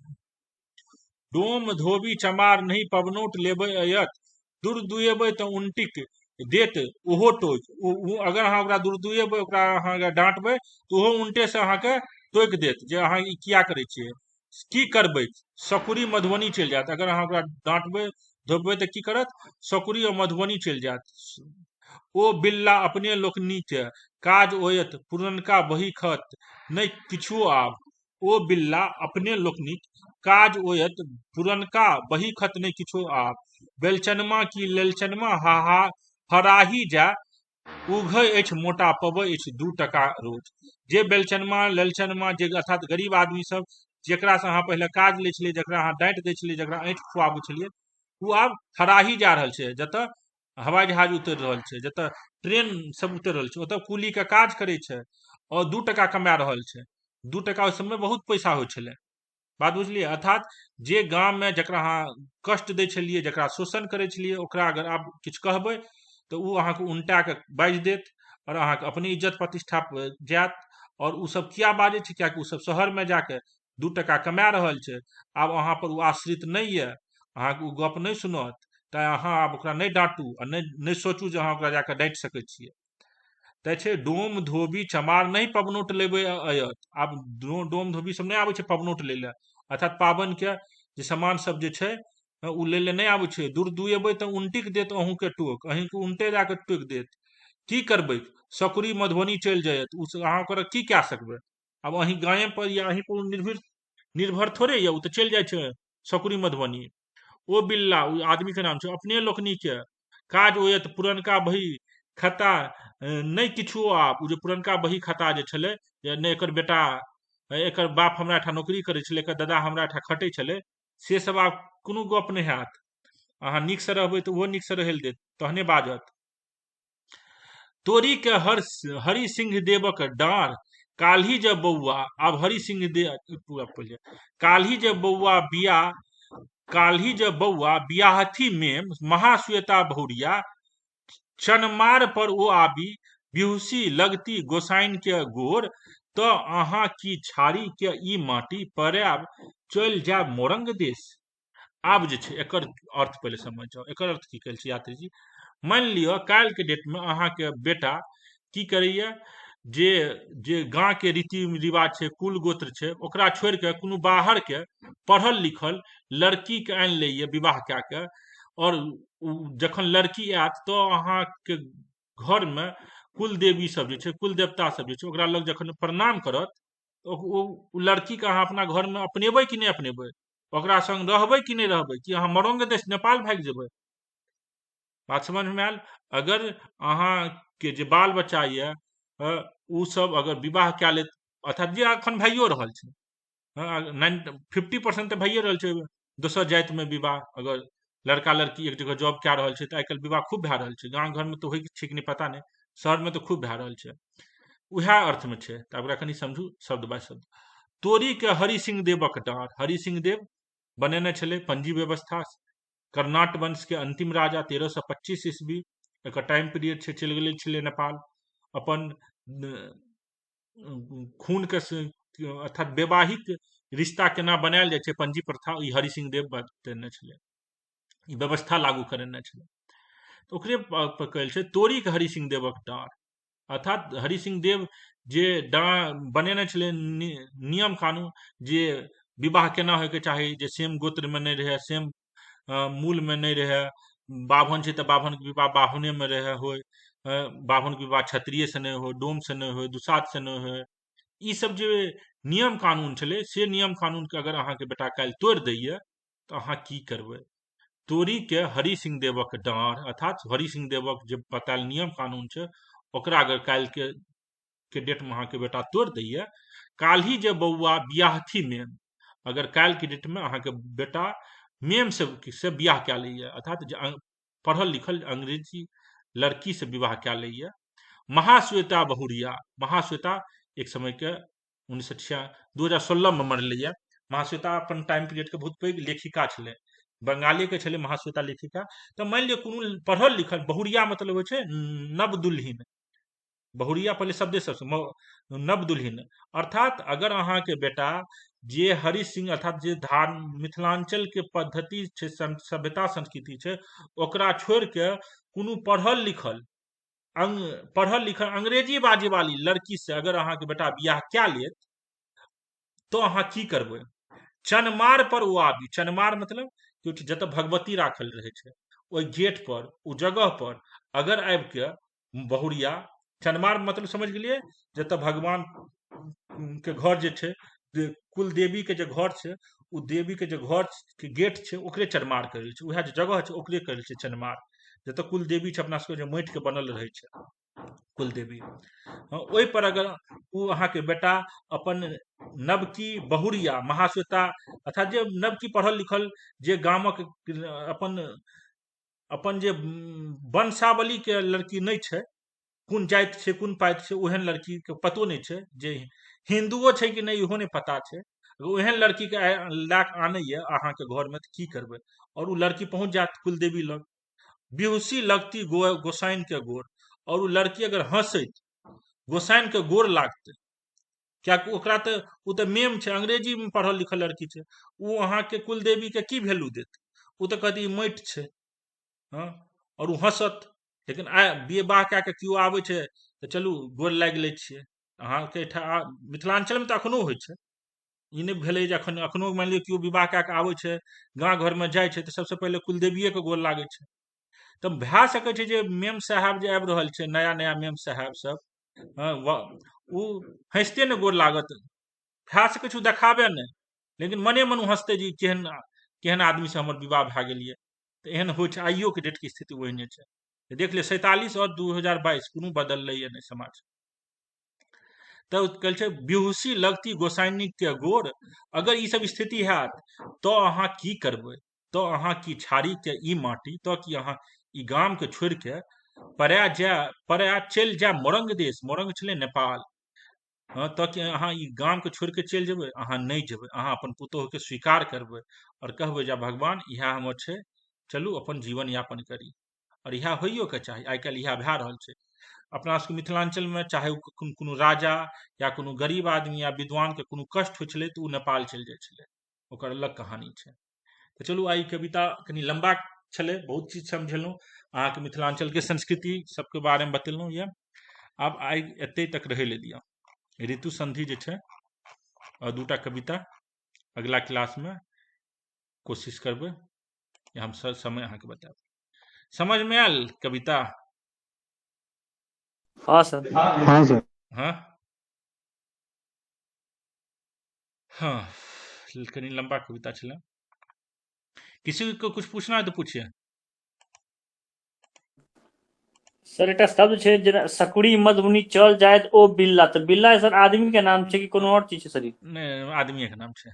डोम धोबी चमार नहीं पबनोट लेबै अयत, दुर्दुएबै तऽ उनटिक देत ओहो टोक। अगर अहाँ ओकरा दुर्दुएबै, ओकरा अहाँ अगर डांटबै तऽ ओहो उनटे से अहाँके टोकि देत जे अहाँ ई किया करै छियै। की करबै? सकुरी मधुबनी चलि जायत। अगर अहाँ ओकरा डांटबै धोबबै तऽ की करत? सकुरी और मधुबनी चलि जायत। ओ बिल्ला अपने लोकनि के काज ओयत, पुरनका बही खत नहीं किछुओ आब। ओ बिल्ला अपने लोकनिक काज ओयत, पुरनका बही खत नहीं किछो आब। बेलचनमा की लेलचनमा हराही जा, उघै अछि मोटा पबै अछि 2 टका रोज। जे बेलचनमा लेलचनमा, जे अर्थात गरीब आदमी सब जेकरा से अहाँ पहले काज लै छलियै, जेकरा अहाँ डांटि दै छलियै, जेकरा ऐंठ खुआबै छलियै, उ आब हराही जा रहल छै। जतऽ हवाई जहाज उतरि रहल छै, जतऽ ट्रेन सब उतरि रहल छै, ओतऽ कुली के काज करे छै और 2 टका कमा रहल छै। 2 टका उस समय बहुत पैसा होइ छलै। बात बुझलियै? अर्थात जे गाम में जकरा अहाँ कष्ट दै छलियै, जकरा शोषण करै छलियै, ओकरा अगर आब किछु कहबै तऽ उ अहाँके उनटा के बाजि देत और अहाँके अपने इज्जत प्रतिष्ठा जायत। और उ सब किया बाजै छै? कियाकि उ सब शहर में जाके 2 टका कमा रहल छै। आब अहाँ पर उ आश्रित नहीं है, अहाँके उ गप नहीं सुनत, तऽ अहाँ आब ओकरा नहीं डांटू आ नहीं सोचू जे अहाँ ओकरा जाके डांटि सकै छियै। तऽ छै डोम धोबी चमार नहीं पबनोट लेबै अयत। आब डोम धोबी सब नहीं आबै छै पबनोट लै ले। अर्थात पाबनि के जे सामान सब जे छै उ लै ले नहीं आबै छै। दुर्दुएबै तऽ उनटिक देत अहूँ के टोक, अहीं के उनटे जाके टोकि देत। की करबै? सकुरी मधुबनी चलि जायत, उ अहाँ ओकरा की कए सकबै? आब अहीं गाये पर या अहीं पर निर्भर थोड़े ये, उ तऽ चलि जाइ छै सकुरी मधुबनी। ओ बिल्ला, उ आदमी के नाम छै, अपने लोकनि के काज ओयत, पुरनका बही खाता नहीं किछुओ आब। उ जे पुरनका बही खाता जे छलै, जे ने एकर बेटा, एकर बाप हमरा एठा नौकरी करै छलै, एकर दादा हमरा एठा खटै छलै, से सब आब कोनो गप नहीं हैत। अहाँ नीक से रहबै तऽ ओहो नीक से रहै ले देत, तहने बाजत। तोरी के हरि सिंह देवक डार, काल्हि जब बौआ, आब हरि सिंह देव पूरा पहिले, काल्हि जब बौआ बिया, काल्हि जब बौआ बियाहथी में महाश्वेता बहुरिया, चनमार पर ओ आबी, बिहुसी लगती गोसाइन के गोर, तो अहाँ की छाड़ी के ई माटी पड़ाब, चल जाब मोरंग देश। आब जे छै एकर अर्थ पहले समझ जाओ। एकर अर्थ की कहै छै यात्री जी? मान लियो काल्हि के डेट में अहाँ के बेटा की करैया, जे जे गांव के रीति रिवाज छै, कुल गोत्र छै, ओकरा छोड़ि के कोनो बाहर के पढ़ल लिखल लड़की के आनि लैया विवाह कए के। और जखन लड़की आयत तो अहाँ के घर में कुल देवी सब जे छै, कुल देवता सब जे छै, ओकरा लग जखन प्रणाम करत, तो ओ लड़की के अहाँ अपना घर में अपनेबै कि नहीं अपनेबै? ओकरा संग रहबै कि नहीं रहबै? कि अहाँ मरंग देश नेपाल भागि जेबै? बात समझ में आयल? अगर अहाँ के जे बाल बच्चा ये उ सब अगर विवाह कए लेत अर्थात जे अखन भइयो रहल छै, 50% तऽ भइए रहल छै दोसर जातिमे विवाह। अगर लड़का लड़की एक जगह जॉब कए रहल छै तऽ आइ काल्हि विवाह खूब भए रहल छै, गाँव घरमे तऽ होइ छै कि नहि पता नहि, शहरमे तऽ खूब भए रहल छै। उएह अर्थमे छै, तऽ ओकरा कनि समझू शब्द बाय शब्द। तोरी के हरि सिंह देवक डाँड़, हरि सिंह देव बनेने छलै पंजी व्यवस्था, कर्नाट वंश के अंतिम राजा 1325 ईस्वी, एकर टाइम पीरियड छै, चलि गेलै छलै नेपाल। अपन खून के अर्थात वैवाहिक रिश्ता केना बनायल जाइ छै, पंजी प्रथा, ई हरि सिंह देव बतेने छलै, ई व्यवस्था लागू करेने छलै। तऽ ओकरे कहल छै तोरी के हरि सिंह देवक डाँड़, अर्थात हरि सिंह देव जे बनेने छलै नियम कानून, जे विवाह केना होयके चाही, जे सेम गोत्रमे नहि रहै, सेम मूलमे नहि रहै, बाभन छै तऽ बाभनके विवाह बाभनेमे रहै होय, बाभनके विवाह क्षत्रियसँ नहि होय, डोमसँ नहि होय, दुसाधसँ नहि होय, ई सब जे नियम कानून छलै, से नियम कानूनके अगर अहाँके बेटा काल्हि तोड़ि दैए तऽ अहाँ की करबै। तोरी के हरि सिंह देवक डाँड़, अर्थात हरि सिंह देवक जे बतायल नियम कानून छै, ओकरा अगर काल्हि के डेट में अहाँके बेटा तोड़ दैए, काल्हि जे बौआ बियाहथी मेम, अगर काल्हि के डेट में अहाँके बेटा मेम से बियाह कए लैए, अर्थात पढ़ल लिखल अंग्रेजी लड़की से विवाह कए लैए, महाश्वेता बहुरिया, महाश्वेता एक समय के 2016 में मरलैए। महाश्वेता अपन टाइम पीरियड के बहुत पैघ लेखिका छलै, बंगाली के छलै महाश्वेता लेखिका। तऽ मानि लिअ कोनो पढ़ल लिखल, बहुरिया मतलब होइ छै नव दुल्हिन, बहुरिया पहले शब्दे सबसे नव दुल्हिन, अर्थात अगर अहाँके बेटा जे हरि सिंह, अर्थात जे मिथिलांचल के पद्धति छै, सभ्यता संस्कृति छै, ओकरा छोड़ि के कोनो पढ़ल लिखल अंग्रेजी बाजे वाली लड़की से अगर अहाँके बेटा बियाह कए लेत तो अहाँ की करबै। चनमार पर ओ आबी, चनमार मतलब जतऽ भगवती राखल रहै छै, ओहि गेट पर, ओ जगह पर अगर आबि के बहुरिया, चनमार मतलब समझ गेलिए, जतऽ भगवान के घर जे छै, कुल देवी के जे घर छै, ओ देवी के जे घर के गेट छै, ओकरे चनमार कहल छै, उएह जे जगह छै ओकरे कहल छै चनमार, जतऽ कुल देवी छै, अपना सबके जे माटि के बनल रहै छै कुल देवी, ओहि पर अगर ओ अहाँके बेटा अपन नवकी बहुरिया महाश्वेता, अर्थात जे नवकी पढ़ल लिखल, जे गामक अपन जे वंशावली के लड़की नहि छै, कोन जाति छै कोन पाति छै ओहन लड़की के पतो नहीं छै, जे हिंदुओ छै कि नहीं इहो नहीं पता छै, ओहन लड़की के लए के आनैए अहाँके घर में, तऽ की करबै। और ओ लड़की पहुंच जात कुलदेवी लग, बेहोशी लगती गोसाइन के गोर, और ओ लड़की अगर हंसैत गोसाइन के गोर लागतै, क्या ओकरा तऽ ओ तऽ मेम छै, अंग्रेजी में पढ़ल लिखल लड़की छै, ओ अहाँके कुलदेवी के की वैल्यू देत, ओ तऽ कहती माटि छै, हाँ, और ओ हंसत। लेकिन विवाह कए के केओ आबै छै तऽ चलू गोर लागि लै छियै, अहाँके मिथिलांचल में तऽ एखनो होइ छै, ई नहीं भेलै जे एखनो मानि लिअ केओ विवाह कए के आबै छै, गाँव घर में जाइ छै तऽ सबसे पहिले कुलदेविये के गोर लागै छै। तऽ भए सकै छै जे मेम साहब जे आबि रहल छै, नया नया मेम साहब सब, ओ हंसते ने गोर लागत, भए सकै छै देखाबे नहि, लेकिन मने मन हंसते जी केहन आदमी से हमर विवाह भए गेल ये। तऽ एहन होइ छै, आइयो के डेट के स्थिति ओहने छै, देख लियौ 47 और 2022 कोनो बदललै ये नहीं समाज। तऽ कहल छै बेहोशी लगती गोसाइनी के गोर, अगर ई सब स्थिति हैत तो अहाँ की करबै, तो अहाँ की छाड़ी के ई माटी, तो कि अहाँ ई गाम के छोड़ि के पराया चलि जाय मोरंग देश, मोरंग छलै नेपाल, तो कि अहाँ ई गाम के छोड़ि के चलि जेबै, अहाँ नहीं जेबै, अहाँ अपन पुतोह के स्वीकार करबै और कहबै जे भगवान इएह हमर छै, चलू अपन जीवन यापन करी। और इएह होइयो के चाही, आइ काल्हि इएह भए रहल छै अपना सबके मिथिलांचल में, चाहे कोनो राजा या कोनो गरीब आदमी या विद्वान के कोनो कष्ट होइ छलै तऽ ओ नेपाल चलि जाइ छलै, ओकर अलग कहानी छै। तऽ चलू आइ कविता कनि लंबा छलै, बहुत चीज समझेलहुँ, अहाँके मिथिलांचल के संस्कृति सबके बारे में बतेलहुँ ये। आब आइ एते तक रहै ले दिअ, ऋतु संधि जे छै और दूटा कविता अगला क्लास में कोशिश करबै, हम समय अहाँके बताएब। समझ में आयल कविता? हाँ सर। हाँ सर। हाँ हाँ, कनी लंबा कविता छलै। किसी को कुछ पूछना है तो पूछिए। सर एकटा शब्द छै जेना सकड़ी मधुबनी चल जायत ओ बिल्ला, तऽ बिल्ला सर आदमी के नाम छै कि कोनो और चीज छै सर ई? नहीं आदमी के नाम से।